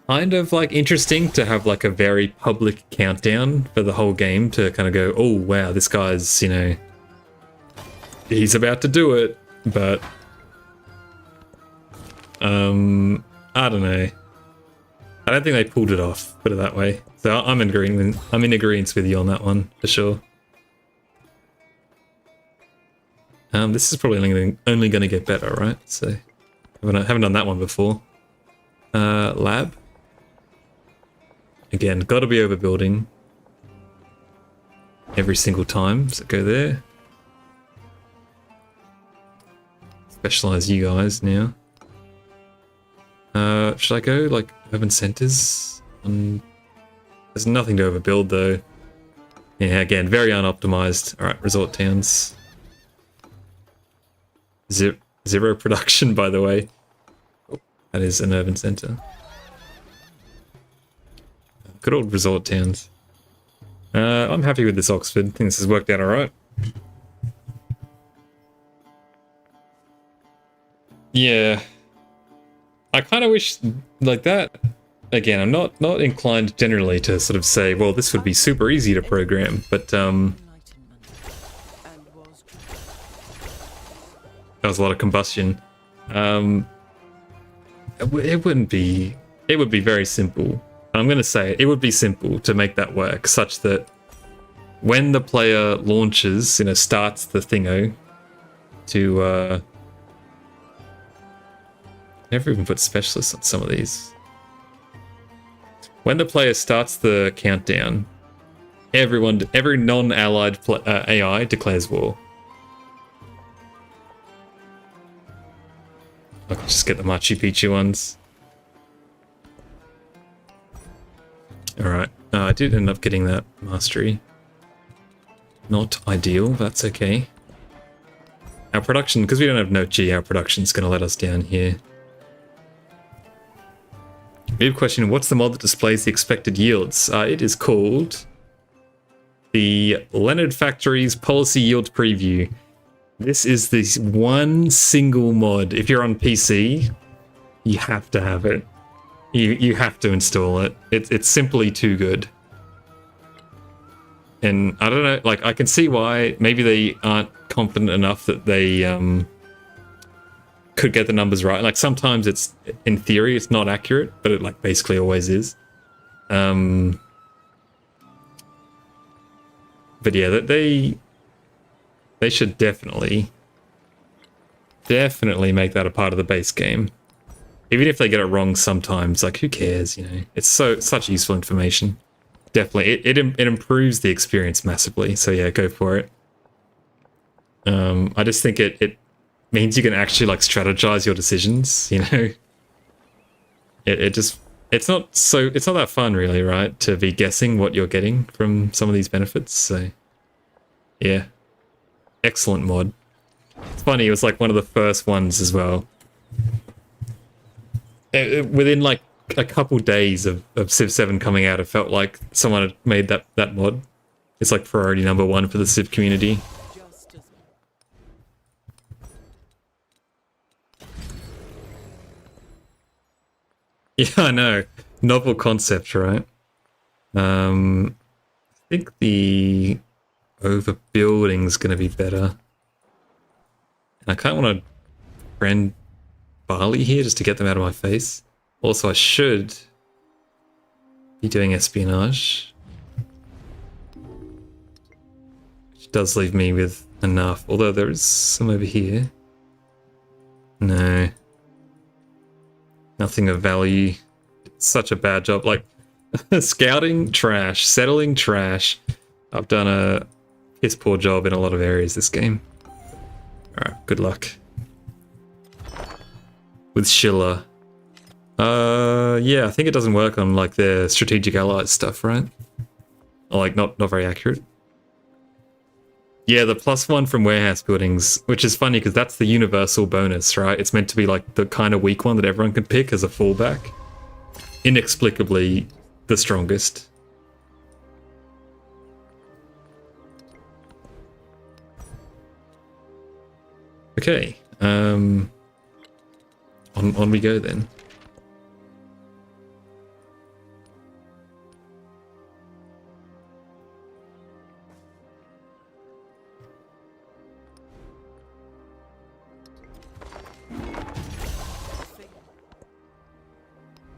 Kind of like interesting to have like a very public countdown for the whole game to kind of go, oh wow, this guy's, you know, he's about to do it, but I don't know. I don't think they pulled it off, put it that way. So I'm in agreement with you on that one for sure. This is probably only going to get better, right? So haven't done that one before. Lab. Again, got to be overbuilding every single time. So go there. Specialize you guys now. Should I go like urban centers? There's nothing to overbuild though. Yeah, again, very unoptimized. All right, resort towns. Zero production, by the way. Oh, that is an urban center. Good old resort towns. I'm happy with this Oxford. I think this has worked out all right. Yeah. I kind of wish, like that, again, I'm not inclined generally to sort of say, well, this would be super easy to program, but, that was a lot of combustion. It would be very simple. I'm going to say it would be simple to make that work, such that when the player launches, you know, starts the thingo to, never even put specialists on some of these. When the player starts the countdown, every non-allied AI declares war. I can just get the Machu Picchu ones. Alright, I did end up getting that mastery. Not ideal, that's okay. Our production, because we don't have Note G, our production's going to let us down here. We have a question, what's the mod that displays the expected yields? It is called the Leonard Factory's Policy Yield Preview. This is this one single mod. If you're on PC, you have to have it. You have to install it. It's simply too good. And I don't know, like I can see why maybe they aren't confident enough that they could get the numbers right. Like sometimes it's, in theory, it's not accurate, but it like basically always is. But yeah, they should definitely make that a part of the base game. Even if they get it wrong sometimes, like who cares, you know? It's such useful information. Definitely, it improves the experience massively. So yeah, go for it. I just think it means you can actually like strategize your decisions. You know, it's not that fun really, right? To be guessing what you're getting from some of these benefits. So yeah, excellent mod. It's funny, it was like one of the first ones as well. Within like a couple days of Civ 7 coming out, it felt like someone had made that mod. It's like priority number 1 for the Civ community. Yeah, I know. Novel concept, right? I think the overbuilding's gonna be better. I kind of want to friend Barley here just to get them out of my face. Also, I should be doing espionage, which does leave me with enough, although there is some over here. No. Nothing of value. It's such a bad job. Like, scouting, trash. Settling, trash. I've done a piss poor job in a lot of areas this game. Alright, good luck. With Schiller. Yeah, I think it doesn't work on like the strategic allies stuff, right? Or like not very accurate. Yeah, the +1 from warehouse buildings, which is funny because that's the universal bonus, right? It's meant to be like the kind of weak one that everyone can pick as a fallback. Inexplicably the strongest. Okay, on we go then.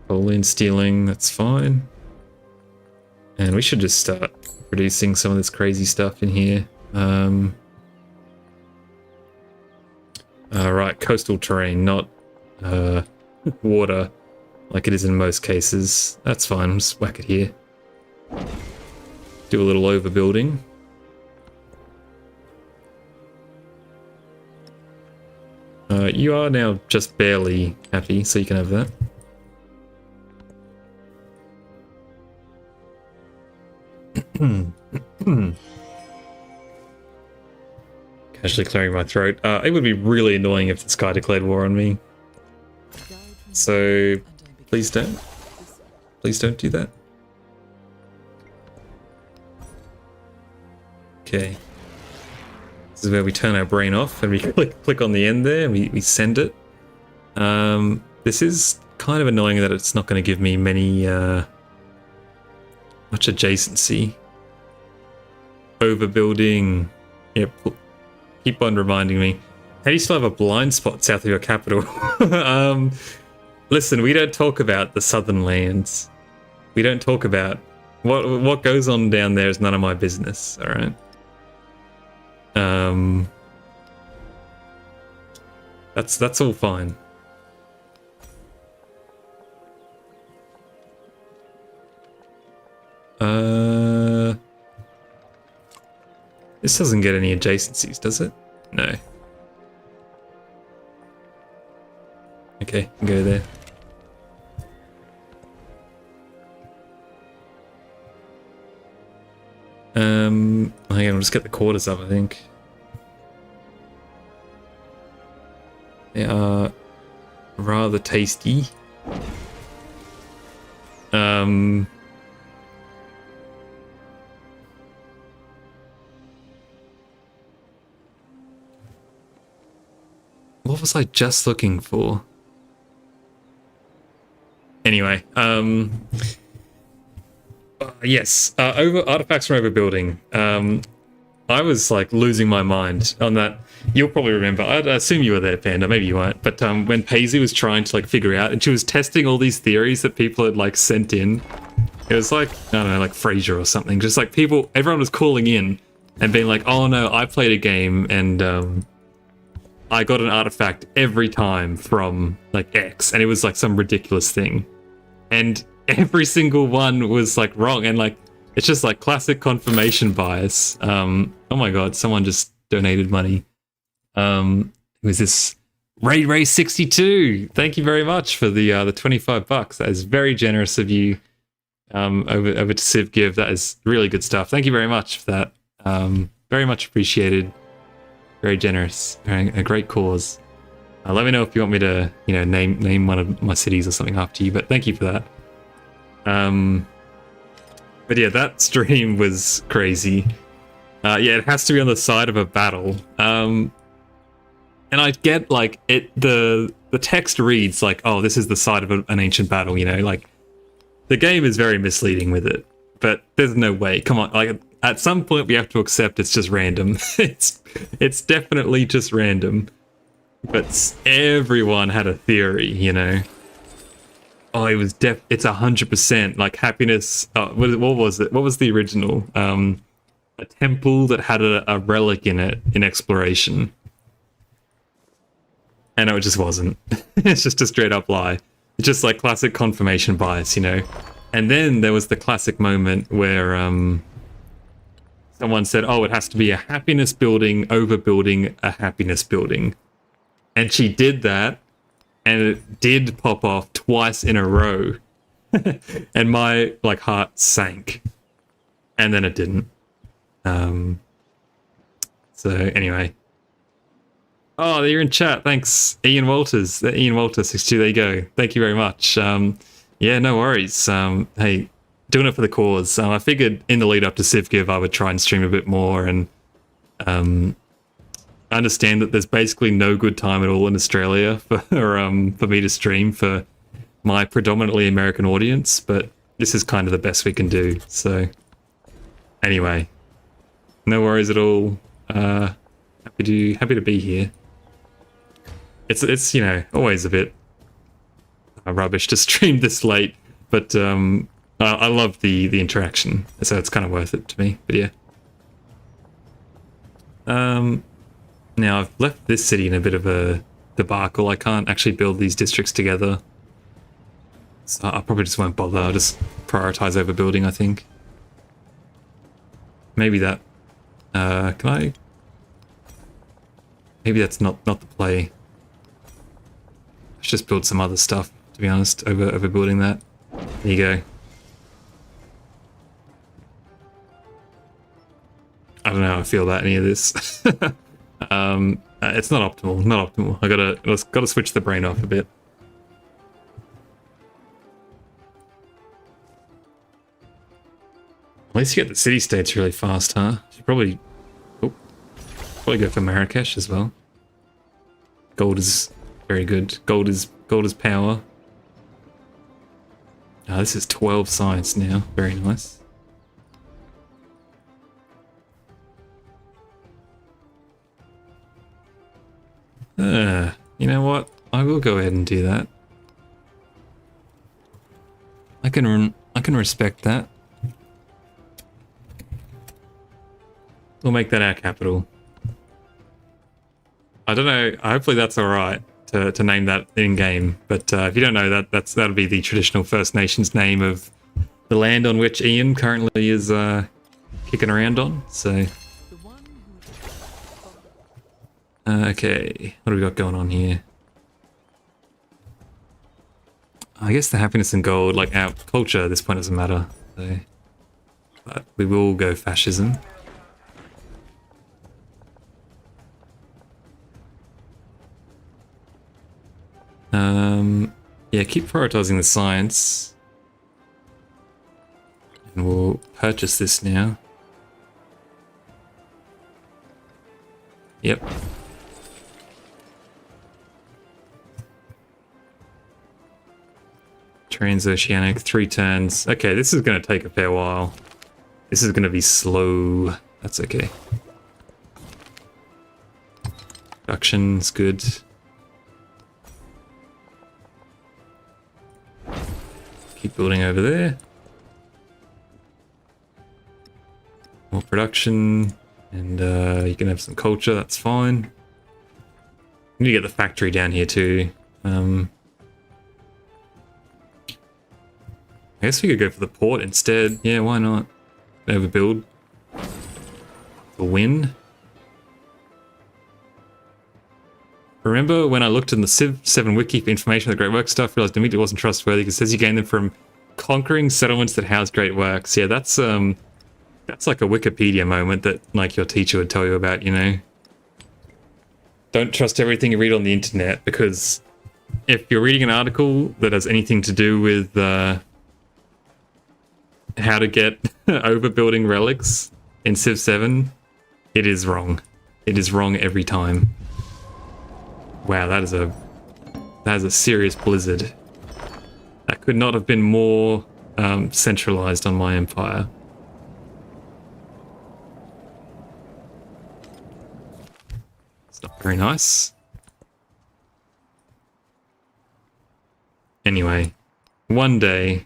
Boolean stealing, that's fine. And we should just start producing some of this crazy stuff in here. Right, coastal terrain, not water, like it is in most cases. That's fine, I'll just whack it here. Do a little overbuilding. You are now just barely happy, so you can have that. Casually clearing my throat. It would be really annoying if this guy declared war on me. So, please don't. Please don't do that. Okay. This is where we turn our brain off and we click on the end there and we send it. This is kind of annoying that it's not going to give me many much adjacency. Overbuilding. Yep. Keep on reminding me. How do you still have a blind spot south of your capital? Listen, we don't talk about the southern lands. We don't talk about what goes on down there is none of my business. All right. That's all fine. This doesn't get any adjacencies, does it? No. Okay, go there. Hang on, we'll just get the quarters up, I think. They are rather tasty. What was I just looking for? Anyway, yes, over artifacts from overbuilding. I was like losing my mind on that. You'll probably remember. I assume you were there, Panda. Maybe you weren't. But when Paisley was trying to like figure out, and she was testing all these theories that people had like sent in. It was like, I don't know, like Frasier or something. Just like everyone was calling in and being like, "Oh no, I played a game and I got an artifact every time from like X, and it was like some ridiculous thing. And every single one was like wrong, and like it's just like classic confirmation bias. Oh my god, someone just donated money. Who is this? Ray62. Thank you very much for the $25. That is very generous of you. Over to Civ Give. That is really good stuff. Thank you very much for that. Very much appreciated. Very generous. A great cause. Let me know if you want me to, name one of my cities or something after you. But thank you for that. But yeah, that stream was crazy. Yeah, it has to be on the side of a battle. And I get like the text reads like, oh, this is the side of an ancient battle, like the game is very misleading with it, but there's no way. Come on, like at some point we have to accept it's just random. it's definitely just random, but everyone had a theory, Oh, it was it's 100% like happiness. What was it? What was the original? A temple that had a relic in it in exploration. And it just wasn't. It's just a straight up lie. It's just like classic confirmation bias, And then there was the classic moment where someone said, oh, it has to be a happiness building overbuilding a happiness building. And she did that, and it did pop off twice in a row. And my like heart sank. And then it didn't. So anyway. Oh, you're in chat. Thanks, Ian Walters. Ian Walters 62. There you go. Thank you very much. Yeah, no worries. Hey, doing it for the cause. I figured in the lead up to CivGive, I would try and stream a bit more, and I understand that there's basically no good time at all in Australia for me to stream for my predominantly American audience, but this is kind of the best we can do. So, anyway, no worries at all. Happy to be here. It's always a bit rubbish to stream this late, but I love the interaction, so it's kind of worth it to me. But yeah. Now I've left this city in a bit of a debacle. I can't actually build these districts together, so I probably just won't bother. I'll just prioritize overbuilding, I think. Maybe that. Can I? Maybe that's not the play. Let's just build some other stuff, to be honest, overbuilding that. There you go. I don't know how I feel about any of this. It's not optimal, not optimal. I gotta switch the brain off a bit. At least you get the city-states really fast, huh? Should probably go for Marrakesh as well. Gold is very good. Gold is power. Oh, this is 12 science now. Very nice. You know what? I will go ahead and do that. I can respect that. We'll make that our capital. I don't know. Hopefully that's all right to name that in game. But if you don't know that, that'll be the traditional First Nations name of the land on which Ian currently is kicking around on. So, okay, what do we got going on here? I guess the happiness and gold, like our culture at this point, doesn't matter. So, but we will go fascism. Yeah, keep prioritizing the science. And we'll purchase this now. Yep. Transoceanic, 3 turns. Okay, this is going to take a fair while. This is going to be slow. That's okay. Production's good. Keep building over there. More production, and you can have some culture, that's fine. Need to get the factory down here too. I guess we could go for the port instead. Yeah, why not? Overbuild. The win. Remember when I looked in the Civ 7 wiki for information on the Great Works stuff, realized immediately it wasn't trustworthy because it says you gain them from conquering settlements that house Great Works. Yeah, that's like a Wikipedia moment that like your teacher would tell you about, you know. Don't trust everything you read on the internet, because if you're reading an article that has anything to do with how to get overbuilding relics in Civ 7, it is wrong. It is wrong every time. Wow, that is a serious blizzard. That could not have been more centralized on my empire. It's not very nice. Anyway, one day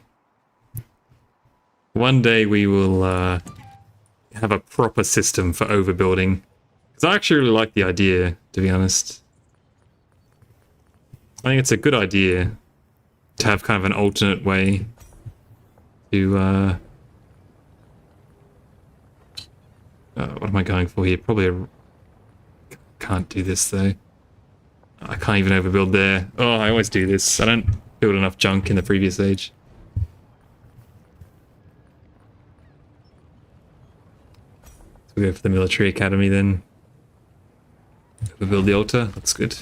we will have a proper system for overbuilding. Because I actually really like the idea, to be honest. I think it's a good idea to have kind of an alternate way to what am I going for here? Probably can't do this though. I can't even overbuild there. Oh, I always do this. I don't build enough junk in the previous age. So we go for the military academy then. Overbuild the altar. That's good.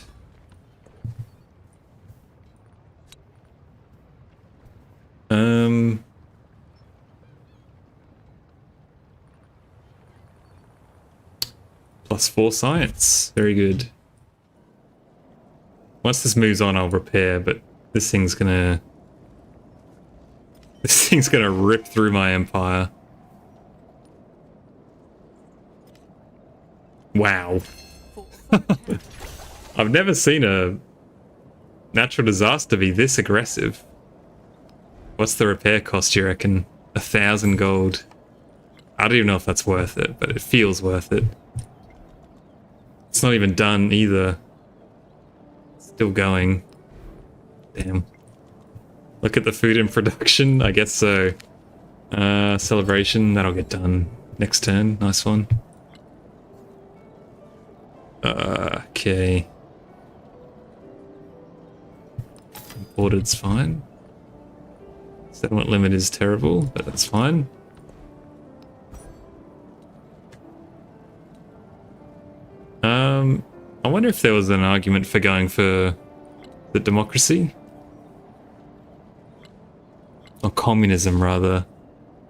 +4 science. Very good. Once this moves on, I'll repair, but this thing's gonna rip through my empire. Wow. I've never seen a natural disaster be this aggressive. What's the repair cost, you reckon? 1,000 gold. I don't even know if that's worth it, but it feels worth it. It's not even done either. Still going. Damn. Look at the food in production. I guess so. Celebration. That'll get done next turn. Nice one. Okay. Imported's fine. Settlement limit is terrible, but that's fine. I wonder if there was an argument for going for the democracy? Or communism, rather.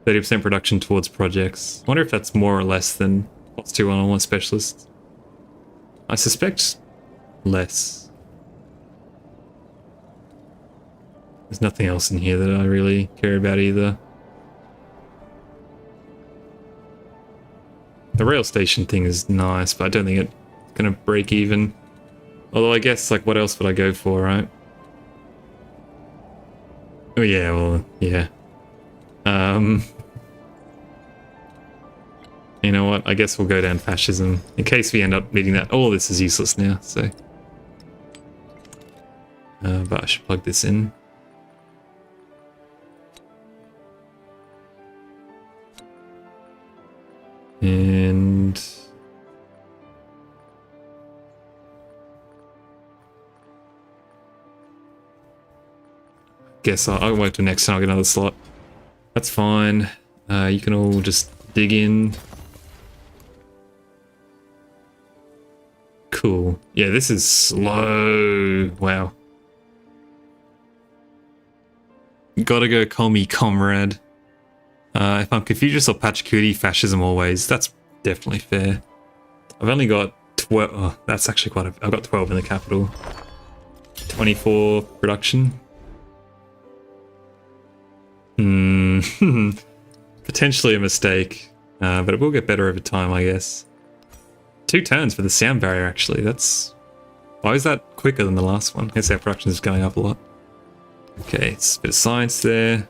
30% production towards projects. I wonder if that's more or less than +2 one-on-one specialists. I suspect less. There's nothing else in here that I really care about either. The rail station thing is nice, but I don't think it's gonna break even. Although I guess, like, what else would I go for, right? Oh yeah, well, yeah. You know what? I guess we'll go down fascism in case we end up needing that. All this is useless now, so. But I should plug this in. And guess I'll wait till next time. I'll get another slot. That's fine. You can all just dig in. Cool. Yeah, this is slow. Wow. Gotta go call me comrade. If I'm Confucius or Pachacuti, fascism always. That's definitely fair. I've only got 12. Oh, that's actually quite a... I've got 12 in the capital. 24 production. Potentially a mistake. But it will get better over time, I guess. 2 turns for the sound barrier, actually. That's... Why is that quicker than the last one? I guess our production is going up a lot. Okay, it's a bit of science there.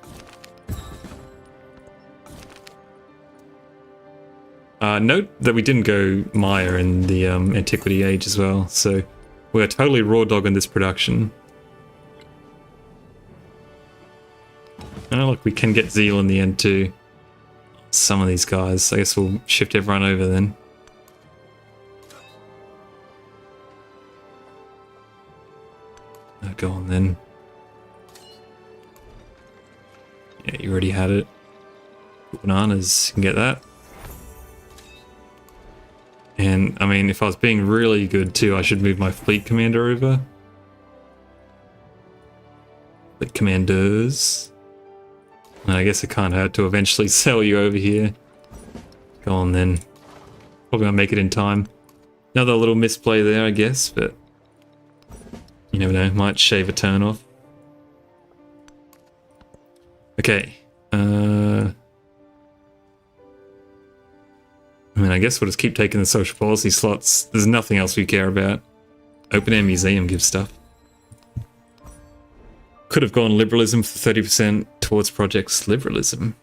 Note that we didn't go Maya in the Antiquity Age as well, so We're totally raw dogging this production. Oh, look, we can get Zeal in the end too. Some of these guys. I guess we'll shift everyone over then. Oh, go on then. Yeah, you already had it. Bananas, you can get that. And, I mean, if I was being really good too, I should move my fleet commander over. Fleet commanders. I guess it can't hurt to eventually sell you over here. Go on then. Probably won't make it in time. Another little misplay there, I guess, but you never know, might shave a turn off. Okay. I mean, I guess we'll just keep taking the social policy slots. There's nothing else we care about. Open air museum gives stuff. Could have gone liberalism for 30% towards projects liberalism.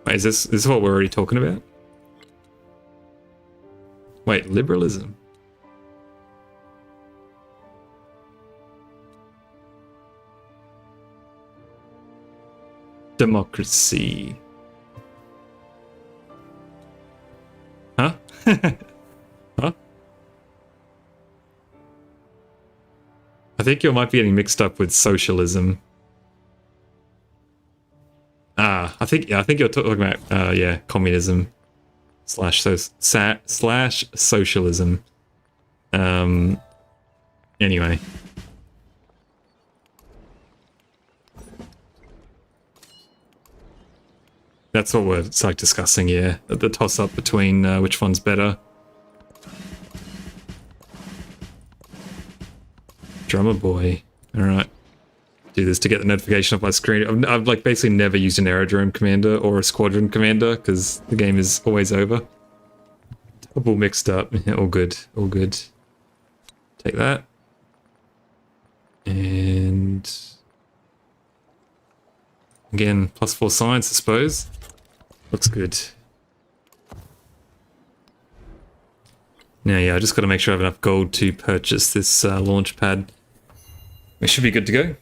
Wait, is this what we're already talking about? Wait, liberalism? Democracy. Huh? Huh? I think you might be getting mixed up with socialism. I think you're talking about yeah, communism slash socialism. Anyway. That's what we're like discussing, yeah. The toss-up between which one's better. Drummer boy. Alright. Do this to get the notification off my screen. I've like basically never used an aerodrome commander or a squadron commander because the game is always over. Double mixed up. Yeah, all good. All good. Take that. And again, +4 science, I suppose. Looks good. Now, yeah, I just got to make sure I have enough gold to purchase this launch pad. We should be good to go.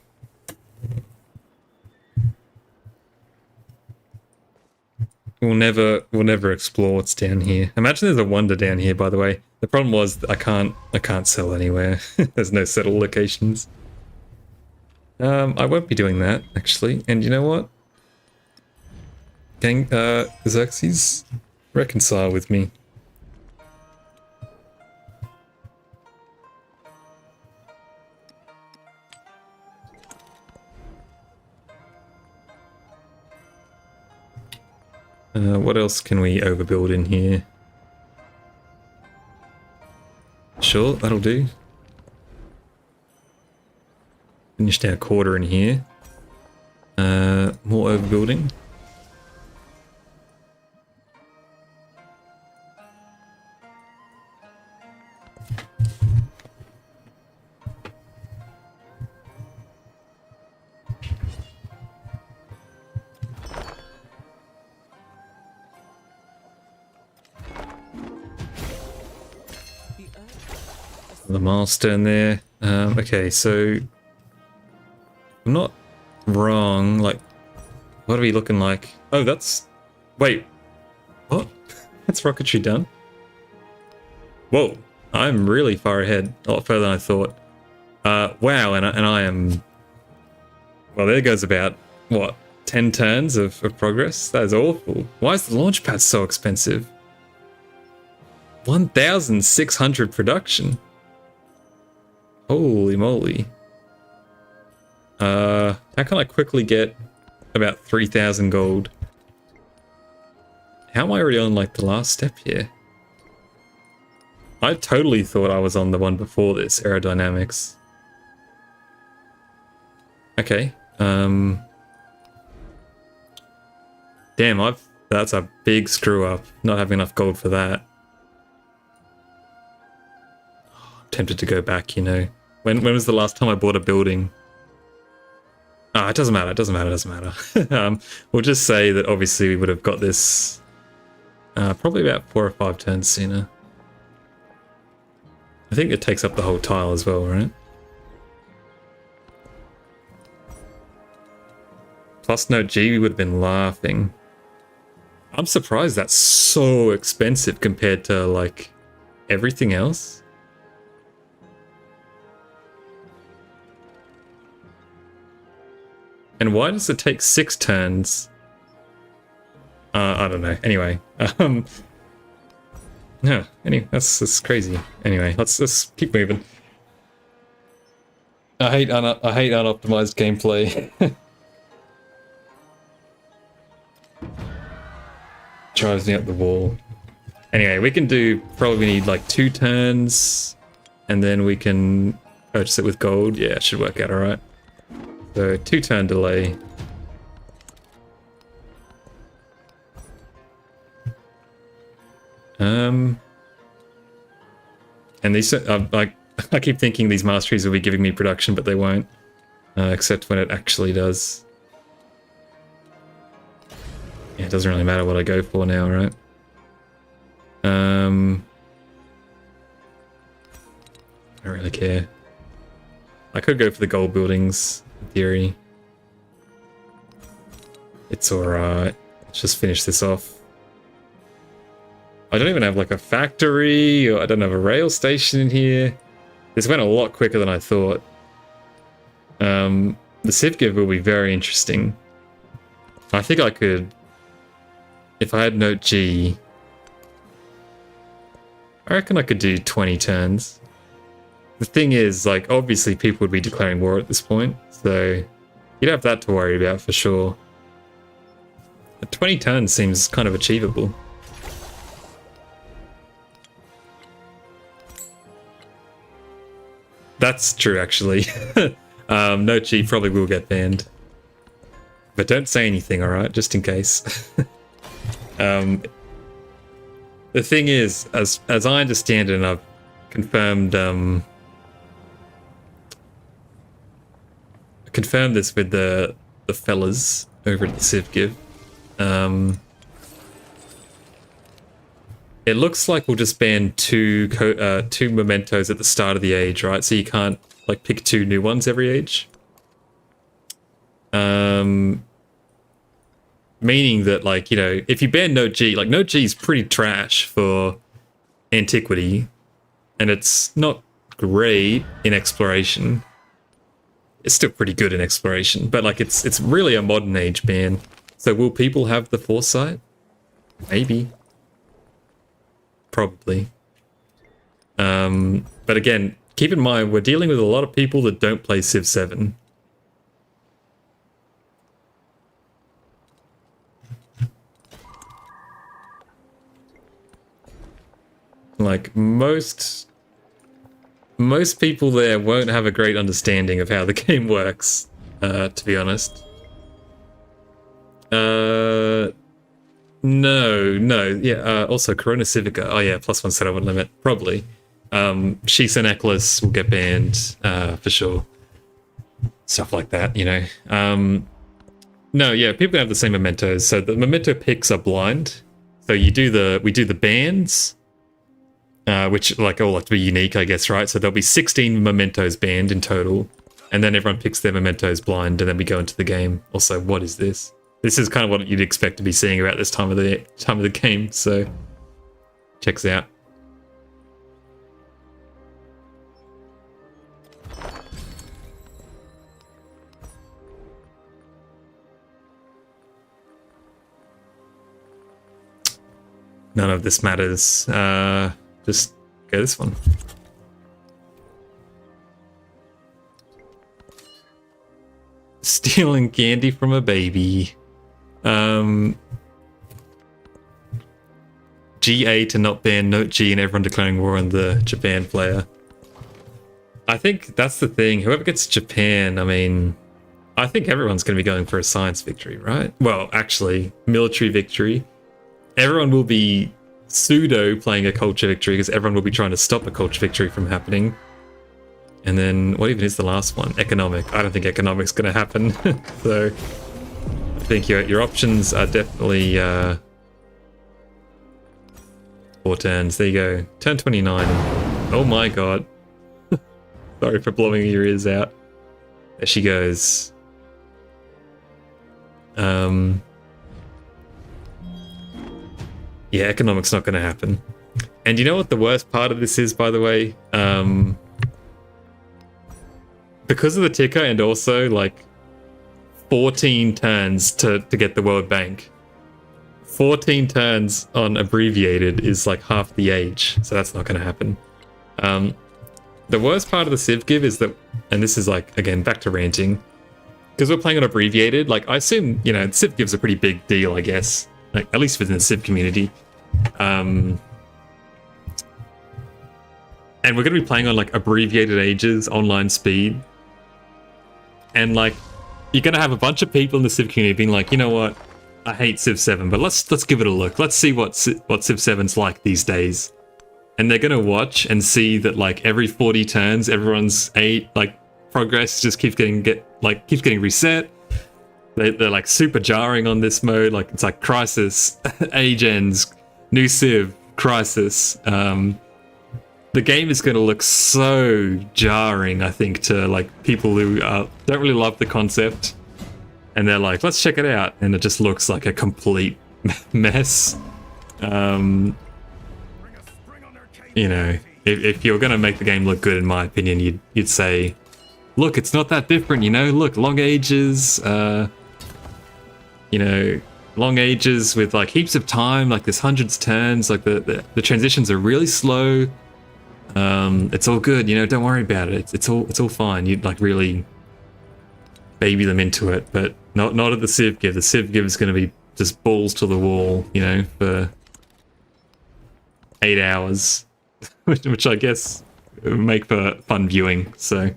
We'll never explore what's down here. Imagine there's a wonder down here, by the way. The problem was I can't sell anywhere. There's no settle locations. I won't be doing that, actually. And you know what? Gang, Xerxes, reconcile with me. What else can we overbuild in here? Sure, that'll do. Finished our quarter in here. More overbuilding. The milestone there. Okay, so I'm not wrong. Like, what are we looking like? Oh, that's... Wait. What? That's rocketry done? Whoa. I'm really far ahead. A lot further than I thought. Wow, and I am... Well, there goes about, what, 10 turns of progress? That is awful. Why is the launch pad so expensive? 1,600 production. Holy moly. How can I quickly get about 3,000 gold? How am I already on, like, the last step here? I totally thought I was on the one before this, aerodynamics. Okay. Damn, that's a big screw up, not having enough gold for that. I'm tempted to go back, you know. When was the last time I bought a building? Ah, it doesn't matter, it doesn't matter, it doesn't matter. We'll just say that obviously we would have got this Probably about 4 or 5 turns sooner. I think it takes up the whole tile as well, right? Plus note G, we would have been laughing. I'm surprised that's so expensive compared to, like, everything else. And why does it take 6 turns? I don't know. Anyway, yeah. Anyway, that's crazy. Anyway, let's keep moving. I hate unoptimized gameplay. Drives me up the wall. Anyway, we can do, probably need like 2 turns, and then we can purchase it with gold. Yeah, it should work out alright. So 2 turn delay. And these, like, I keep thinking these masteries will be giving me production, but they won't, except when it actually does. Yeah, it doesn't really matter what I go for now, right? I don't really care. I could go for the gold buildings, in theory. It's alright. Let's just finish this off. I don't even have like a factory, or I don't have a rail station in here. This went a lot quicker than I thought. The Civ Give will be very interesting. I think I could, if I had note G, I reckon I could do 20 turns. The thing is, like, obviously people would be declaring war at this point, so you'd have that to worry about for sure. But 20 turns seems kind of achievable. That's true, actually. Note G probably will get banned. But don't say anything, alright? Just in case. The thing is, as I understand it, and I've confirmed this with the fellas over at the Civ Give. It looks like we'll just ban 2 mementos at the start of the age, right? So you can't like pick 2 new ones every age. Meaning that, like, you know, if you ban Note G, like Note G is pretty trash for antiquity, and it's not great in exploration. It's still pretty good in exploration, but like it's really a modern age ban. So will people have the foresight? Maybe. Probably. But again, keep in mind, we're dealing with a lot of people that don't play Civ 7. Like, most people there won't have a great understanding of how the game works, to be honest. No, yeah, also Corona Civica. Oh yeah, +1 settlement limit, probably. Shisa Necklace will get banned, for sure. Stuff like that, you know. No, yeah, people have the same mementos. So the memento picks are blind. So we do the bands, which like all have to be unique, I guess, right? So there'll be 16 mementos banned in total, and then everyone picks their mementos blind, and then we go into the game. Also, what is this? This is kind of what you'd expect to be seeing about this time of the game, so checks out. None of this matters. Just go this one. Stealing candy from a baby. GA to not ban Note G and everyone declaring war on the Japan player. I think that's the thing. Whoever gets Japan, I mean, I think everyone's going to be going for a science victory, right? Well, actually, military victory. Everyone will be pseudo playing a culture victory because everyone will be trying to stop a culture victory from happening. And then, what even is the last one? Economic. I don't think economic's going to happen. So, I think your options are definitely 4 turns. There you go. Turn 29. Oh my god. Sorry for blowing your ears out. There she goes. Yeah, economics not going to happen. And you know what the worst part of this is, by the way? Because of the ticker and also, like, 14 turns to get the World Bank. 14 turns on abbreviated is like half the age, so that's not going to happen. The worst part of the Civ give is that, and this is like, again, back to ranting, because we're playing on abbreviated, like, I assume, you know, Civ give's a pretty big deal, I guess, like, at least within the Civ community. And we're going to be playing on, like, abbreviated ages, online speed, and, like, you're going to have a bunch of people in the Civ community being like, you know what, I hate Civ 7, but let's give it a look. Let's see what Civ 7's like these days. And they're going to watch and see that, like, every 40 turns, everyone's progress just keeps getting reset. They're like super jarring on this mode. Like, it's like Crisis, Age Ends, New Civ, Crisis. The game is going to look so jarring, I think, to like people who don't really love the concept. And they're like, let's check it out. And it just looks like a complete mess. You know, if you're going to make the game look good, in my opinion, you'd say, look, it's not that different, you know? Look, long ages, you know, long ages with like heaps of time, like there's hundreds of turns, like the transitions are really slow. It's all good, you know, don't worry about it. It's all fine. You'd like really baby them into it, but not at the Civ give. The Civ give is going to be just balls to the wall, you know, for 8 hours, which I guess would make for fun viewing. So,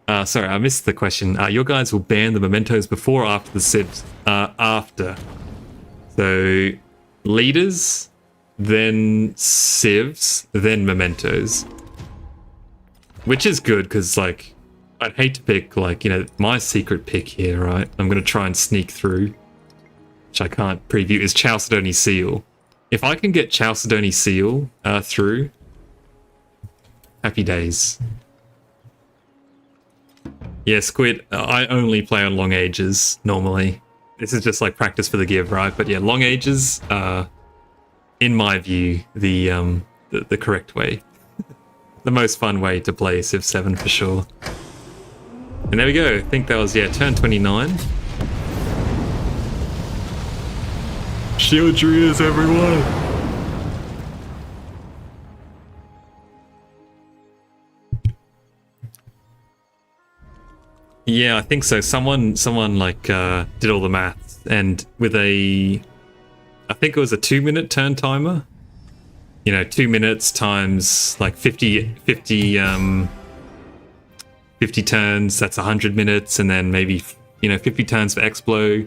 sorry, I missed the question. Your guys will ban the mementos before or after the Civs? After. So, leaders, then Civs, then mementos. Which is good, because, like, I'd hate to pick, like, you know, my secret pick here, right? I'm going to try and sneak through, which I can't preview, is Chalcedony Seal. If I can get Chalcedony Seal through, happy days. Yeah, Squid, I only play on long ages, normally. This is just like practice for the give, right? But yeah, long ages are, in my view, the correct way. The most fun way to play Civ 7 for sure. And there we go. I think that was, yeah, turn 29. Shield your ears, everyone! Yeah, I think so. Someone like did all the maths, and with I think it was a 2-minute turn timer. You know, 2 minutes times like 50 turns, that's 100 minutes, and then maybe, you know, 50 turns for Explo,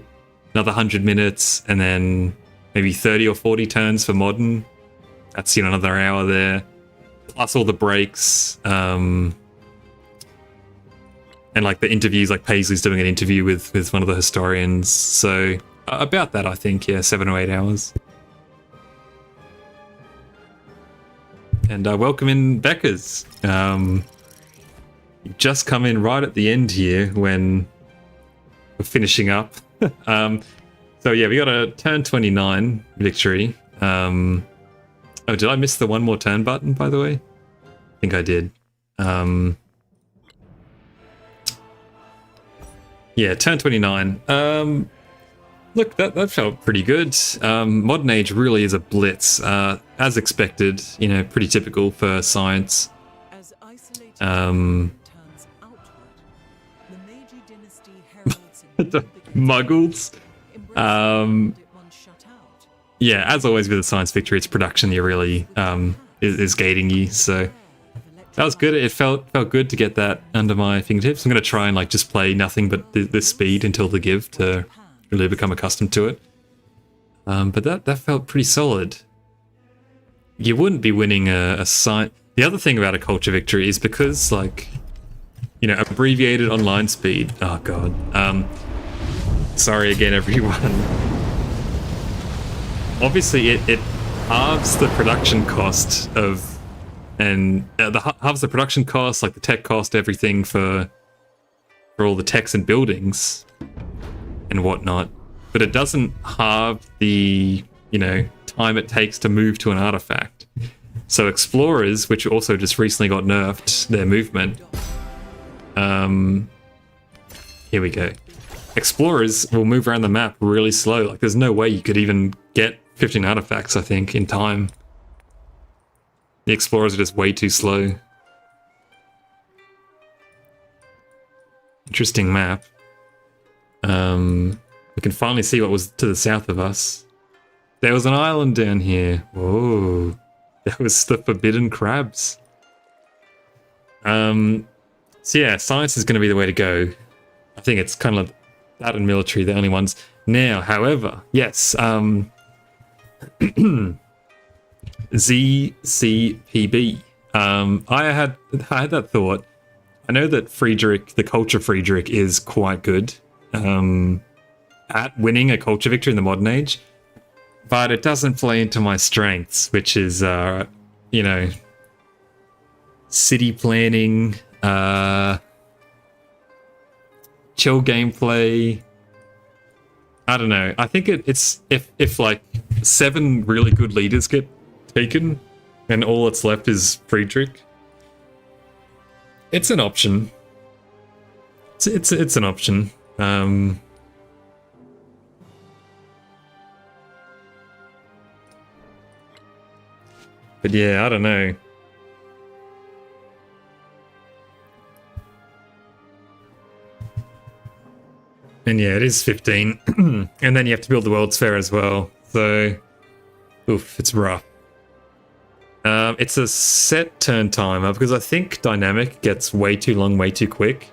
another 100 minutes, and then maybe 30 or 40 turns for Modern. That's, you know, another hour there, plus all the breaks, and like the interviews, like Paisley's doing an interview with one of the historians. So about that, I think, yeah, 7 or 8 hours. And welcome in Beckers. You've just come in right at the end here when we're finishing up. So yeah, we got a turn 29 victory. Oh, did I miss the one more turn button, by the way? I think I did. Yeah, turn 29. Look, that felt pretty good. Modern Age really is a blitz, as expected. You know, pretty typical for science. As isolated turns outward, the Meiji dynasty heralds a new The beginning. Muggles. Embracing the world it once shut out. Yeah, as always with a science victory, it's production that really is gating you. So that was good. It felt good to get that under my fingertips. I'm going to try and like just play nothing but this speed until the give to really become accustomed to it. But that felt pretty solid. You wouldn't be winning a science. The other thing about a culture victory is because, like, you know, abbreviated online speed. Oh god. Sorry again, everyone. Obviously, it halves the production cost of, and halves the production cost, like the tech cost, everything for all the techs and buildings and whatnot. But it doesn't halve the, time it takes to move to an artifact. So explorers, which also just recently got nerfed, their movement. Here we go. Explorers will move around the map really slow. Like, there's no way you could even get 15 artifacts, I think, in time. The explorers are just way too slow. Interesting map. We can finally see what was to the south of us. There was an island down here. Whoa. That was the forbidden crabs. So yeah, science is going to be the way to go. I think it's kind of that and military, the only ones. Now, however, yes, ZCPB. I had that thought. I know that Friedrich, the culture Friedrich, is quite good at winning a culture victory in the modern age, but it doesn't play into my strengths, which is, city planning, chill gameplay. I don't know. I think it's if like 7 really good leaders get taken and all that's left is Friedrich, it's an option. It's an option. But yeah, I don't know. And yeah, it is 15. And then you have to build the World's Fair as well. So, oof, it's rough. It's a set turn timer because I think dynamic gets way too long, way too quick.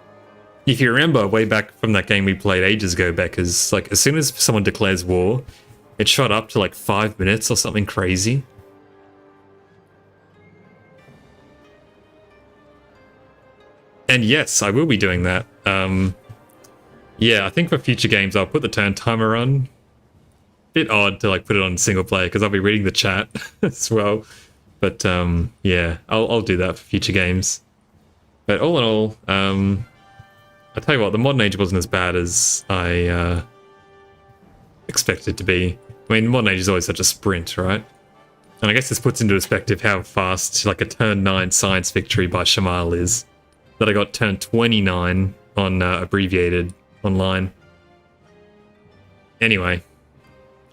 If you remember way back from that game we played ages ago, Becca's, like as soon as someone declares war, it shot up to like 5 minutes or something crazy. And yes, I will be doing that. Yeah, I think for future games I'll put the turn timer on. Bit odd to like put it on single player because I'll be reading the chat as well. But yeah, I'll do that for future games. But all in all, I tell you what, the modern age wasn't as bad as I expected it to be. I mean, modern age is always such a sprint, right? And I guess this puts into perspective how fast like a turn 9 science victory by Shamal is. That I got turn 29 on abbreviated online. Anyway,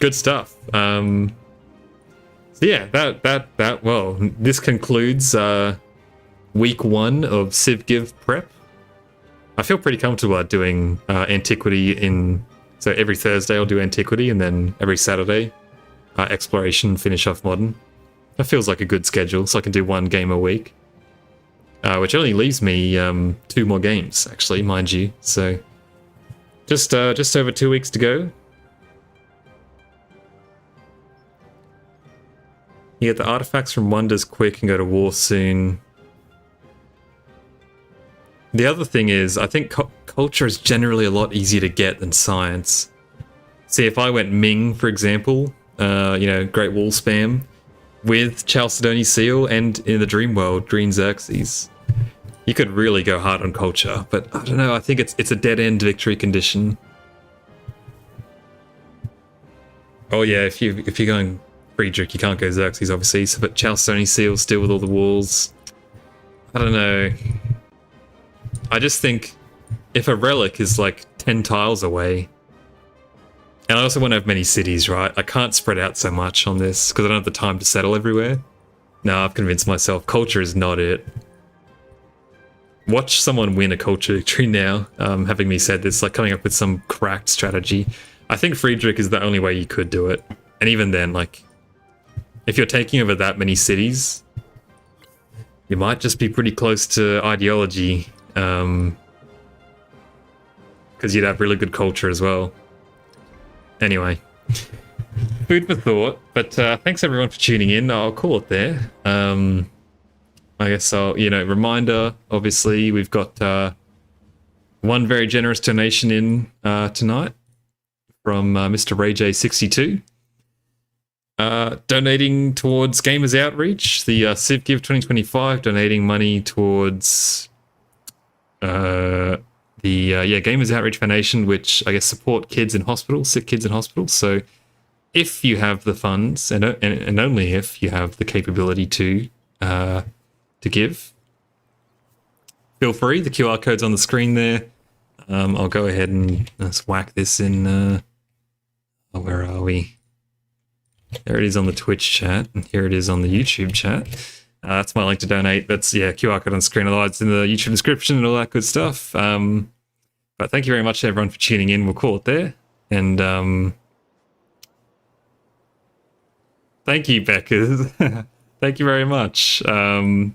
good stuff. So yeah, well, this concludes week 1 of CivGiv prep. I feel pretty comfortable at doing antiquity so every Thursday I'll do antiquity and then every Saturday exploration, finish off modern. That feels like a good schedule, so I can do 1 game a week. Which only leaves me 2 more games, actually, mind you. So just over 2 weeks to go. You get the artifacts from Wonders quick and go to war soon. The other thing is, I think culture is generally a lot easier to get than science. See, if I went Ming, for example, Great Wall spam, with Chalcedony Seal and in the Dream World, Green Xerxes, you could really go hard on culture, but I don't know, I think it's a dead-end victory condition. Oh yeah, if you're going Friedrich, you can't go Xerxes, obviously, so, but Chalcedony Seal still with all the walls. I don't know. I just think if a relic is like 10 tiles away, and I also won't have many cities, right? I can't spread out so much on this because I don't have the time to settle everywhere. No, I've convinced myself culture is not it. Watch someone win a culture victory now, having me said this, like coming up with some cracked strategy. I think Friedrich is the only way you could do it. And even then, like, if you're taking over that many cities, you might just be pretty close to ideology, because you'd have really good culture as well. Anyway, food for thought, but thanks everyone for tuning in. I'll call it there. I guess I'll, reminder, obviously, we've got one very generous donation in tonight from Mr. RayJ62. Donating towards Gamers Outreach, the Civ Give 2025, donating money towards the Gamers Outreach Foundation, which I guess support kids in hospitals, sick kids in hospitals. So if you have the funds, and only if you have the capability to give, feel free. The QR code's on the screen there. I'll go ahead and let's whack this in. Where are we? There it is on the Twitch chat, and here it is on the YouTube chat. That's my link to donate. That's QR code on screen. Otherwise, it's in the YouTube description and all that good stuff. But thank you very much to everyone for tuning in. We'll call it there. And thank you, Becca. Thank you very much. Don't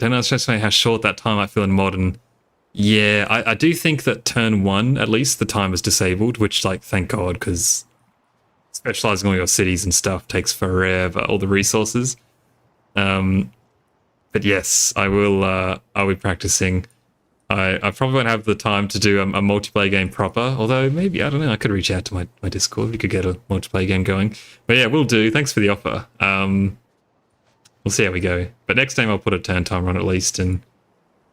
underestimate how short that time I feel in modern. Yeah, I do think that turn 1, at least, the time is disabled, which, like, thank God, because specializing all your cities and stuff takes forever, all the resources. But yes, I'll be practicing. I probably won't have the time to do a multiplayer game proper, although maybe, I don't know, I could reach out to my Discord. We could get a multiplayer game going. But yeah, we'll do. Thanks for the offer. We'll see how we go. But next time I'll put a turn timer on at least and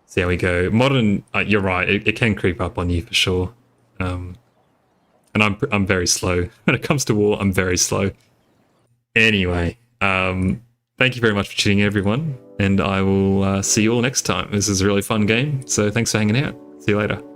see how we go. Modern, you're right, it can creep up on you for sure. And I'm very slow. When it comes to war, I'm very slow. Anyway, thank you very much for tuning in, everyone. And I will see you all next time. This is a really fun game. So thanks for hanging out. See you later.